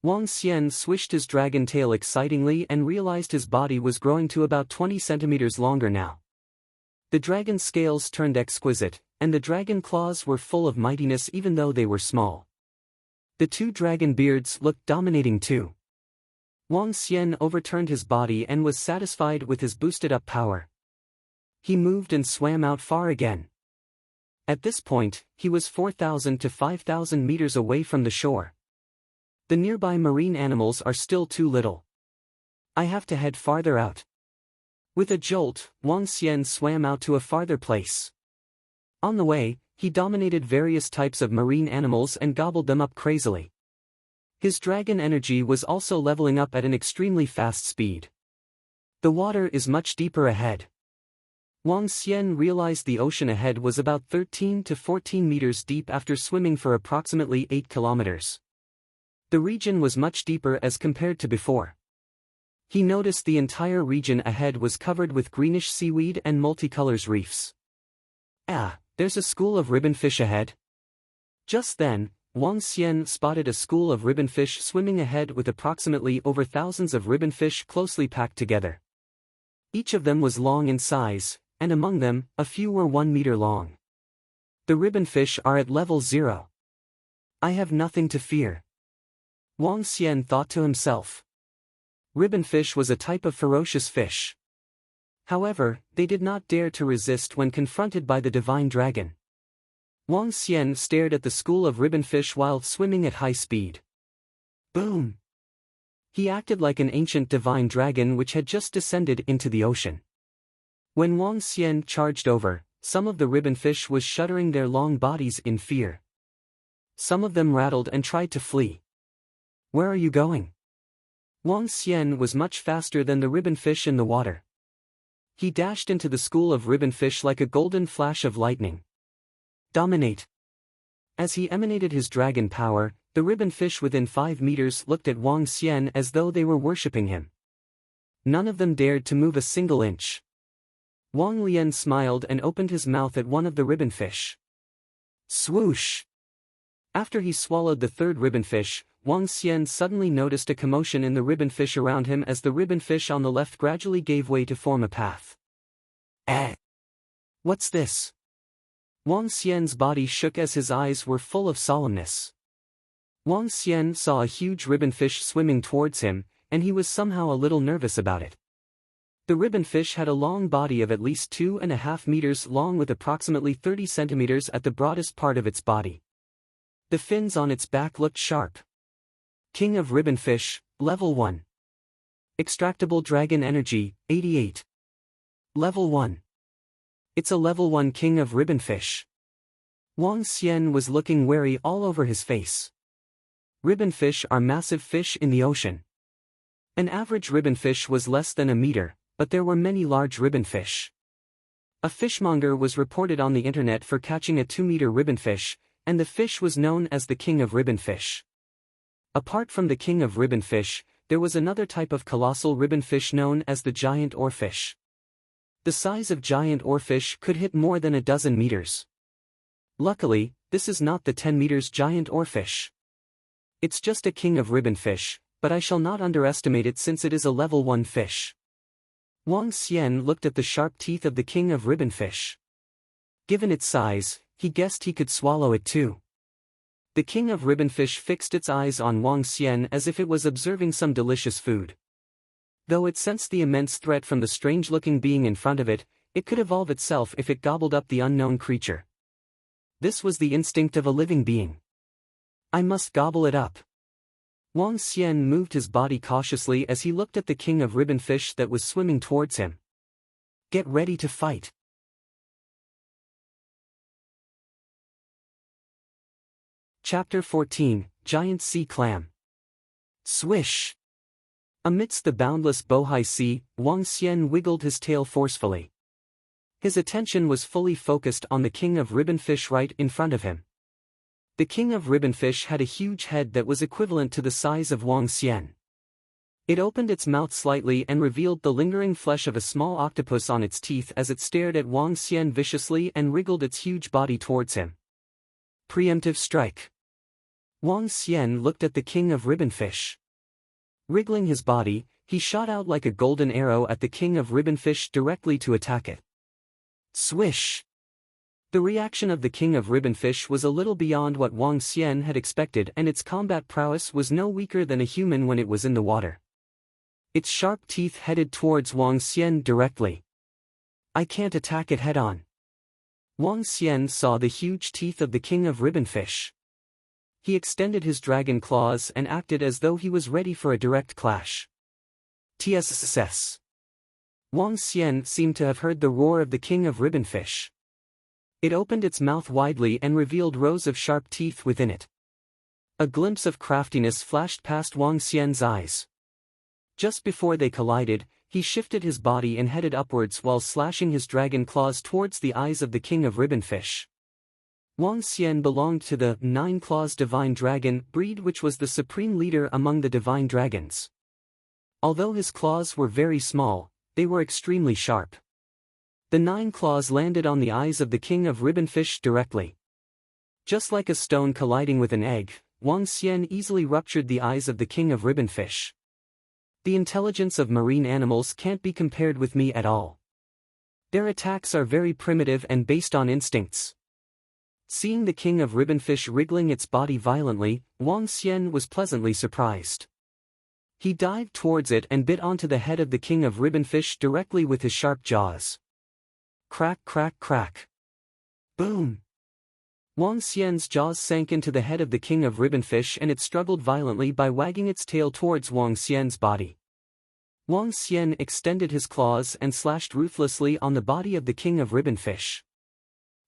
Wang Xian swished his dragon tail excitingly and realized his body was growing to about 20 centimeters longer now. The dragon scales turned exquisite, and the dragon claws were full of mightiness even though they were small. The 2 dragon beards looked dominating too. Wang Xian overturned his body and was satisfied with his boosted-up power. He moved and swam out far again. At this point, he was 4,000 to 5,000 meters away from the shore. The nearby marine animals are still too little. I have to head farther out. With a jolt, Wang Xian swam out to a farther place. On the way, he dominated various types of marine animals and gobbled them up crazily. His dragon energy was also leveling up at an extremely fast speed. The water is much deeper ahead. Wang Xian realized the ocean ahead was about 13 to 14 meters deep after swimming for approximately 8 kilometers. The region was much deeper as compared to before. He noticed the entire region ahead was covered with greenish seaweed and multicolors reefs. There's a school of ribbonfish ahead. Just then, Wang Xian spotted a school of ribbonfish swimming ahead with approximately over thousands of ribbonfish closely packed together. Each of them was long in size, and among them, a few were 1 meter long. The ribbonfish are at level 0. I have nothing to fear. Wang Xian thought to himself. Ribbonfish was a type of ferocious fish. However, they did not dare to resist when confronted by the divine dragon. Wang Xian stared at the school of ribbonfish while swimming at high speed. Boom! He acted like an ancient divine dragon which had just descended into the ocean. When Wang Xian charged over, some of the ribbonfish was shuddering their long bodies in fear. Some of them rattled and tried to flee. Where are you going? Wang Xian was much faster than the ribbonfish in the water. He dashed into the school of ribbonfish like a golden flash of lightning. Dominate! As he emanated his dragon power, the ribbonfish within 5 meters looked at Wang Xian as though they were worshipping him. None of them dared to move a single inch. Wang Lian smiled and opened his mouth at one of the ribbonfish. Swoosh! After he swallowed the 3rd ribbonfish, Wang Xian suddenly noticed a commotion in the ribbonfish around him as the ribbonfish on the left gradually gave way to form a path. What's this? Wang Xian's body shook as his eyes were full of solemnness. Wang Xian saw a huge ribbonfish swimming towards him, and he was somehow a little nervous about it. The ribbonfish had a long body of at least 2.5 meters long with approximately 30 centimeters at the broadest part of its body. The fins on its back looked sharp. King of Ribbonfish, Level 1. Extractable Dragon Energy, 88. Level 1. It's a Level 1 King of Ribbonfish. Wang Xian was looking wary all over his face. Ribbonfish are massive fish in the ocean. An average ribbonfish was less than a meter, but there were many large ribbonfish. A fishmonger was reported on the internet for catching a 2-meter ribbonfish, and the fish was known as the King of Ribbonfish. Apart from the King of Ribbonfish, there was another type of colossal ribbonfish known as the giant oarfish. The size of giant oarfish could hit more than a dozen meters. Luckily, this is not the 10 meters giant oarfish. It's just a king of ribbonfish, but I shall not underestimate it since it is a level 1 fish. Wang Xian looked at the sharp teeth of the king of ribbonfish. Given its size, he guessed he could swallow it too. The king of ribbonfish fixed its eyes on Wang Xian as if it was observing some delicious food. Though it sensed the immense threat from the strange-looking being in front of it, it could evolve itself if it gobbled up the unknown creature. This was the instinct of a living being. I must gobble it up. Wang Xian moved his body cautiously as he looked at the king of ribbonfish that was swimming towards him. Get ready to fight. Chapter 14, Giant Sea Clam. Swish! Amidst the boundless Bohai Sea, Wang Xian wiggled his tail forcefully. His attention was fully focused on the king of ribbonfish right in front of him. The king of ribbonfish had a huge head that was equivalent to the size of Wang Xian. It opened its mouth slightly and revealed the lingering flesh of a small octopus on its teeth as it stared at Wang Xian viciously and wriggled its huge body towards him. Preemptive strike. Wang Xian looked at the king of ribbonfish. Wriggling his body, he shot out like a golden arrow at the king of ribbonfish directly to attack it. Swish! The reaction of the king of ribbonfish was a little beyond what Wang Xian had expected, and its combat prowess was no weaker than a human when it was in the water. Its sharp teeth headed towards Wang Xian directly. I can't attack it head-on. Wang Xian saw the huge teeth of the king of ribbonfish. He extended his dragon claws and acted as though he was ready for a direct clash. TSSS. Wang Xian seemed to have heard the roar of the king of ribbonfish. It opened its mouth widely and revealed rows of sharp teeth within it. A glimpse of craftiness flashed past Wang Xian's eyes. Just before they collided, he shifted his body and headed upwards while slashing his dragon claws towards the eyes of the king of ribbonfish. Wang Xian belonged to the Nine Claws Divine Dragon breed, which was the supreme leader among the divine dragons. Although his claws were very small, they were extremely sharp. The 9 claws landed on the eyes of the king of ribbonfish directly. Just like a stone colliding with an egg, Wang Xian easily ruptured the eyes of the king of ribbonfish. The intelligence of marine animals can't be compared with me at all. Their attacks are very primitive and based on instincts. Seeing the king of ribbonfish wriggling its body violently, Wang Xian was pleasantly surprised. He dived towards it and bit onto the head of the king of ribbonfish directly with his sharp jaws. Crack, crack, crack. Boom! Wang Xian's jaws sank into the head of the king of ribbonfish and it struggled violently by wagging its tail towards Wang Xian's body. Wang Xian extended his claws and slashed ruthlessly on the body of the king of ribbonfish.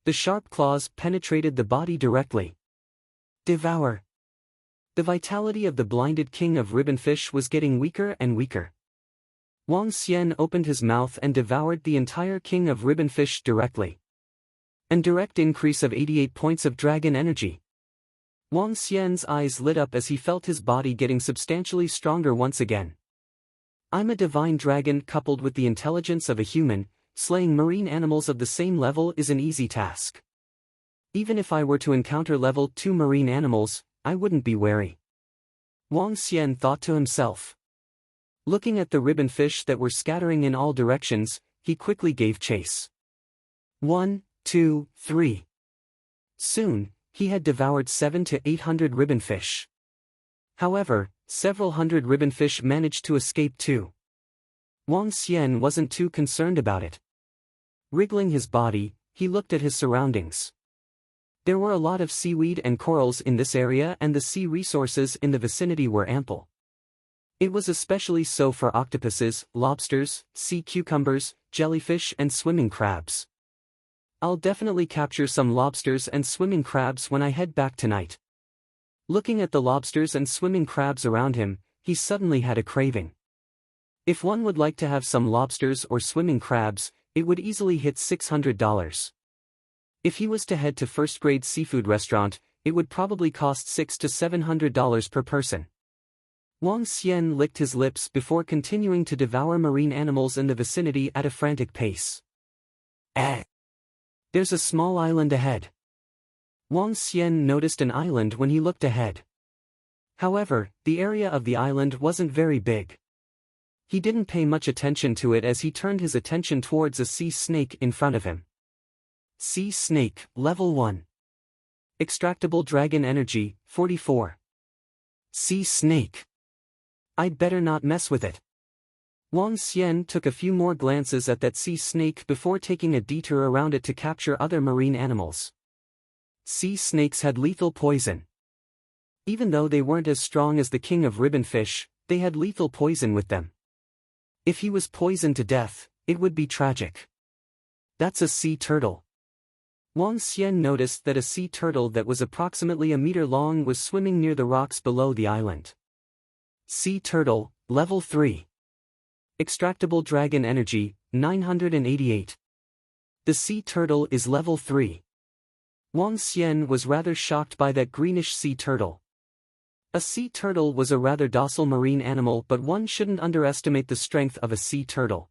The sharp claws penetrated the body directly. Devour! The vitality of the blinded king of ribbonfish was getting weaker and weaker. Wang Xian opened his mouth and devoured the entire king of ribbonfish directly. An direct increase of 88 points of dragon energy. Wang Xian's eyes lit up as he felt his body getting substantially stronger once again. I'm a divine dragon coupled with the intelligence of a human. Slaying marine animals of the same level is an easy task. Even if I were to encounter level 2 marine animals, I wouldn't be wary. Wang Xian thought to himself. Looking at the ribbonfish that were scattering in all directions, he quickly gave chase. 1, 2, 3. Soon, he had devoured 700 to 800 ribbonfish. However, several hundred ribbonfish managed to escape too. Wang Xian wasn't too concerned about it. Wriggling his body, he looked at his surroundings. There were a lot of seaweed and corals in this area and the sea resources in the vicinity were ample. It was especially so for octopuses, lobsters, sea cucumbers, jellyfish and swimming crabs. I'll definitely capture some lobsters and swimming crabs when I head back tonight. Looking at the lobsters and swimming crabs around him, he suddenly had a craving. If one would like to have some lobsters or swimming crabs, it would easily hit $600. If he was to head to first-grade seafood restaurant, it would probably cost $600 to $700 per person. Wang Xian licked his lips before continuing to devour marine animals in the vicinity at a frantic pace. There's a small island ahead. Wang Xian noticed an island when he looked ahead. However, the area of the island wasn't very big. He didn't pay much attention to it as he turned his attention towards a sea snake in front of him. Sea snake, level 1. Extractable dragon energy, 44. Sea snake. I'd better not mess with it. Wang Xian took a few more glances at that sea snake before taking a detour around it to capture other marine animals. Sea snakes had lethal poison. Even though they weren't as strong as the king of Ribbonfish, they had lethal poison with them. If he was poisoned to death, it would be tragic. That's a sea turtle. Wang Xian noticed that a sea turtle that was approximately a meter long was swimming near the rocks below the island. Sea turtle, level 3. Extractable dragon energy, 988. The sea turtle is level 3. Wang Xian was rather shocked by that greenish sea turtle. A sea turtle was a rather docile marine animal, but one shouldn't underestimate the strength of a sea turtle.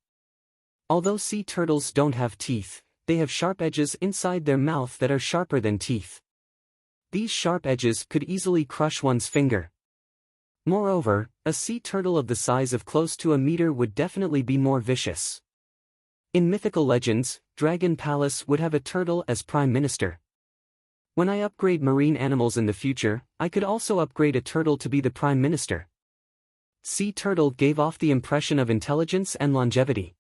Although sea turtles don't have teeth, they have sharp edges inside their mouth that are sharper than teeth. These sharp edges could easily crush one's finger. Moreover, a sea turtle of the size of close to a meter would definitely be more vicious. In mythical legends, Dragon Palace would have a turtle as prime minister. When I upgrade marine animals in the future, I could also upgrade a turtle to be the prime minister. Sea turtle gave off the impression of intelligence and longevity.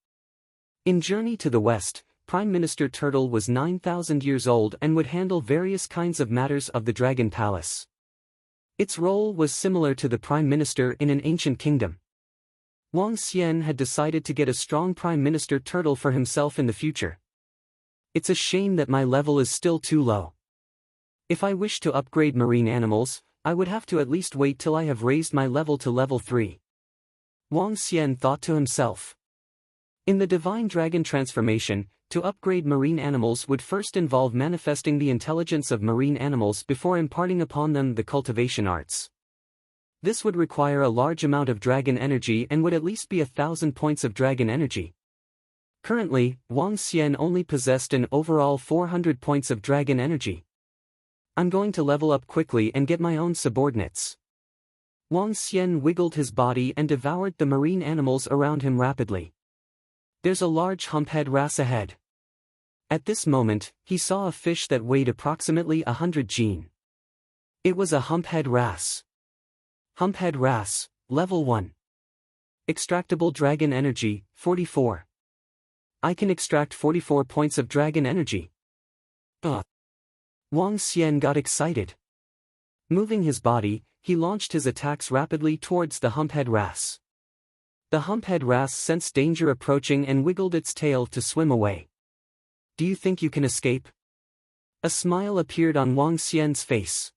In Journey to the West, Prime Minister Turtle was 9,000 years old and would handle various kinds of matters of the Dragon Palace. Its role was similar to the Prime Minister in an ancient kingdom. Wang Xian had decided to get a strong Prime Minister Turtle for himself in the future. It's a shame that my level is still too low. If I wish to upgrade marine animals, I would have to at least wait till I have raised my level to level 3. Wang Xian thought to himself. In the Divine Dragon transformation, to upgrade marine animals would first involve manifesting the intelligence of marine animals before imparting upon them the cultivation arts. This would require a large amount of dragon energy and would at least be 1,000 points of dragon energy. Currently, Wang Xian only possessed an overall 400 points of dragon energy. I'm going to level up quickly and get my own subordinates. Wang Xian wiggled his body and devoured the marine animals around him rapidly. There's a large humphead wrasse ahead. At this moment, he saw a fish that weighed approximately 100 gene. It was a humphead wrasse. Humphead wrasse, level 1. Extractable dragon energy, 44. I can extract 44 points of dragon energy. Wang Xian got excited. Moving his body, he launched his attacks rapidly towards the humphead wrasse. The humphead wrasse sensed danger approaching and wiggled its tail to swim away. Do you think you can escape? A smile appeared on Wang Xian's face.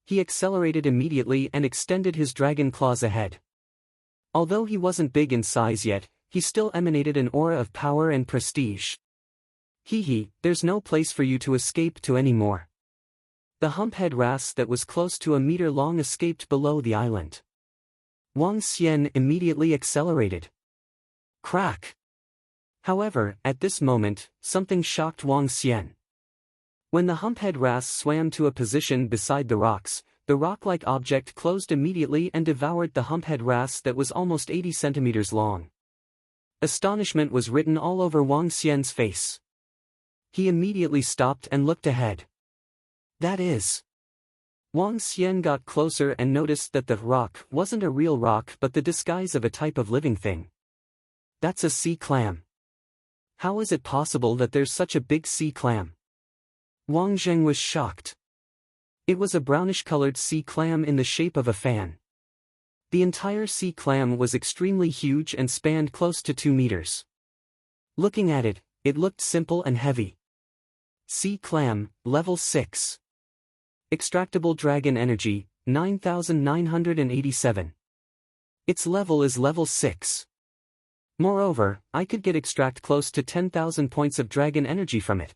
He accelerated immediately and extended his dragon claws ahead. Although he wasn't big in size yet, he still emanated an aura of power and prestige. There's no place for you to escape to anymore. The humphead wrasse that was close to a meter long escaped below the island. Wang Xian immediately accelerated. Crack! However, at this moment, something shocked Wang Xian. When the humphead wrasse swam to a position beside the rocks, the rock-like object closed immediately and devoured the humphead wrasse that was almost 80 centimeters long. Astonishment was written all over Wang Xian's face. He immediately stopped and looked ahead. That is. Wang Xian got closer and noticed that the rock wasn't a real rock but the disguise of a type of living thing. That's a sea clam. How is it possible that there's such a big sea clam? Wang Zheng was shocked. It was a brownish-colored sea clam in the shape of a fan. The entire sea clam was extremely huge and spanned close to 2 meters. Looking at it, it looked simple and heavy. Sea clam, level 6. Extractable dragon energy, 9,987. Its level is level 6. Moreover, I could extract close to 10,000 points of dragon energy from it.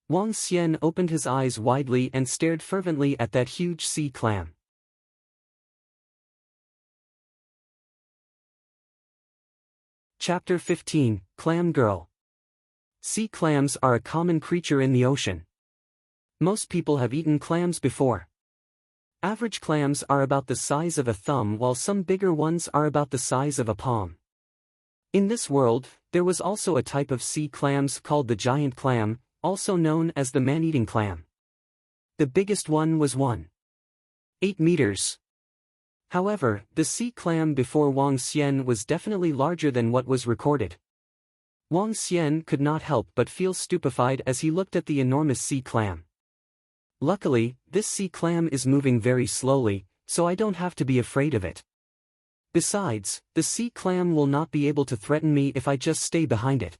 Wang Xian opened his eyes widely and stared fervently at that huge sea clam. Chapter 15, Clam Girl. Sea clams are a common creature in the ocean. Most people have eaten clams before. Average clams are about the size of a thumb, while some bigger ones are about the size of a palm. In this world, there was also a type of sea clams called the giant clam, also known as the man-eating clam. The biggest one was 1.8 meters. However, the sea clam before Wang Xian was definitely larger than what was recorded. Wang Xian could not help but feel stupefied as he looked at the enormous sea clam. Luckily, this sea clam is moving very slowly, so I don't have to be afraid of it. Besides, the sea clam will not be able to threaten me if I just stay behind it.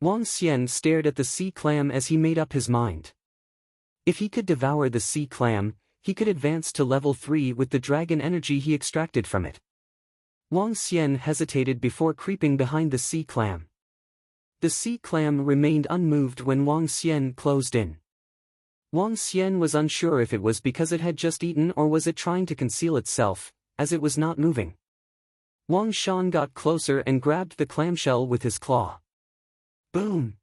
Wang Xian stared at the sea clam as he made up his mind. If he could devour the sea clam, he could advance to level 3 with the dragon energy he extracted from it. Wang Xian hesitated before creeping behind the sea clam. The sea clam remained unmoved when Wang Xian closed in. Wang Xian was unsure if it was because it had just eaten or was it trying to conceal itself, as it was not moving. Wang Xian got closer and grabbed the clamshell with his claw. Boom!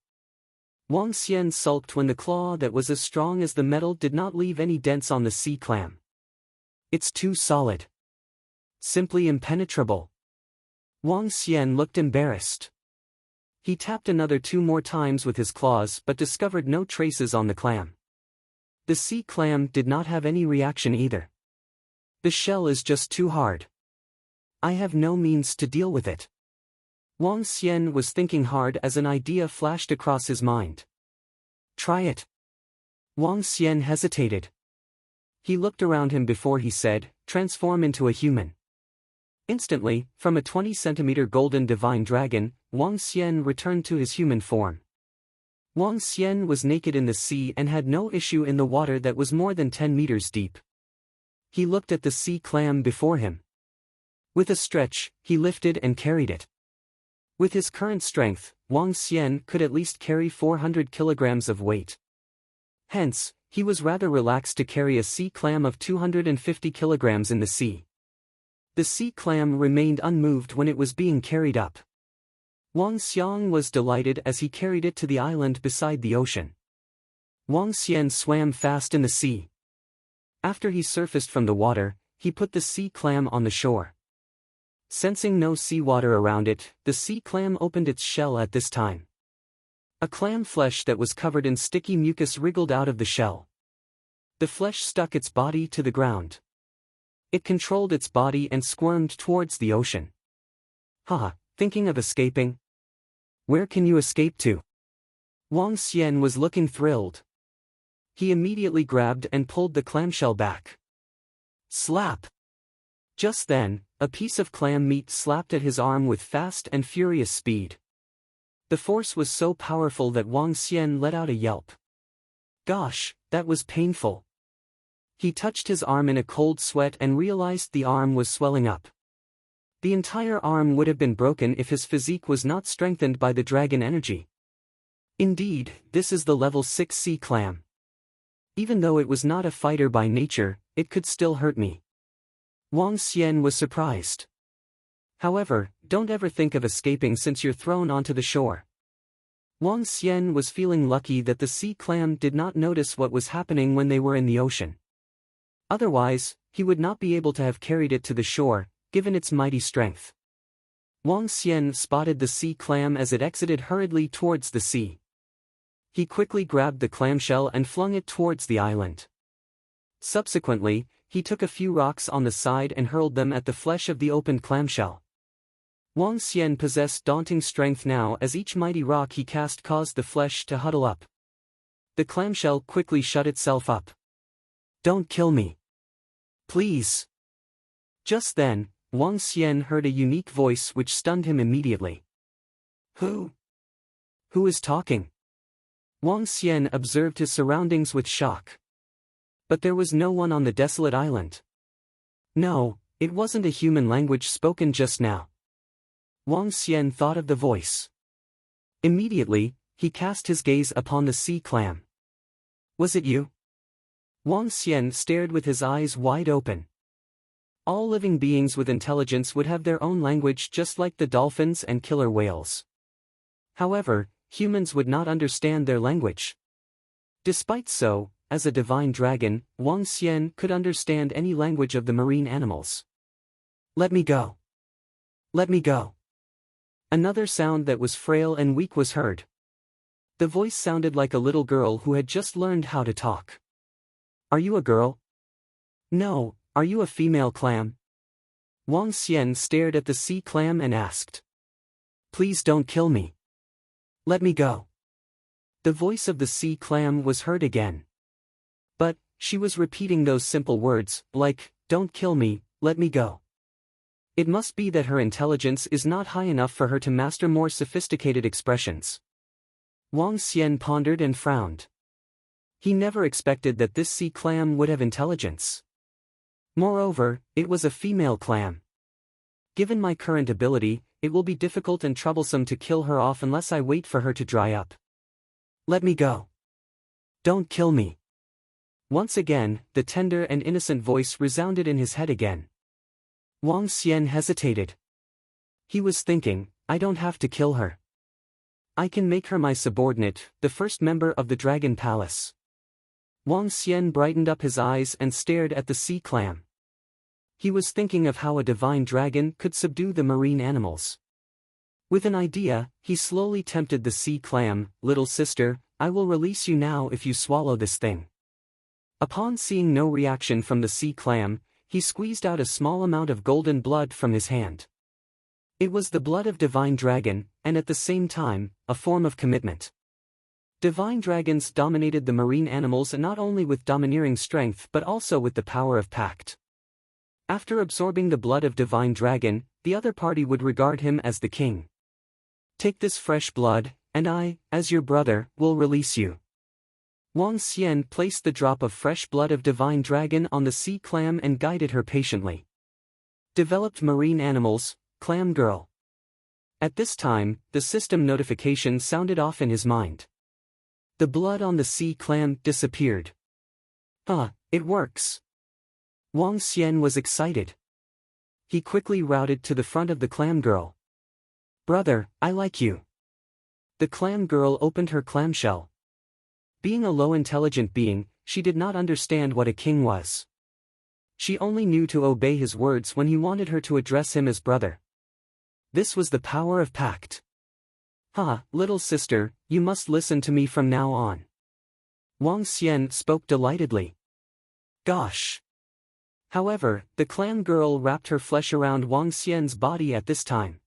Wang Xian sulked when the claw that was as strong as the metal did not leave any dents on the sea clam. It's too solid. Simply impenetrable. Wang Xian looked embarrassed. He tapped another 2 more times with his claws but discovered no traces on the clam. The sea clam did not have any reaction either. The shell is just too hard. I have no means to deal with it. Wang Xian was thinking hard as an idea flashed across his mind. Try it. Wang Xian hesitated. He looked around him before he said, transform into a human. Instantly, from a 20-centimeter golden divine dragon, Wang Xian returned to his human form. Wang Xian was naked in the sea and had no issue in the water that was more than 10 meters deep. He looked at the sea clam before him. With a stretch, he lifted and carried it. With his current strength, Wang Xian could at least carry 400 kilograms of weight. Hence, he was rather relaxed to carry a sea clam of 250 kilograms in the sea. The sea clam remained unmoved when it was being carried up. Wang Xiang was delighted as he carried it to the island beside the ocean. Wang Xian swam fast in the sea. After he surfaced from the water, he put the sea clam on the shore. Sensing no seawater around it, the sea clam opened its shell at this time. A clam flesh that was covered in sticky mucus wriggled out of the shell. The flesh stuck its body to the ground. It controlled its body and squirmed towards the ocean. Haha, thinking of escaping? Where can you escape to? Wang Xian was looking thrilled. He immediately grabbed and pulled the clamshell back. Slap! Just then, a piece of clam meat slapped at his arm with fast and furious speed. The force was so powerful that Wang Xian let out a yelp. Gosh, that was painful. He touched his arm in a cold sweat and realized the arm was swelling up. The entire arm would have been broken if his physique was not strengthened by the dragon energy. Indeed, this is the level 6 sea clam. Even though it was not a fighter by nature, it could still hurt me. Wang Xian was surprised. However, don't ever think of escaping since you're thrown onto the shore. Wang Xian was feeling lucky that the sea clam did not notice what was happening when they were in the ocean. Otherwise, he would not be able to have carried it to the shore, given its mighty strength. Wang Xian spotted the sea clam as it exited hurriedly towards the sea. He quickly grabbed the clamshell and flung it towards the island. Subsequently, he took a few rocks on the side and hurled them at the flesh of the opened clamshell. Wang Xian possessed daunting strength now as each mighty rock he cast caused the flesh to huddle up. The clamshell quickly shut itself up. Don't kill me. Please. Just then, Wang Xian heard a unique voice which stunned him immediately. Who? Who is talking? Wang Xian observed his surroundings with shock. But there was no one on the desolate island. No, it wasn't a human language spoken just now. Wang Xian thought of the voice. Immediately, he cast his gaze upon the sea clam. Was it you? Wang Xian stared with his eyes wide open. All living beings with intelligence would have their own language just like the dolphins and killer whales. However, humans would not understand their language. Despite so, as a divine dragon, Wang Xian could understand any language of the marine animals. Let me go. Let me go. Another sound that was frail and weak was heard. The voice sounded like a little girl who had just learned how to talk. Are you a girl? No, are you a female clam? Wang Xian stared at the sea clam and asked. Please don't kill me. Let me go. The voice of the sea clam was heard again. But, she was repeating those simple words, like, don't kill me, let me go. It must be that her intelligence is not high enough for her to master more sophisticated expressions. Wang Xian pondered and frowned. He never expected that this sea clam would have intelligence. Moreover, it was a female clam. Given my current ability, it will be difficult and troublesome to kill her off unless I wait for her to dry up. Let me go. Don't kill me. Once again, the tender and innocent voice resounded in his head again. Wang Xian hesitated. He was thinking, I don't have to kill her. I can make her my subordinate, the first member of the Dragon Palace. Wang Xian brightened up his eyes and stared at the sea clam. He was thinking of how a divine dragon could subdue the marine animals. With an idea, he slowly tempted the sea clam, little sister, I will release you now if you swallow this thing. Upon seeing no reaction from the sea clam, he squeezed out a small amount of golden blood from his hand. It was the blood of divine dragon, and at the same time, a form of commitment. Divine dragons dominated the marine animals not only with domineering strength but also with the power of pact. After absorbing the blood of divine dragon, the other party would regard him as the king. Take this fresh blood, and I, as your brother, will release you. Wang Xian placed the drop of fresh blood of divine dragon on the sea clam and guided her patiently. Developed marine animals, clam girl. At this time, the system notification sounded off in his mind. The blood on the sea clam disappeared. It works. Wang Xian was excited. He quickly routed to the front of the clam girl. Brother, I like you. The clam girl opened her clamshell. Being a low-intelligent being, she did not understand what a king was. She only knew to obey his words when he wanted her to address him as brother. This was the power of pact. Little sister, you must listen to me from now on. Wang Xian spoke delightedly. Gosh! However, the clam girl wrapped her flesh around Wang Xian's body at this time.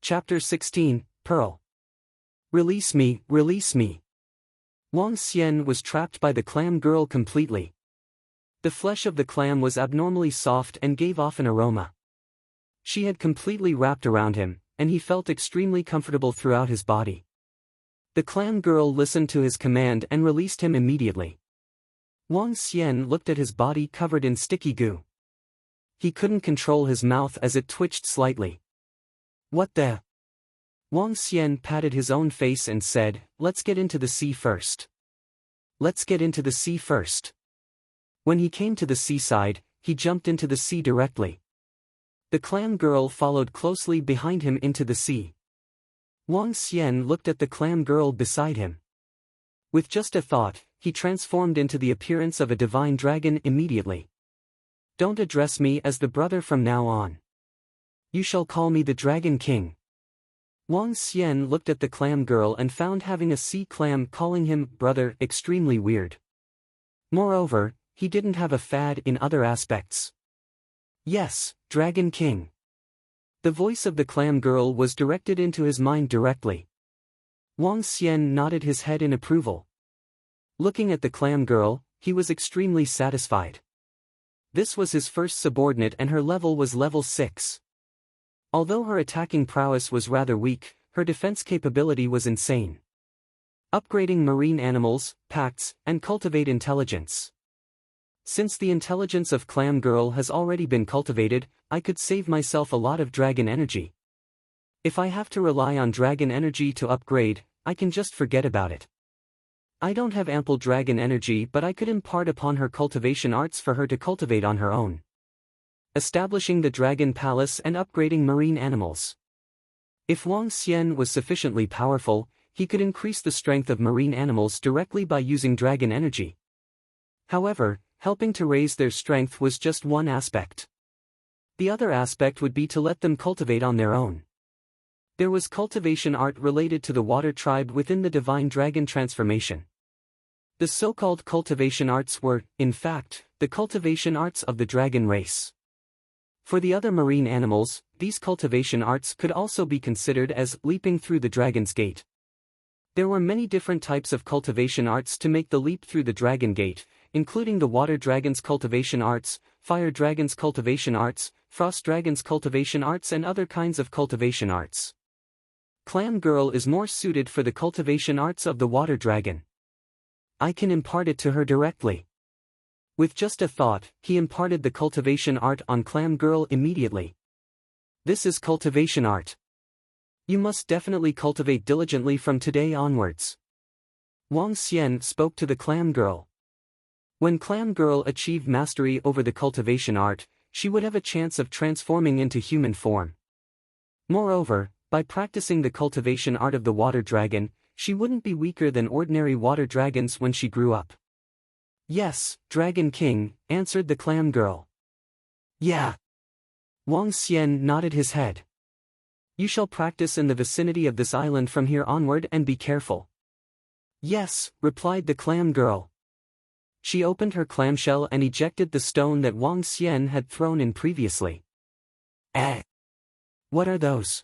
Chapter 16, Pearl. Release me, release me. Wang Xian was trapped by the clam girl completely. The flesh of the clam was abnormally soft and gave off an aroma. She had completely wrapped around him, and he felt extremely comfortable throughout his body. The clam girl listened to his command and released him immediately. Wang Xian looked at his body covered in sticky goo. He couldn't control his mouth as it twitched slightly. What the? Wang Xian patted his own face and said, let's get into the sea first. Let's get into the sea first. When he came to the seaside, he jumped into the sea directly. The clam girl followed closely behind him into the sea. Wang Xian looked at the clam girl beside him. With just a thought, he transformed into the appearance of a divine dragon immediately. Don't address me as the brother from now on. You shall call me the Dragon King. Wang Xian looked at the clam girl and found having a sea clam calling him brother extremely weird. Moreover, he didn't have a fad in other aspects. Yes, Dragon King. The voice of the clam girl was directed into his mind directly. Wang Xian nodded his head in approval. Looking at the clam girl, he was extremely satisfied. This was his first subordinate and her level was level 6. Although her attacking prowess was rather weak, her defense capability was insane. Upgrading marine animals, pacts, and cultivate intelligence. Since the intelligence of Clam Girl has already been cultivated, I could save myself a lot of dragon energy. If I have to rely on dragon energy to upgrade, I can just forget about it. I don't have ample dragon energy, but I could impart upon her cultivation arts for her to cultivate on her own. Establishing the dragon palace and upgrading marine animals. If Wang Xian was sufficiently powerful, he could increase the strength of marine animals directly by using dragon energy. However, helping to raise their strength was just one aspect. The other aspect would be to let them cultivate on their own. There was cultivation art related to the water tribe within the divine dragon transformation. The so-called cultivation arts were, in fact, the cultivation arts of the dragon race. For the other marine animals, these cultivation arts could also be considered as leaping through the dragon's gate. There were many different types of cultivation arts to make the leap through the dragon gate, including the water dragon's cultivation arts, fire dragon's cultivation arts, frost dragon's cultivation arts and other kinds of cultivation arts. Clam Girl is more suited for the cultivation arts of the water dragon. I can impart it to her directly. With just a thought, he imparted the cultivation art on Clam Girl immediately. This is cultivation art. You must definitely cultivate diligently from today onwards. Wang Xian spoke to the Clam Girl. When Clam Girl achieved mastery over the cultivation art, she would have a chance of transforming into human form. Moreover, by practicing the cultivation art of the water dragon, she wouldn't be weaker than ordinary water dragons when she grew up. Yes, Dragon King, answered the Clam Girl. Yeah. Wang Xian nodded his head. You shall practice in the vicinity of this island from here onward and be careful. Yes, replied the Clam Girl. She opened her clamshell and ejected the stone that Wang Xian had thrown in previously. What are those?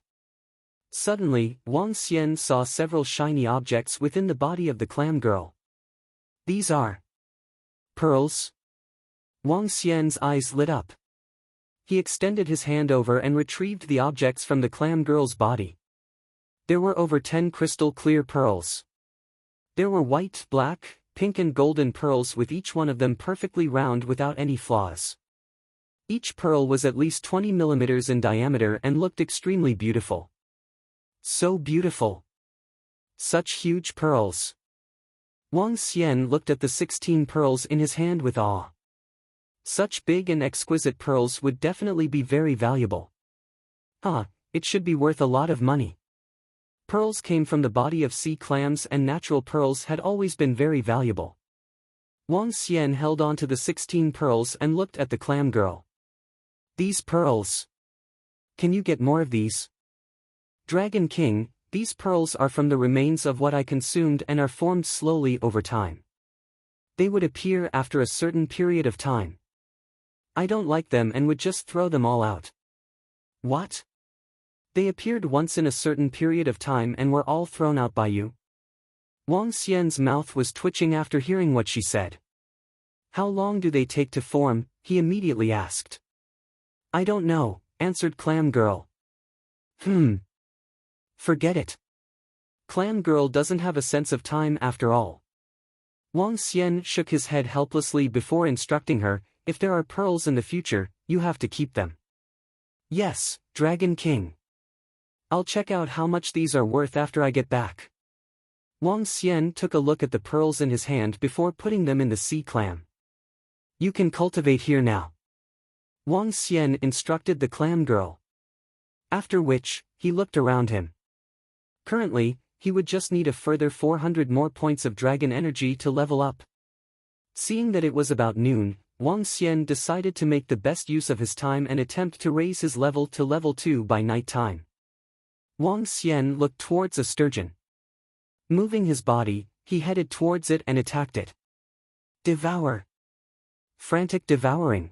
Suddenly, Wang Xian saw several shiny objects within the body of the Clam Girl. These are pearls. Wang Xian's eyes lit up. He extended his hand over and retrieved the objects from the Clam Girl's body. There were over 10 crystal clear pearls. There were white, black, pink and golden pearls with each one of them perfectly round without any flaws. Each pearl was at least 20 millimeters in diameter and looked extremely beautiful. So beautiful. Such huge pearls. Wang Xian looked at the 16 pearls in his hand with awe. Such big and exquisite pearls would definitely be very valuable. It should be worth a lot of money. Pearls came from the body of sea clams and natural pearls had always been very valuable. Wang Xian held on to the 16 pearls and looked at the Clam Girl. These pearls. Can you get more of these? Dragon King, these pearls are from the remains of what I consumed and are formed slowly over time. They would appear after a certain period of time. I don't like them and would just throw them all out. What? They appeared once in a certain period of time and were all thrown out by you? Wang Xian's mouth was twitching after hearing what she said. How long do they take to form? He immediately asked. I don't know, answered Clam Girl. Forget it. Clam Girl doesn't have a sense of time after all. Wang Xian shook his head helplessly before instructing her, if there are pearls in the future, you have to keep them. Yes, Dragon King. I'll check out how much these are worth after I get back. Wang Xian took a look at the pearls in his hand before putting them in the sea clam. You can cultivate here now. Wang Xian instructed the Clam Girl. After which, he looked around him. Currently, he would just need a further 400 more points of dragon energy to level up. Seeing that it was about noon, Wang Xian decided to make the best use of his time and attempt to raise his level to level 2 by night time. Wang Xian looked towards a sturgeon. Moving his body, he headed towards it and attacked it. Devour. Frantic devouring.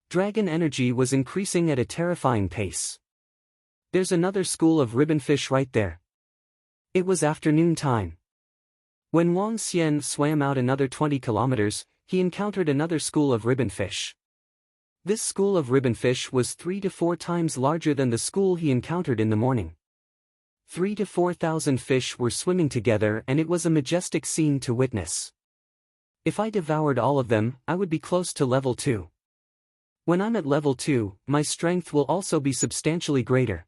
Dragon energy was increasing at a terrifying pace. There's another school of ribbonfish right there. It was afternoon time. When Wang Xian swam out another 20 kilometers, he encountered another school of ribbonfish. This school of ribbonfish was 3 to 4 times larger than the school he encountered in the morning. 3,000 to 4,000 fish were swimming together and it was a majestic scene to witness. If I devoured all of them, I would be close to level 2. When I'm at level 2, my strength will also be substantially greater.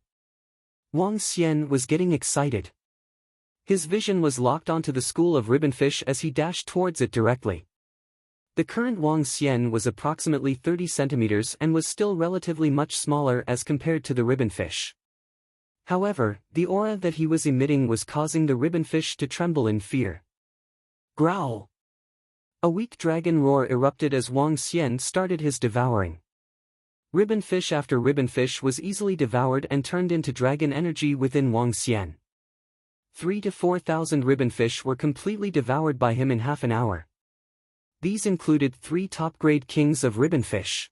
Wang Xian was getting excited. His vision was locked onto the school of Ribbonfish as he dashed towards it directly. The current Wang Xian was approximately 30 centimeters and was still relatively much smaller as compared to the Ribbonfish. However, the aura that he was emitting was causing the Ribbonfish to tremble in fear. Growl! A weak dragon roar erupted as Wang Xian started his devouring. Ribbonfish after Ribbonfish was easily devoured and turned into dragon energy within Wang Xian. 3,000 to 4,000 Ribbonfish were completely devoured by him in half an hour. These included 3 top-grade kings of Ribbonfish.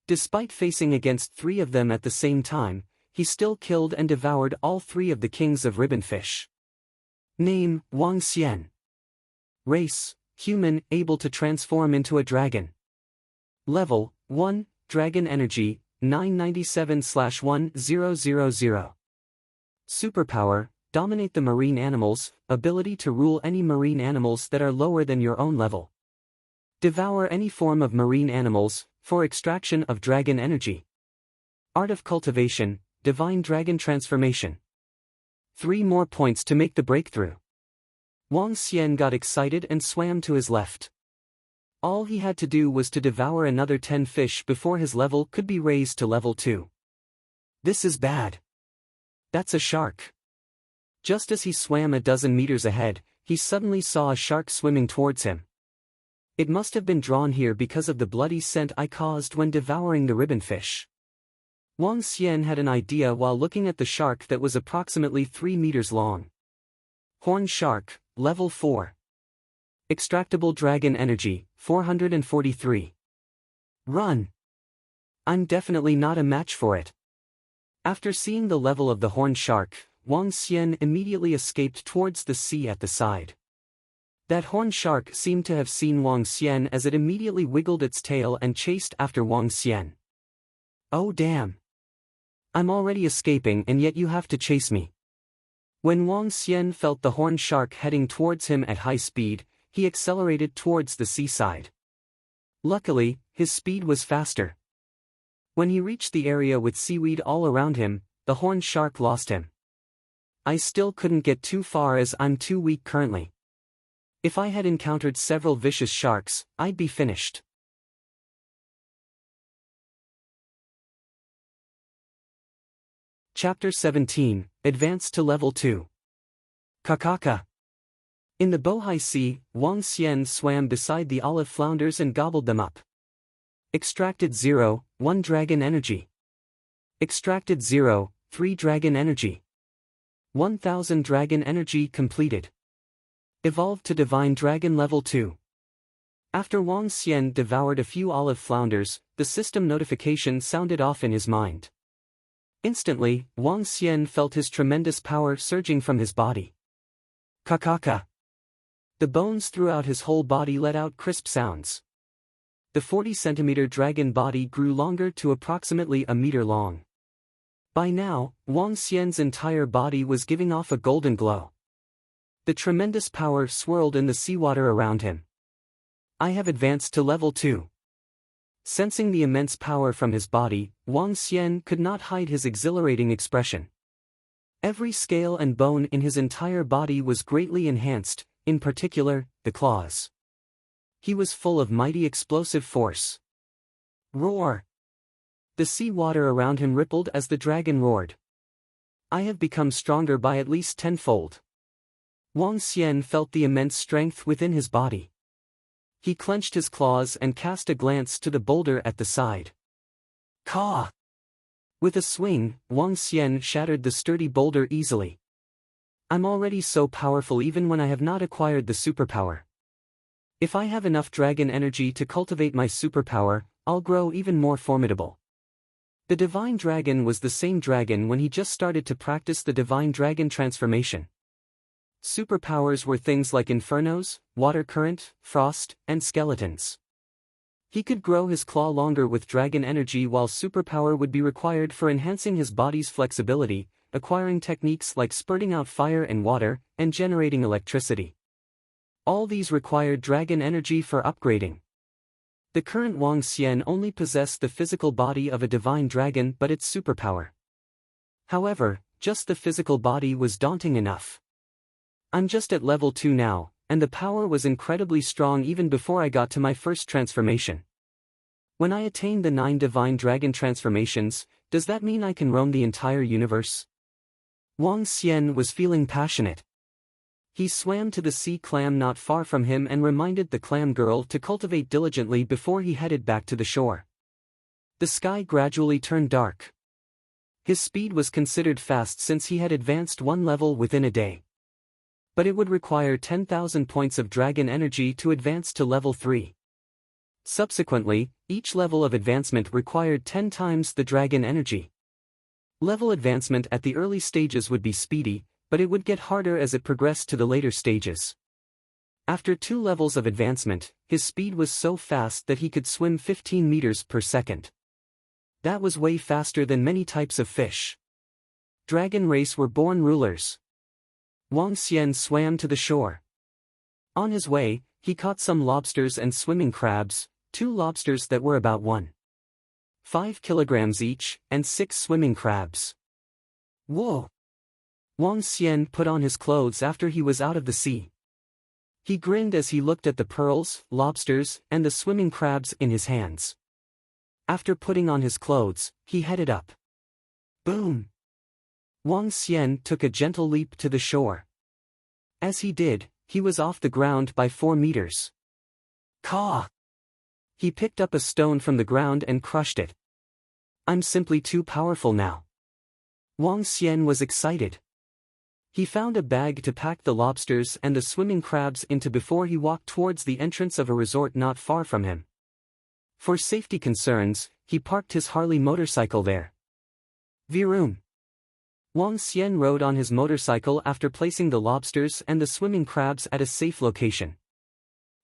Despite facing against 3 of them at the same time, he still killed and devoured all 3 of the kings of Ribbonfish. Name, Wang Xian. Race, human, able to transform into a dragon. Level, 1, Dragon Energy, 997/1000. Superpower, dominate the marine animals, ability to rule any marine animals that are lower than your own level. Devour any form of marine animals, for extraction of dragon energy. Art of Cultivation, Divine Dragon Transformation. 3 more points to make the breakthrough. Wang Xian got excited and swam to his left. All he had to do was to devour another 10 fish before his level could be raised to level 2. This is bad. That's a shark. Just as he swam a dozen meters ahead, he suddenly saw a shark swimming towards him. It must have been drawn here because of the bloody scent I caused when devouring the Ribbonfish. Wang Xian had an idea while looking at the shark that was approximately 3 meters long. Horn Shark, Level 4. Extractable Dragon Energy, 443. Run! I'm definitely not a match for it. After seeing the level of the horned shark, Wang Xian immediately escaped towards the sea at the side. That horned shark seemed to have seen Wang Xian as it immediately wiggled its tail and chased after Wang Xian. Oh damn! I'm already escaping and yet you have to chase me. When Wang Xian felt the horned shark heading towards him at high speed, he accelerated towards the seaside. Luckily, his speed was faster. When he reached the area with seaweed all around him, the horned shark lost him. I still couldn't get too far as I'm too weak currently. If I had encountered several vicious sharks, I'd be finished. Chapter 17, Advance to Level 2. Kakaka. In the Bohai Sea, Wang Xian swam beside the olive flounders and gobbled them up. Extracted 0, 1 Dragon Energy. Extracted 0, 3 Dragon Energy. 1000 Dragon Energy completed. Evolved to Divine Dragon Level 2. After Wang Xian devoured a few olive flounders, the system notification sounded off in his mind. Instantly, Wang Xian felt his tremendous power surging from his body. Kakaka. The bones throughout his whole body let out crisp sounds. The 40-centimeter dragon body grew longer to approximately a meter long. By now, Wang Xian's entire body was giving off a golden glow. The tremendous power swirled in the seawater around him. I have advanced to level 2. Sensing the immense power from his body, Wang Xian could not hide his exhilarating expression. Every scale and bone in his entire body was greatly enhanced, in particular, the claws. He was full of mighty explosive force. Roar! The sea water around him rippled as the dragon roared. I have become stronger by at least tenfold. Wang Xian felt the immense strength within his body. He clenched his claws and cast a glance to the boulder at the side. Caw! With a swing, Wang Xian shattered the sturdy boulder easily. I'm already so powerful even when I have not acquired the superpower. If I have enough dragon energy to cultivate my superpower, I'll grow even more formidable. The divine dragon was the same dragon when he just started to practice the divine dragon transformation. Superpowers were things like infernos, water current, frost, and skeletons. He could grow his claw longer with dragon energy while superpower would be required for enhancing his body's flexibility, acquiring techniques like spurting out fire and water, and generating electricity. All these required dragon energy for upgrading. The current Wang Xian only possessed the physical body of a divine dragon but its superpower. However, just the physical body was daunting enough. I'm just at level 2 now, and the power was incredibly strong even before I got to my first transformation. When I attain the 9 divine dragon transformations, does that mean I can roam the entire universe? Wang Xian was feeling passionate. He swam to the sea clam not far from him and reminded the clam girl to cultivate diligently before he headed back to the shore. The sky gradually turned dark. His speed was considered fast since he had advanced one level within a day. But it would require 10,000 points of dragon energy to advance to level 3. Subsequently, each level of advancement required 10 times the dragon energy. Level advancement at the early stages would be speedy, but it would get harder as it progressed to the later stages. After 2 levels of advancement, his speed was so fast that he could swim 15 meters per second. That was way faster than many types of fish. Dragon race were born rulers. Wang Xian swam to the shore. On his way, he caught some lobsters and swimming crabs, 2 lobsters that were about 1.5 kilograms each, and 6 swimming crabs. Whoa! Wang Xian put on his clothes after he was out of the sea. He grinned as he looked at the pearls, lobsters, and the swimming crabs in his hands. After putting on his clothes, he headed up. Boom! Wang Xian took a gentle leap to the shore. As he did, he was off the ground by 4 meters. Caw! He picked up a stone from the ground and crushed it. I'm simply too powerful now. Wang Xian was excited. He found a bag to pack the lobsters and the swimming crabs into before he walked towards the entrance of a resort not far from him. For safety concerns, he parked his Harley motorcycle there. Vroom! Wang Xian rode on his motorcycle after placing the lobsters and the swimming crabs at a safe location.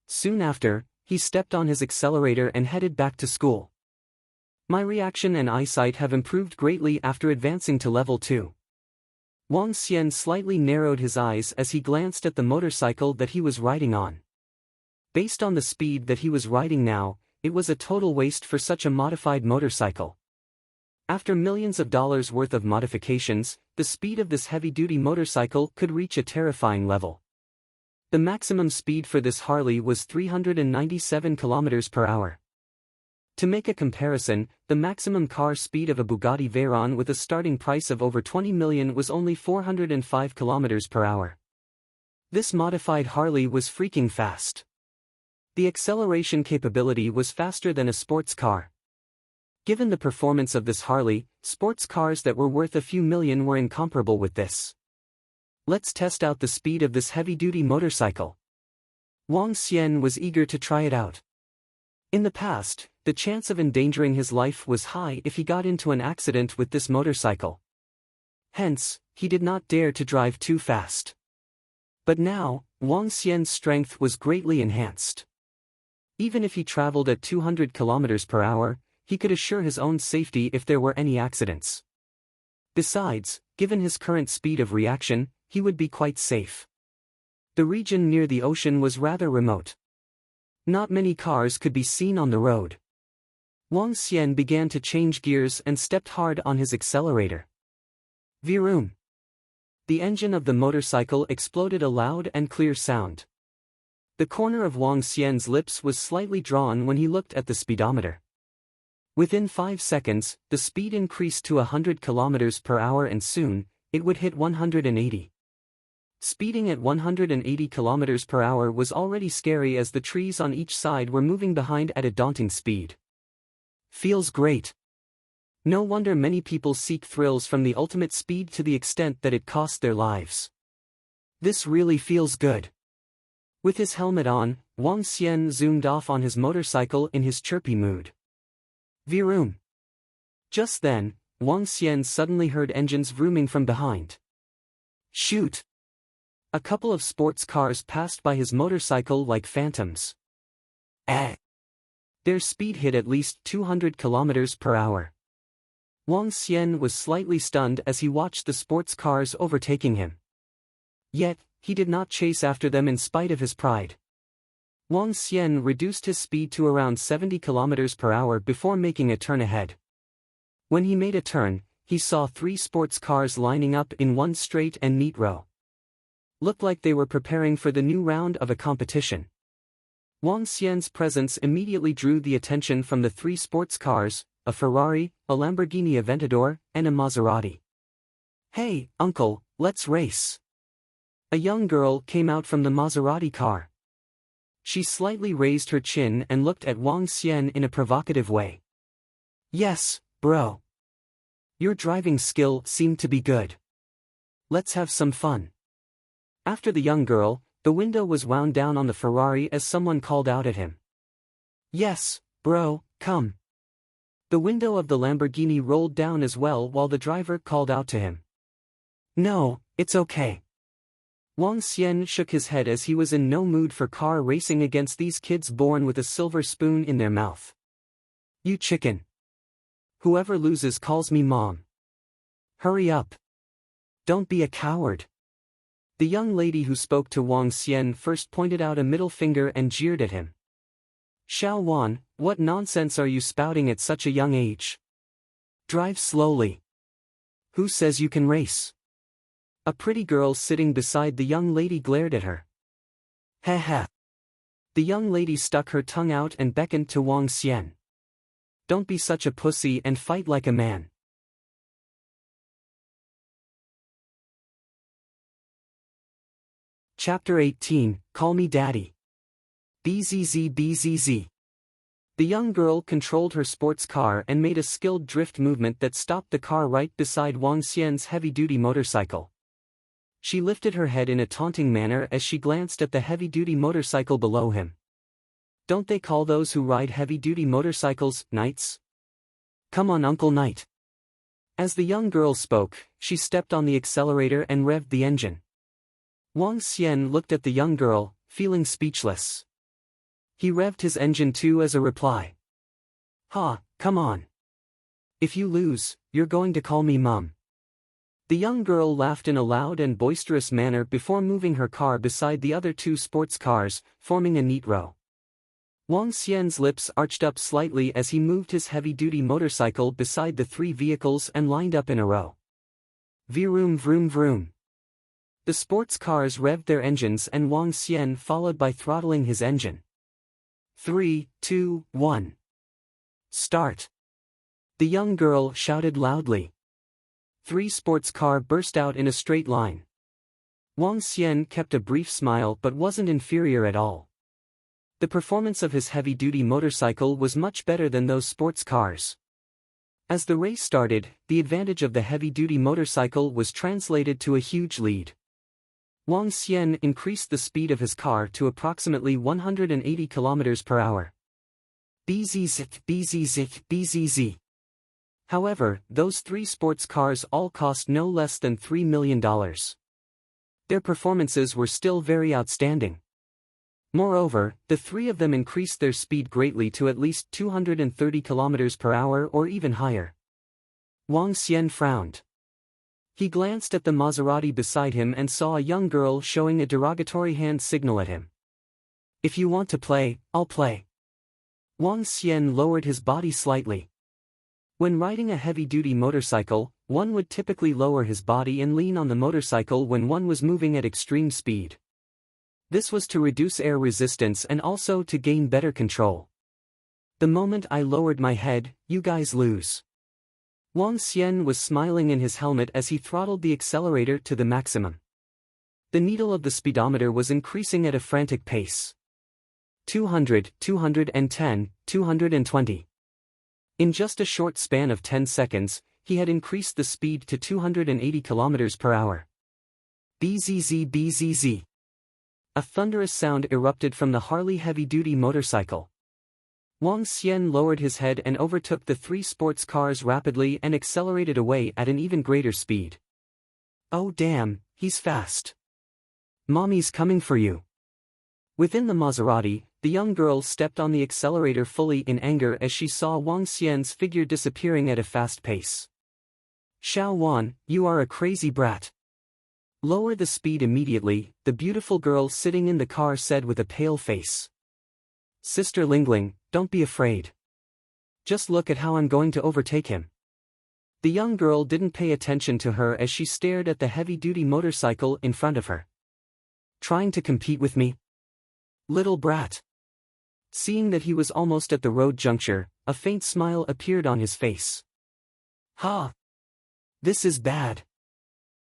Soon after, he stepped on his accelerator and headed back to school. My reaction and eyesight have improved greatly after advancing to level 2. Wang Xian slightly narrowed his eyes as he glanced at the motorcycle that he was riding on. Based on the speed that he was riding now, it was a total waste for such a modified motorcycle. After millions of dollars worth of modifications, the speed of this heavy-duty motorcycle could reach a terrifying level. The maximum speed for this Harley was 397 km per hour. To make a comparison, the maximum car speed of a Bugatti Veyron with a starting price of over 20 million was only 405 km per hour. This modified Harley was freaking fast. The acceleration capability was faster than a sports car. Given the performance of this Harley, sports cars that were worth a few million were incomparable with this. Let's test out the speed of this heavy-duty motorcycle. Wang Xian was eager to try it out. In the past, the chance of endangering his life was high if he got into an accident with this motorcycle. Hence, he did not dare to drive too fast. But now, Wang Xian's strength was greatly enhanced. Even if he traveled at 200 km per hour, he could assure his own safety if there were any accidents. Besides, given his current speed of reaction, he would be quite safe. The region near the ocean was rather remote. Not many cars could be seen on the road. Wang Xian began to change gears and stepped hard on his accelerator. Vroom! The engine of the motorcycle exploded a loud and clear sound. The corner of Wang Xian's lips was slightly drawn when he looked at the speedometer. Within 5 seconds, the speed increased to 100 km per hour and soon, it would hit 180. Speeding at 180 km per hour was already scary as the trees on each side were moving behind at a daunting speed. Feels great. No wonder many people seek thrills from the ultimate speed to the extent that it costs their lives. This really feels good. With his helmet on, Wang Xian zoomed off on his motorcycle in his chirpy mood. Vroom! Just then, Wang Xian suddenly heard engines vrooming from behind. Shoot! A couple of sports cars passed by his motorcycle like phantoms. Their speed hit at least 200 km per hour. Wang Xian was slightly stunned as he watched the sports cars overtaking him. Yet, he did not chase after them in spite of his pride. Wang Xian reduced his speed to around 70 km per hour before making a turn ahead. When he made a turn, he saw 3 sports cars lining up in one straight and neat row. looked like they were preparing for the new round of a competition. Wang Xian's presence immediately drew the attention from the three sports cars, a Ferrari, a Lamborghini Aventador, and a Maserati. "Hey, uncle, let's race." A young girl came out from the Maserati car. She slightly raised her chin and looked at Wang Xian in a provocative way. "Yes, bro. Your driving skill seemed to be good. Let's have some fun." After the young girl, the window was wound down on the Ferrari as someone called out at him. "Yes, bro, come." The window of the Lamborghini rolled down as well while the driver called out to him. "No, it's okay." Wang Xian shook his head as he was in no mood for car racing against these kids born with a silver spoon in their mouth. "You chicken. Whoever loses calls me mom. Hurry up. Don't be a coward." The young lady who spoke to Wang Xian first pointed out a middle finger and jeered at him. "Xiao Wan, what nonsense are you spouting at such a young age? Drive slowly. Who says you can race?" A pretty girl sitting beside the young lady glared at her. "Heh heh." The young lady stuck her tongue out and beckoned to Wang Xian. "Don't be such a pussy and fight like a man." Chapter 18, Call Me Daddy. BZZ BZZ. The young girl controlled her sports car and made a skilled drift movement that stopped the car right beside Wang Xian's heavy-duty motorcycle. She lifted her head in a taunting manner as she glanced at the heavy-duty motorcycle below him. "Don't they call those who ride heavy-duty motorcycles knights? Come on, Uncle Knight." As the young girl spoke, she stepped on the accelerator and revved the engine. Wang Xian looked at the young girl, feeling speechless. He revved his engine too as a reply. "Ha, come on. If you lose, you're going to call me Mum." The young girl laughed in a loud and boisterous manner before moving her car beside the other two sports cars, forming a neat row. Wang Xian's lips arched up slightly as he moved his heavy-duty motorcycle beside the three vehicles and lined up in a row. Vroom vroom vroom. The sports cars revved their engines and Wang Xian followed by throttling his engine. 3, 2, 1. Start. The young girl shouted loudly. Three sports car burst out in a straight line. Wang Xian kept a brief smile but wasn't inferior at all. The performance of his heavy-duty motorcycle was much better than those sports cars. As the race started, the advantage of the heavy-duty motorcycle was translated to a huge lead. Wang Xian increased the speed of his car to approximately 180 km per hour. BZZ, BZZ, BZZ. However, those three sports cars all cost no less than $3 million. Their performances were still very outstanding. Moreover, the three of them increased their speed greatly to at least 230 km per hour or even higher. Wang Xian frowned. He glanced at the Maserati beside him and saw a young girl showing a derogatory hand signal at him. "If you want to play, I'll play." Wang Xian lowered his body slightly. When riding a heavy-duty motorcycle, one would typically lower his body and lean on the motorcycle when one was moving at extreme speed. This was to reduce air resistance and also to gain better control. "The moment I lowered my head, you guys lose." Wang Xian was smiling in his helmet as he throttled the accelerator to the maximum. The needle of the speedometer was increasing at a frantic pace. 200, 210, 220. In just a short span of 10 seconds, he had increased the speed to 280 km per hour. BZZ BZZ. A thunderous sound erupted from the Harley heavy-duty motorcycle. Wang Xian lowered his head and overtook the three sports cars rapidly and accelerated away at an even greater speed. "Oh damn, he's fast. Mommy's coming for you." Within the Maserati, the young girl stepped on the accelerator fully in anger as she saw Wang Xian's figure disappearing at a fast pace. "Xiao Wan, you are a crazy brat. Lower the speed immediately," the beautiful girl sitting in the car said with a pale face. "Sister Lingling, don't be afraid. Just look at how I'm going to overtake him." The young girl didn't pay attention to her as she stared at the heavy-duty motorcycle in front of her. Trying to compete with me? Little brat. Seeing that he was almost at the road juncture, a faint smile appeared on his face. Ha! This is bad.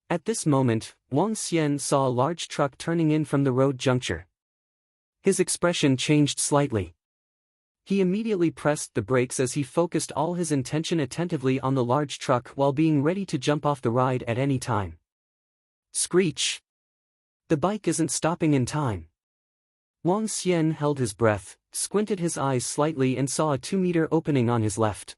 At this moment, Wang Xian saw a large truck turning in from the road juncture. His expression changed slightly. He immediately pressed the brakes as he focused all his attention attentively on the large truck while being ready to jump off the ride at any time. Screech! The bike isn't stopping in time. Wang Xian held his breath, squinted his eyes slightly and saw a 2-meter opening on his left.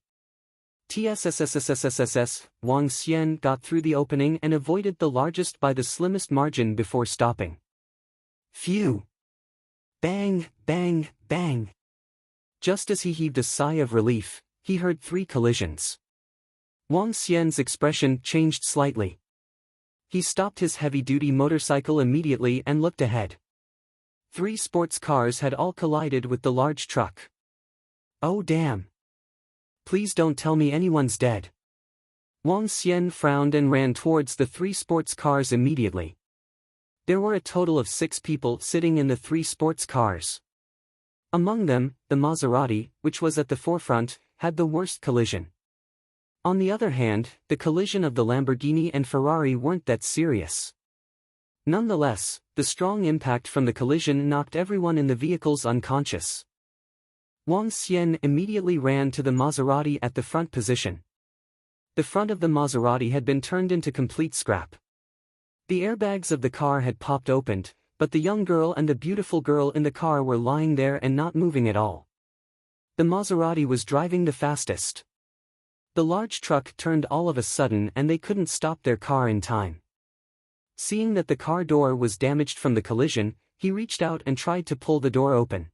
TSSSSSSSS, Wang Xian got through the opening and avoided the largest by the slimmest margin before stopping. Phew! Bang, bang, bang! Just as he heaved a sigh of relief, he heard 3 collisions. Wang Xian's expression changed slightly. He stopped his heavy-duty motorcycle immediately and looked ahead. 3 sports cars had all collided with the large truck. Oh damn! Please don't tell me anyone's dead. Wang Xian frowned and ran towards the 3 sports cars immediately. There were a total of 6 people sitting in the 3 sports cars. Among them, the Maserati, which was at the forefront, had the worst collision. On the other hand, the collision of the Lamborghini and Ferrari weren't that serious. Nonetheless, the strong impact from the collision knocked everyone in the vehicles unconscious. Wang Xian immediately ran to the Maserati at the front position. The front of the Maserati had been turned into complete scrap. The airbags of the car had popped open, but the young girl and the beautiful girl in the car were lying there and not moving at all. The Maserati was driving the fastest. The large truck turned all of a sudden and they couldn't stop their car in time. Seeing that the car door was damaged from the collision, he reached out and tried to pull the door open.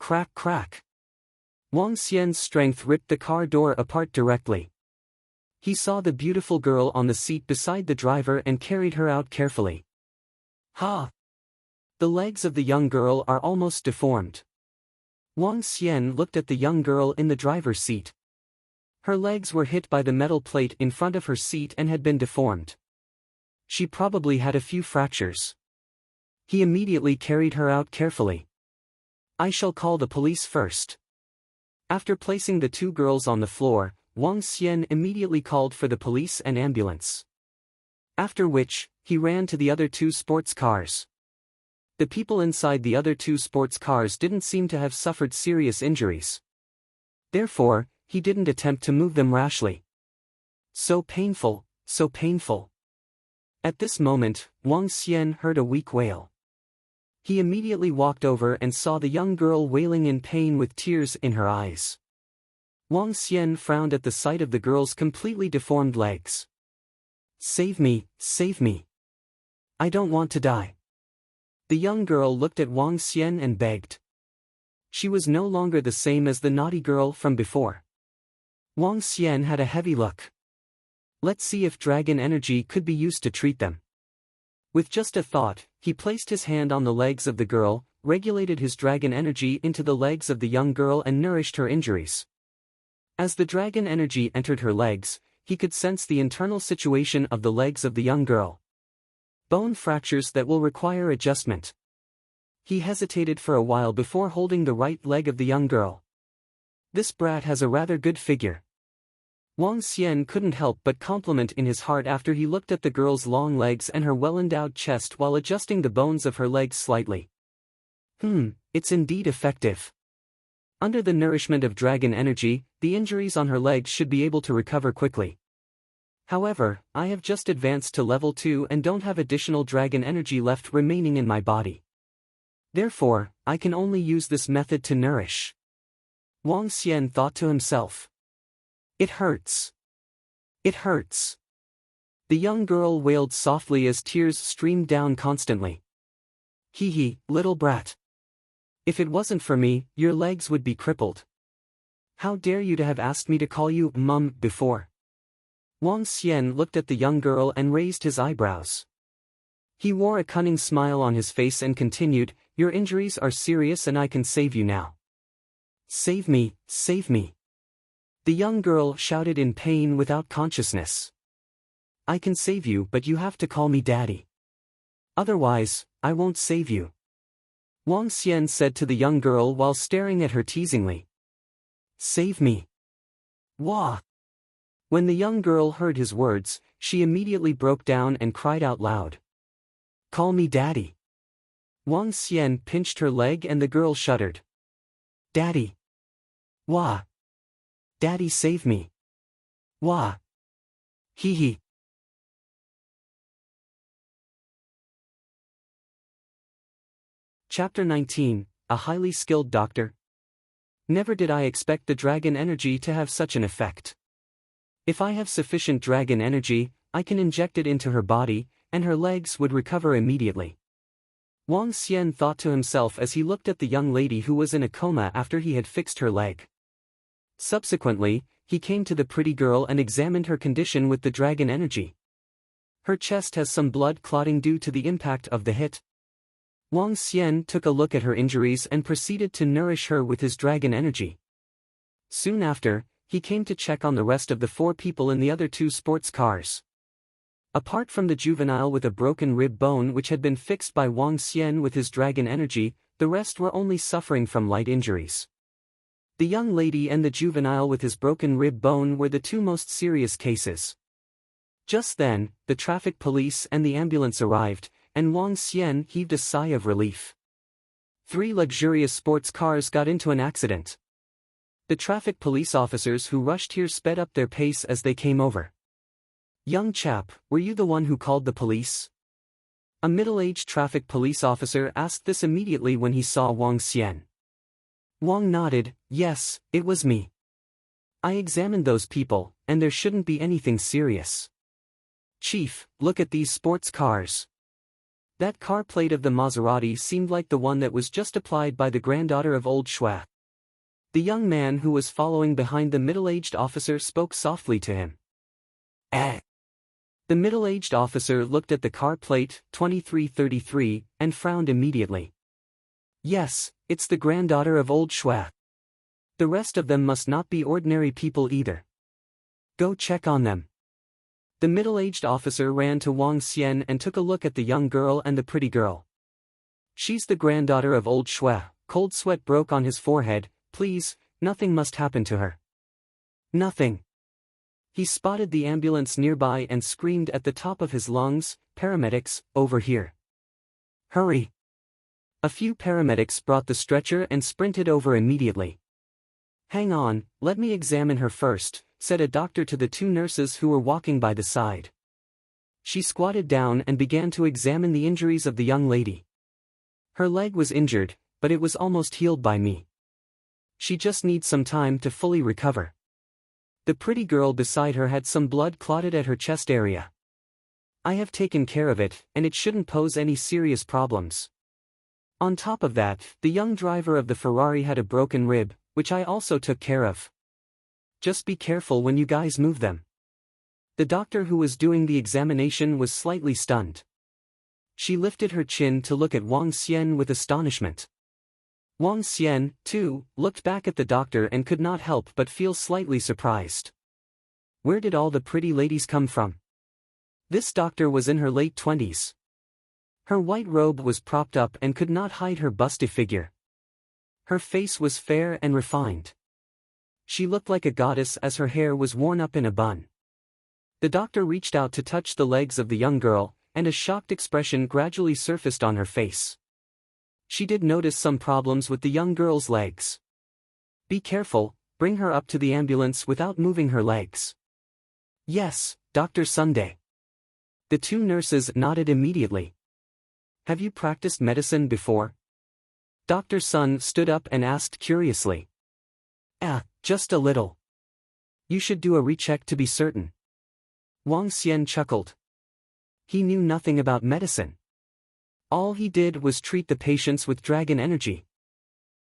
Crack crack. Wang Xian's strength ripped the car door apart directly. He saw the beautiful girl on the seat beside the driver and carried her out carefully. Ha! The legs of the young girl are almost deformed. Wang Xian looked at the young girl in the driver's seat. Her legs were hit by the metal plate in front of her seat and had been deformed. She probably had a few fractures. He immediately carried her out carefully. I shall call the police first. After placing the 2 girls on the floor, Wang Xian immediately called for the police and ambulance. After which, he ran to the other 2 sports cars. The people inside the other 2 sports cars didn't seem to have suffered serious injuries. Therefore, he didn't attempt to move them rashly. So painful, so painful. At this moment, Wang Xian heard a weak wail. He immediately walked over and saw the young girl wailing in pain with tears in her eyes. Wang Xian frowned at the sight of the girl's completely deformed legs. Save me, save me. I don't want to die. The young girl looked at Wang Xian and begged. She was no longer the same as the naughty girl from before. Wang Xian had a heavy look. Let's see if dragon energy could be used to treat them. With just a thought, he placed his hand on the legs of the girl, regulated his dragon energy into the legs of the young girl and nourished her injuries. As the dragon energy entered her legs, he could sense the internal situation of the legs of the young girl. Bone fractures that will require adjustment. He hesitated for a while before holding the right leg of the young girl. This brat has a rather good figure. Wang Xian couldn't help but compliment in his heart after he looked at the girl's long legs and her well-endowed chest while adjusting the bones of her legs slightly. It's indeed effective. Under the nourishment of dragon energy, the injuries on her legs should be able to recover quickly. However, I have just advanced to level 2 and don't have additional dragon energy left remaining in my body. Therefore, I can only use this method to nourish. Wang Xian thought to himself. It hurts. It hurts. The young girl wailed softly as tears streamed down constantly. Hee, little brat. If it wasn't for me, your legs would be crippled. How dare you to have asked me to call you Mum before? Wang Xian looked at the young girl and raised his eyebrows. He wore a cunning smile on his face and continued, your injuries are serious and I can save you now. Save me, save me. The young girl shouted in pain without consciousness. I can save you but you have to call me daddy. Otherwise, I won't save you," Wang Xian said to the young girl while staring at her teasingly. "Save me. Wah!" When the young girl heard his words, she immediately broke down and cried out loud. "Call me Daddy." Wang Xian pinched her leg and the girl shuddered. "Daddy. Wah. Daddy, save me. Wah. Hee hee." Chapter 19, A Highly Skilled Doctor. Never did I expect the dragon energy to have such an effect. If I have sufficient dragon energy, I can inject it into her body, and her legs would recover immediately. Wang Xian thought to himself as he looked at the young lady who was in a coma after he had fixed her leg. Subsequently, he came to the pretty girl and examined her condition with the dragon energy. Her chest has some blood clotting due to the impact of the hit. Wang Xian took a look at her injuries and proceeded to nourish her with his dragon energy. Soon after, he came to check on the rest of the 4 people in the other 2 sports cars. Apart from the juvenile with a broken rib bone which had been fixed by Wang Xian with his dragon energy, the rest were only suffering from light injuries. The young lady and the juvenile with his broken rib bone were the 2 most serious cases. Just then, the traffic police and the ambulance arrived, and Wang Xian heaved a sigh of relief. 3 luxurious sports cars got into an accident. The traffic police officers who rushed here sped up their pace as they came over. "Young chap, were you the one who called the police?" A middle-aged traffic police officer asked this immediately when he saw Wang Xian. Wang nodded, "Yes, it was me. I examined those people, and there shouldn't be anything serious. Chief, look at these sports cars. That car plate of the Maserati seemed like the one that was just applied by the granddaughter of old Shui." The young man who was following behind the middle-aged officer spoke softly to him. "Eh." The middle-aged officer looked at the car plate, 2333, and frowned immediately. "Yes, it's the granddaughter of old Shui. The rest of them must not be ordinary people either. Go check on them." The middle-aged officer ran to Wang Xian and took a look at the young girl and the pretty girl. "She's the granddaughter of old Shui." Cold sweat broke on his forehead. "Please, nothing must happen to her. Nothing." He spotted the ambulance nearby and screamed at the top of his lungs, "Paramedics, over here. Hurry." A few paramedics brought the stretcher and sprinted over immediately. "Hang on, let me examine her first," said a doctor to the 2 nurses who were walking by the side. She squatted down and began to examine the injuries of the young lady. "Her leg was injured, but it was almost healed by me. She just needs some time to fully recover." The pretty girl beside her had some blood clotted at her chest area. "I have taken care of it, and it shouldn't pose any serious problems. On top of that, the young driver of the Ferrari had a broken rib, which I also took care of. Just be careful when you guys move them." The doctor who was doing the examination was slightly stunned. She lifted her chin to look at Wang Xian with astonishment. Wang Xian, too, looked back at the doctor and could not help but feel slightly surprised. Where did all the pretty ladies come from? This doctor was in her late 20s. Her white robe was propped up and could not hide her busty figure. Her face was fair and refined. She looked like a goddess as her hair was worn up in a bun. The doctor reached out to touch the legs of the young girl, and a shocked expression gradually surfaced on her face. She did notice some problems with the young girl's legs. "Be careful, bring her up to the ambulance without moving her legs." "Yes, Dr. Sunday." The 2 nurses nodded immediately. "Have you practiced medicine before?" Dr. Sun stood up and asked curiously. Just a little. You should do a recheck to be certain." Wang Xian chuckled. He knew nothing about medicine. All he did was treat the patients with dragon energy.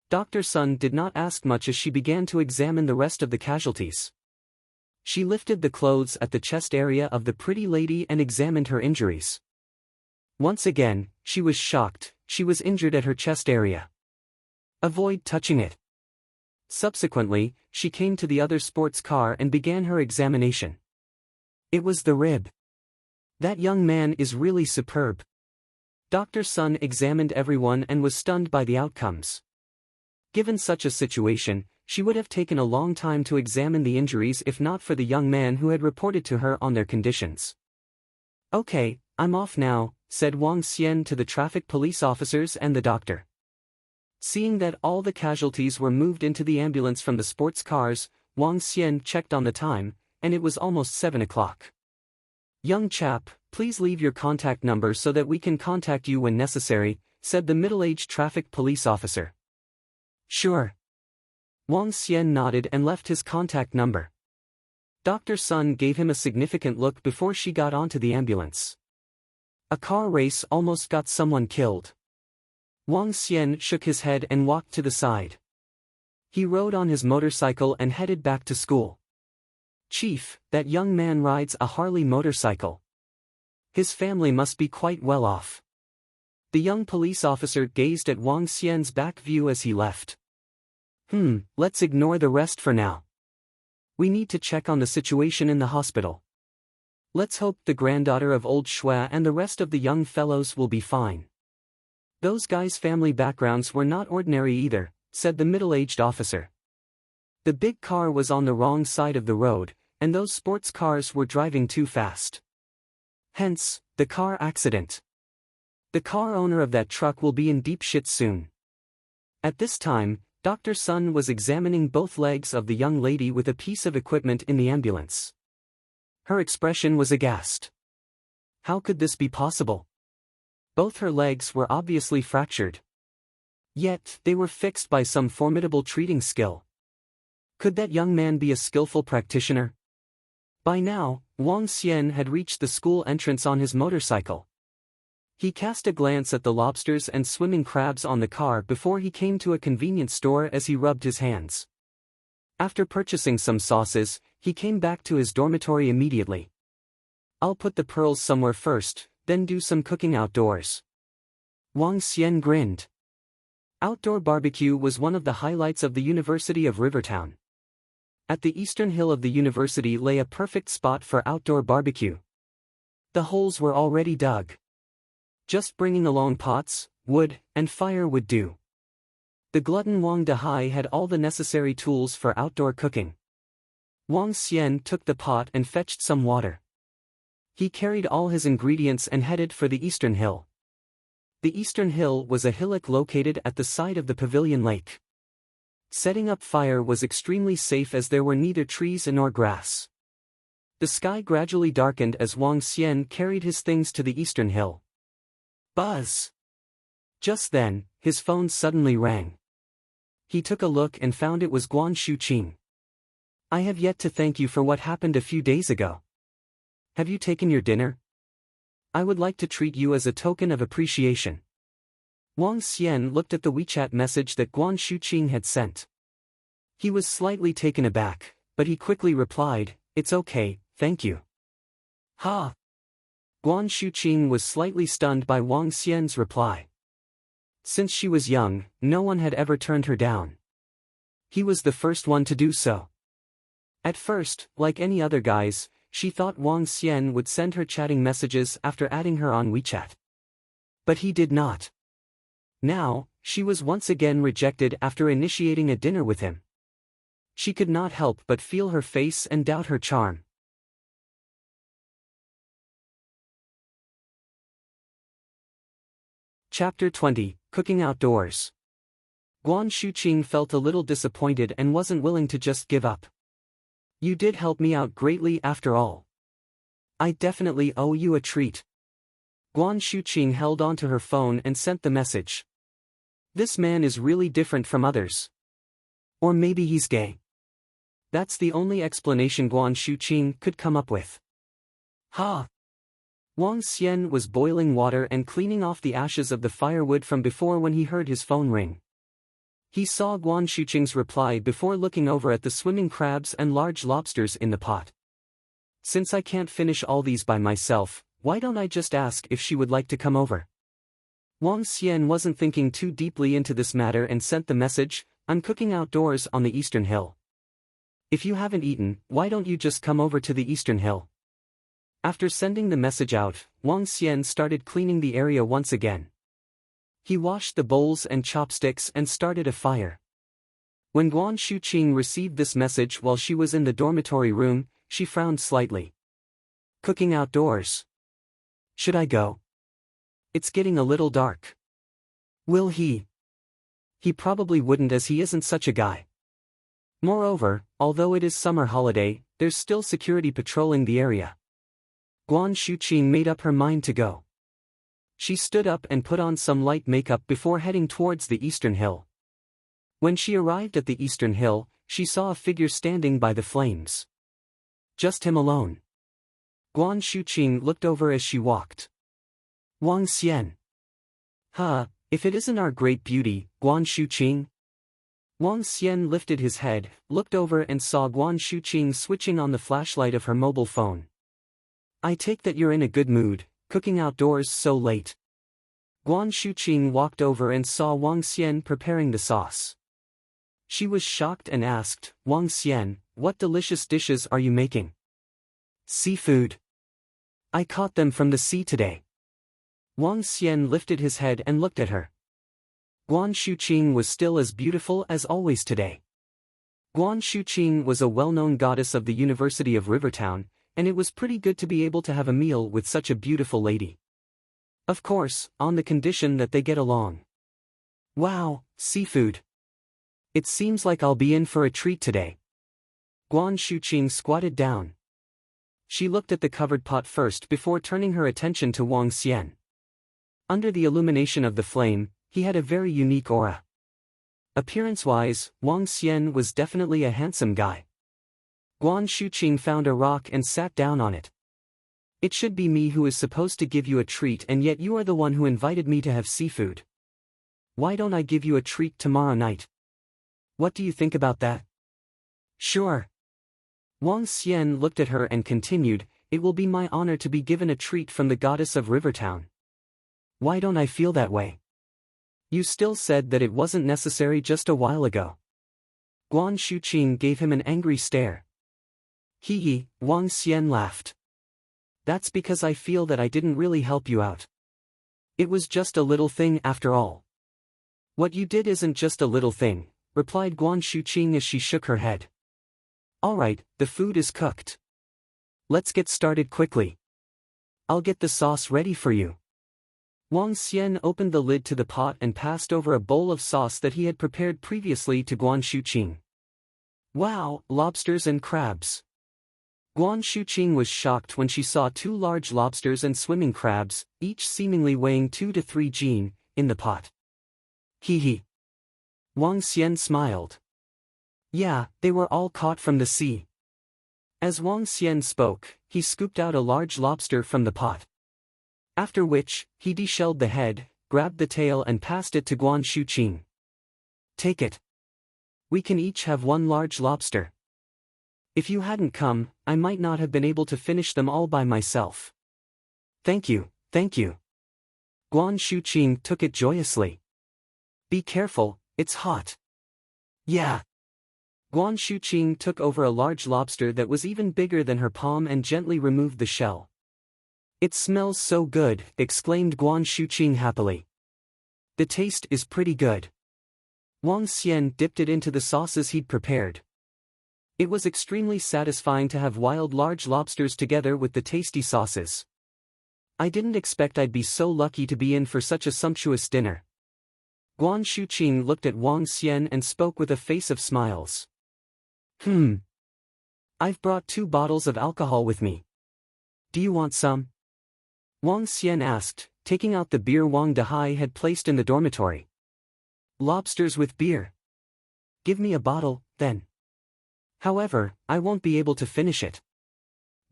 Dr. Sun did not ask much as she began to examine the rest of the casualties. She lifted the clothes at the chest area of the pretty lady and examined her injuries. Once again, she was shocked. She was injured at her chest area. Avoid touching it. Subsequently, she came to the other sports car and began her examination. It was the rib. That young man is really superb. Dr. Sun examined everyone and was stunned by the outcomes. Given such a situation, she would have taken a long time to examine the injuries if not for the young man who had reported to her on their conditions. "Okay, I'm off now," said Wang Xian to the traffic police officers and the doctor. Seeing that all the casualties were moved into the ambulance from the sports cars, Wang Xian checked on the time, and it was almost 7 o'clock. "Young chap, please leave your contact number so that we can contact you when necessary," said the middle-aged traffic police officer. "Sure." Wang Xian nodded and left his contact number. Dr. Sun gave him a significant look before she got onto the ambulance. "A car race almost got someone killed." Wang Xian shook his head and walked to the side. He rode on his motorcycle and headed back to school. "Chief, that young man rides a Harley motorcycle. His family must be quite well off." The young police officer gazed at Wang Xian's back view as he left. Let's ignore the rest for now. We need to check on the situation in the hospital. Let's hope the granddaughter of old Shui and the rest of the young fellows will be fine. Those guys' family backgrounds were not ordinary either, said the middle-aged officer. The big car was on the wrong side of the road, and those sports cars were driving too fast. Hence, the car accident. The car owner of that truck will be in deep shit soon. At this time, Dr. Sun was examining both legs of the young lady with a piece of equipment in the ambulance. Her expression was aghast. How could this be possible? Both her legs were obviously fractured. Yet, they were fixed by some formidable treating skill. Could that young man be a skillful practitioner? By now, Wang Xian had reached the school entrance on his motorcycle. He cast a glance at the lobsters and swimming crabs on the car before he came to a convenience store as he rubbed his hands. After purchasing some sauces, he came back to his dormitory immediately. "I'll put the pearls somewhere first, then do some cooking outdoors." Wang Xian grinned. Outdoor barbecue was one of the highlights of the University of Rivertown. At the eastern hill of the university lay a perfect spot for outdoor barbecue. The holes were already dug. Just bringing along pots, wood, and fire would do. The glutton Wang Dehai had all the necessary tools for outdoor cooking. Wang Xian took the pot and fetched some water. He carried all his ingredients and headed for the eastern hill. The eastern hill was a hillock located at the side of the pavilion lake. Setting up fire was extremely safe as there were neither trees nor grass. The sky gradually darkened as Wang Xian carried his things to the eastern hill. Buzz! Just then, his phone suddenly rang. He took a look and found it was Guan Shuqing. "I have yet to thank you for what happened a few days ago. Have you taken your dinner? I would like to treat you as a token of appreciation." Wang Xian looked at the WeChat message that Guan Shuqing had sent. He was slightly taken aback, but he quickly replied, "It's okay, thank you." "Ha!" Guan Shuqing was slightly stunned by Wang Xian's reply. Since she was young, no one had ever turned her down. He was the first one to do so. At first, like any other guys, she thought Wang Xian would send her chatting messages after adding her on WeChat. But he did not. Now, she was once again rejected after initiating a dinner with him. She could not help but feel her face and doubt her charm. Chapter 20, Cooking Outdoors. Guan Shuqing felt a little disappointed and wasn't willing to just give up. "You did help me out greatly after all. I definitely owe you a treat." Guan Shuqing held onto her phone and sent the message. This man is really different from others. Or maybe he's gay. That's the only explanation Guan Shuqing could come up with. Ha! Wang Xian was boiling water and cleaning off the ashes of the firewood from before when he heard his phone ring. He saw Guan Shuqing's reply before looking over at the swimming crabs and large lobsters in the pot. "Since I can't finish all these by myself, why don't I just ask if she would like to come over?" Wang Xian wasn't thinking too deeply into this matter and sent the message, "I'm cooking outdoors on the eastern hill. If you haven't eaten, why don't you just come over to the eastern hill? After sending the message out, Wang Xian started cleaning the area once again. He washed the bowls and chopsticks and started a fire. When Guan Shuqing received this message while she was in the dormitory room, she frowned slightly. Cooking outdoors. Should I go? It's getting a little dark. Will he? He probably wouldn't, as he isn't such a guy. Moreover, although it is summer holiday, there's still security patrolling the area. Guan Shuqing made up her mind to go. She stood up and put on some light makeup before heading towards the eastern hill. When she arrived at the eastern hill, she saw a figure standing by the flames. Just him alone. Guan Shuqing looked over as she walked. Wang Xian. Huh, if it isn't our great beauty, Guan Shuqing? Wang Xian lifted his head, looked over and saw Guan Shuqing switching on the flashlight of her mobile phone. I take that you're in a good mood, cooking outdoors so late. Guan Shuqing walked over and saw Wang Xian preparing the sauce. She was shocked and asked, Wang Xian, what delicious dishes are you making? Seafood. I caught them from the sea today. Wang Xian lifted his head and looked at her. Guan Shuqing was still as beautiful as always today. Guan Shuqing was a well-known goddess of the University of Rivertown, and it was pretty good to be able to have a meal with such a beautiful lady. Of course, on the condition that they get along. Wow, seafood. It seems like I'll be in for a treat today. Guan Shuqing squatted down. She looked at the covered pot first before turning her attention to Wang Xian. Under the illumination of the flame, he had a very unique aura. Appearance-wise, Wang Xian was definitely a handsome guy. Guan Shuqing found a rock and sat down on it. It should be me who is supposed to give you a treat, and yet you are the one who invited me to have seafood. Why don't I give you a treat tomorrow night? What do you think about that? Sure. Wang Xian looked at her and continued, it will be my honor to be given a treat from the goddess of Rivertown. Why don't I feel that way? You still said that it wasn't necessary just a while ago. Guan Shuqing gave him an angry stare. Hee, Wang Xian laughed. That's because I feel that I didn't really help you out. It was just a little thing after all. What you did isn't just a little thing, replied Guan Shuqing as she shook her head. Alright, the food is cooked. Let's get started quickly. I'll get the sauce ready for you. Wang Xian opened the lid to the pot and passed over a bowl of sauce that he had prepared previously to Guan Shuqing. Wow, lobsters and crabs. Guan Shuqing was shocked when she saw 2 large lobsters and swimming crabs, each seemingly weighing 2 to 3 jin, in the pot. Hee. Wang Xian smiled. Yeah, they were all caught from the sea. As Wang Xian spoke, he scooped out a large lobster from the pot. After which, he deshelled the head, grabbed the tail and passed it to Guan Shuqing. Take it. We can each have 1 large lobster. If you hadn't come, I might not have been able to finish them all by myself. Thank you, thank you. Guan Shuqing took it joyously. Be careful, it's hot. Yeah. Guan Shuqing took over a large lobster that was even bigger than her palm and gently removed the shell. It smells so good, exclaimed Guan Shuqing happily. The taste is pretty good. Wang Xian dipped it into the sauces he'd prepared. It was extremely satisfying to have wild large lobsters together with the tasty sauces. I didn't expect I'd be so lucky to be in for such a sumptuous dinner. Guan Shuqing looked at Wang Xian and spoke with a face of smiles. I've brought 2 bottles of alcohol with me. Do you want some? Wang Xian asked, taking out the beer Wang Dehai had placed in the dormitory. Lobsters with beer. Give me a bottle, then. However, I won't be able to finish it.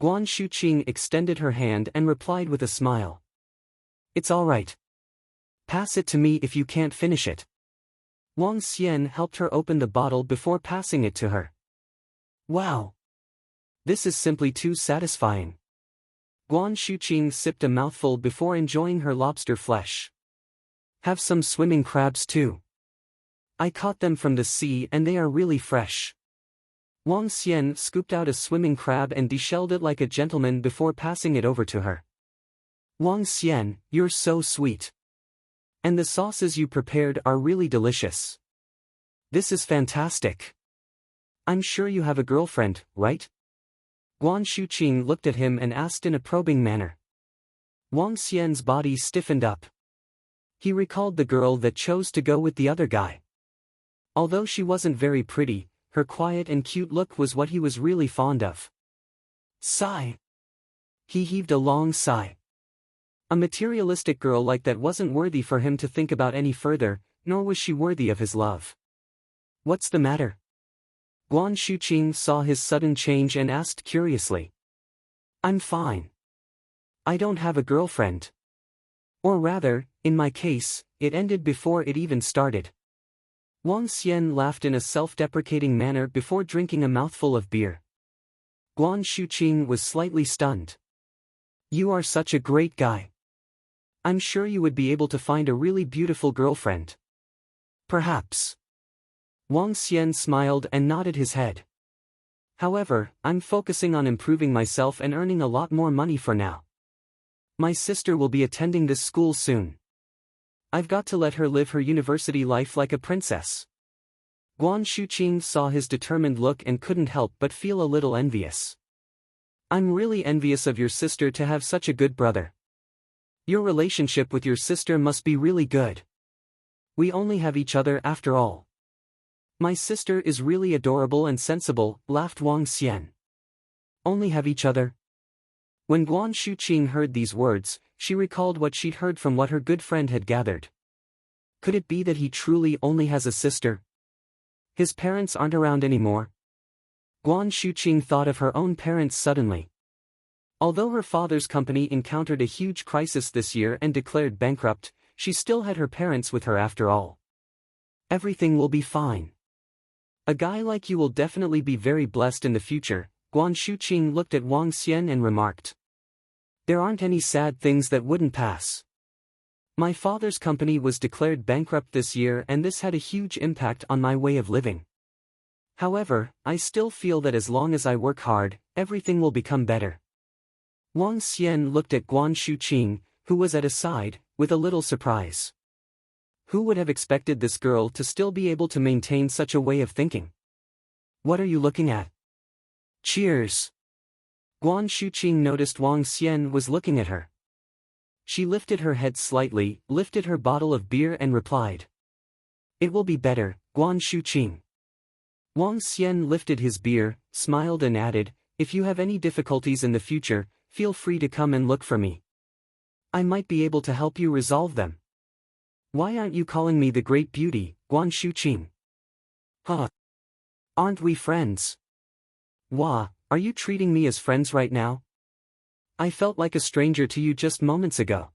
Guan Shuqing extended her hand and replied with a smile. It's all right. Pass it to me if you can't finish it. Wang Xian helped her open the bottle before passing it to her. Wow. This is simply too satisfying. Guan Shuqing sipped a mouthful before enjoying her lobster flesh. Have some swimming crabs too. I caught them from the sea and they are really fresh. Wang Xian scooped out a swimming crab and deshelled it like a gentleman before passing it over to her. Wang Xian, you're so sweet. And the sauces you prepared are really delicious. This is fantastic. I'm sure you have a girlfriend, right? Guan Shuqing looked at him and asked in a probing manner. Wang Xian's body stiffened up. He recalled the girl that chose to go with the other guy. Although she wasn't very pretty, her quiet and cute look was what he was really fond of. Sigh. He heaved a long sigh. A materialistic girl like that wasn't worthy for him to think about any further, nor was she worthy of his love. What's the matter? Guan Shuqing saw his sudden change and asked curiously. I'm fine. I don't have a girlfriend. Or rather, in my case, it ended before it even started. Wang Xian laughed in a self-deprecating manner before drinking a mouthful of beer. Guan Shuqing was slightly stunned. You are such a great guy. I'm sure you would be able to find a really beautiful girlfriend. Perhaps. Wang Xian smiled and nodded his head. However, I'm focusing on improving myself and earning a lot more money for now. My sister will be attending this school soon. I've got to let her live her university life like a princess. Guan Shuqing saw his determined look and couldn't help but feel a little envious. I'm really envious of your sister to have such a good brother. Your relationship with your sister must be really good. We only have each other after all. My sister is really adorable and sensible, laughed Wang Xian. Only have each other? When Guan Shuqing heard these words, she recalled what she'd heard from what her good friend had gathered. Could it be that he truly only has a sister? His parents aren't around anymore. Guan Shuqing thought of her own parents suddenly. Although her father's company encountered a huge crisis this year and declared bankrupt, she still had her parents with her after all. Everything will be fine. A guy like you will definitely be very blessed in the future, Guan Shuqing looked at Wang Xian and remarked. There aren't any sad things that wouldn't pass. My father's company was declared bankrupt this year and this had a huge impact on my way of living. However, I still feel that as long as I work hard, everything will become better. Wang Xian looked at Guan Shuqing, who was at his side, with a little surprise. Who would have expected this girl to still be able to maintain such a way of thinking? What are you looking at? Cheers! Guan Shuqing noticed Wang Xian was looking at her. She lifted her head slightly, lifted her bottle of beer and replied. It will be better, Guan Shuqing. Wang Xian lifted his beer, smiled and added, if you have any difficulties in the future, feel free to come and look for me. I might be able to help you resolve them. Why aren't you calling me the great beauty, Guan Shuqing? Huh? Aren't we friends? Wah, are you treating me as friends right now? I felt like a stranger to you just moments ago.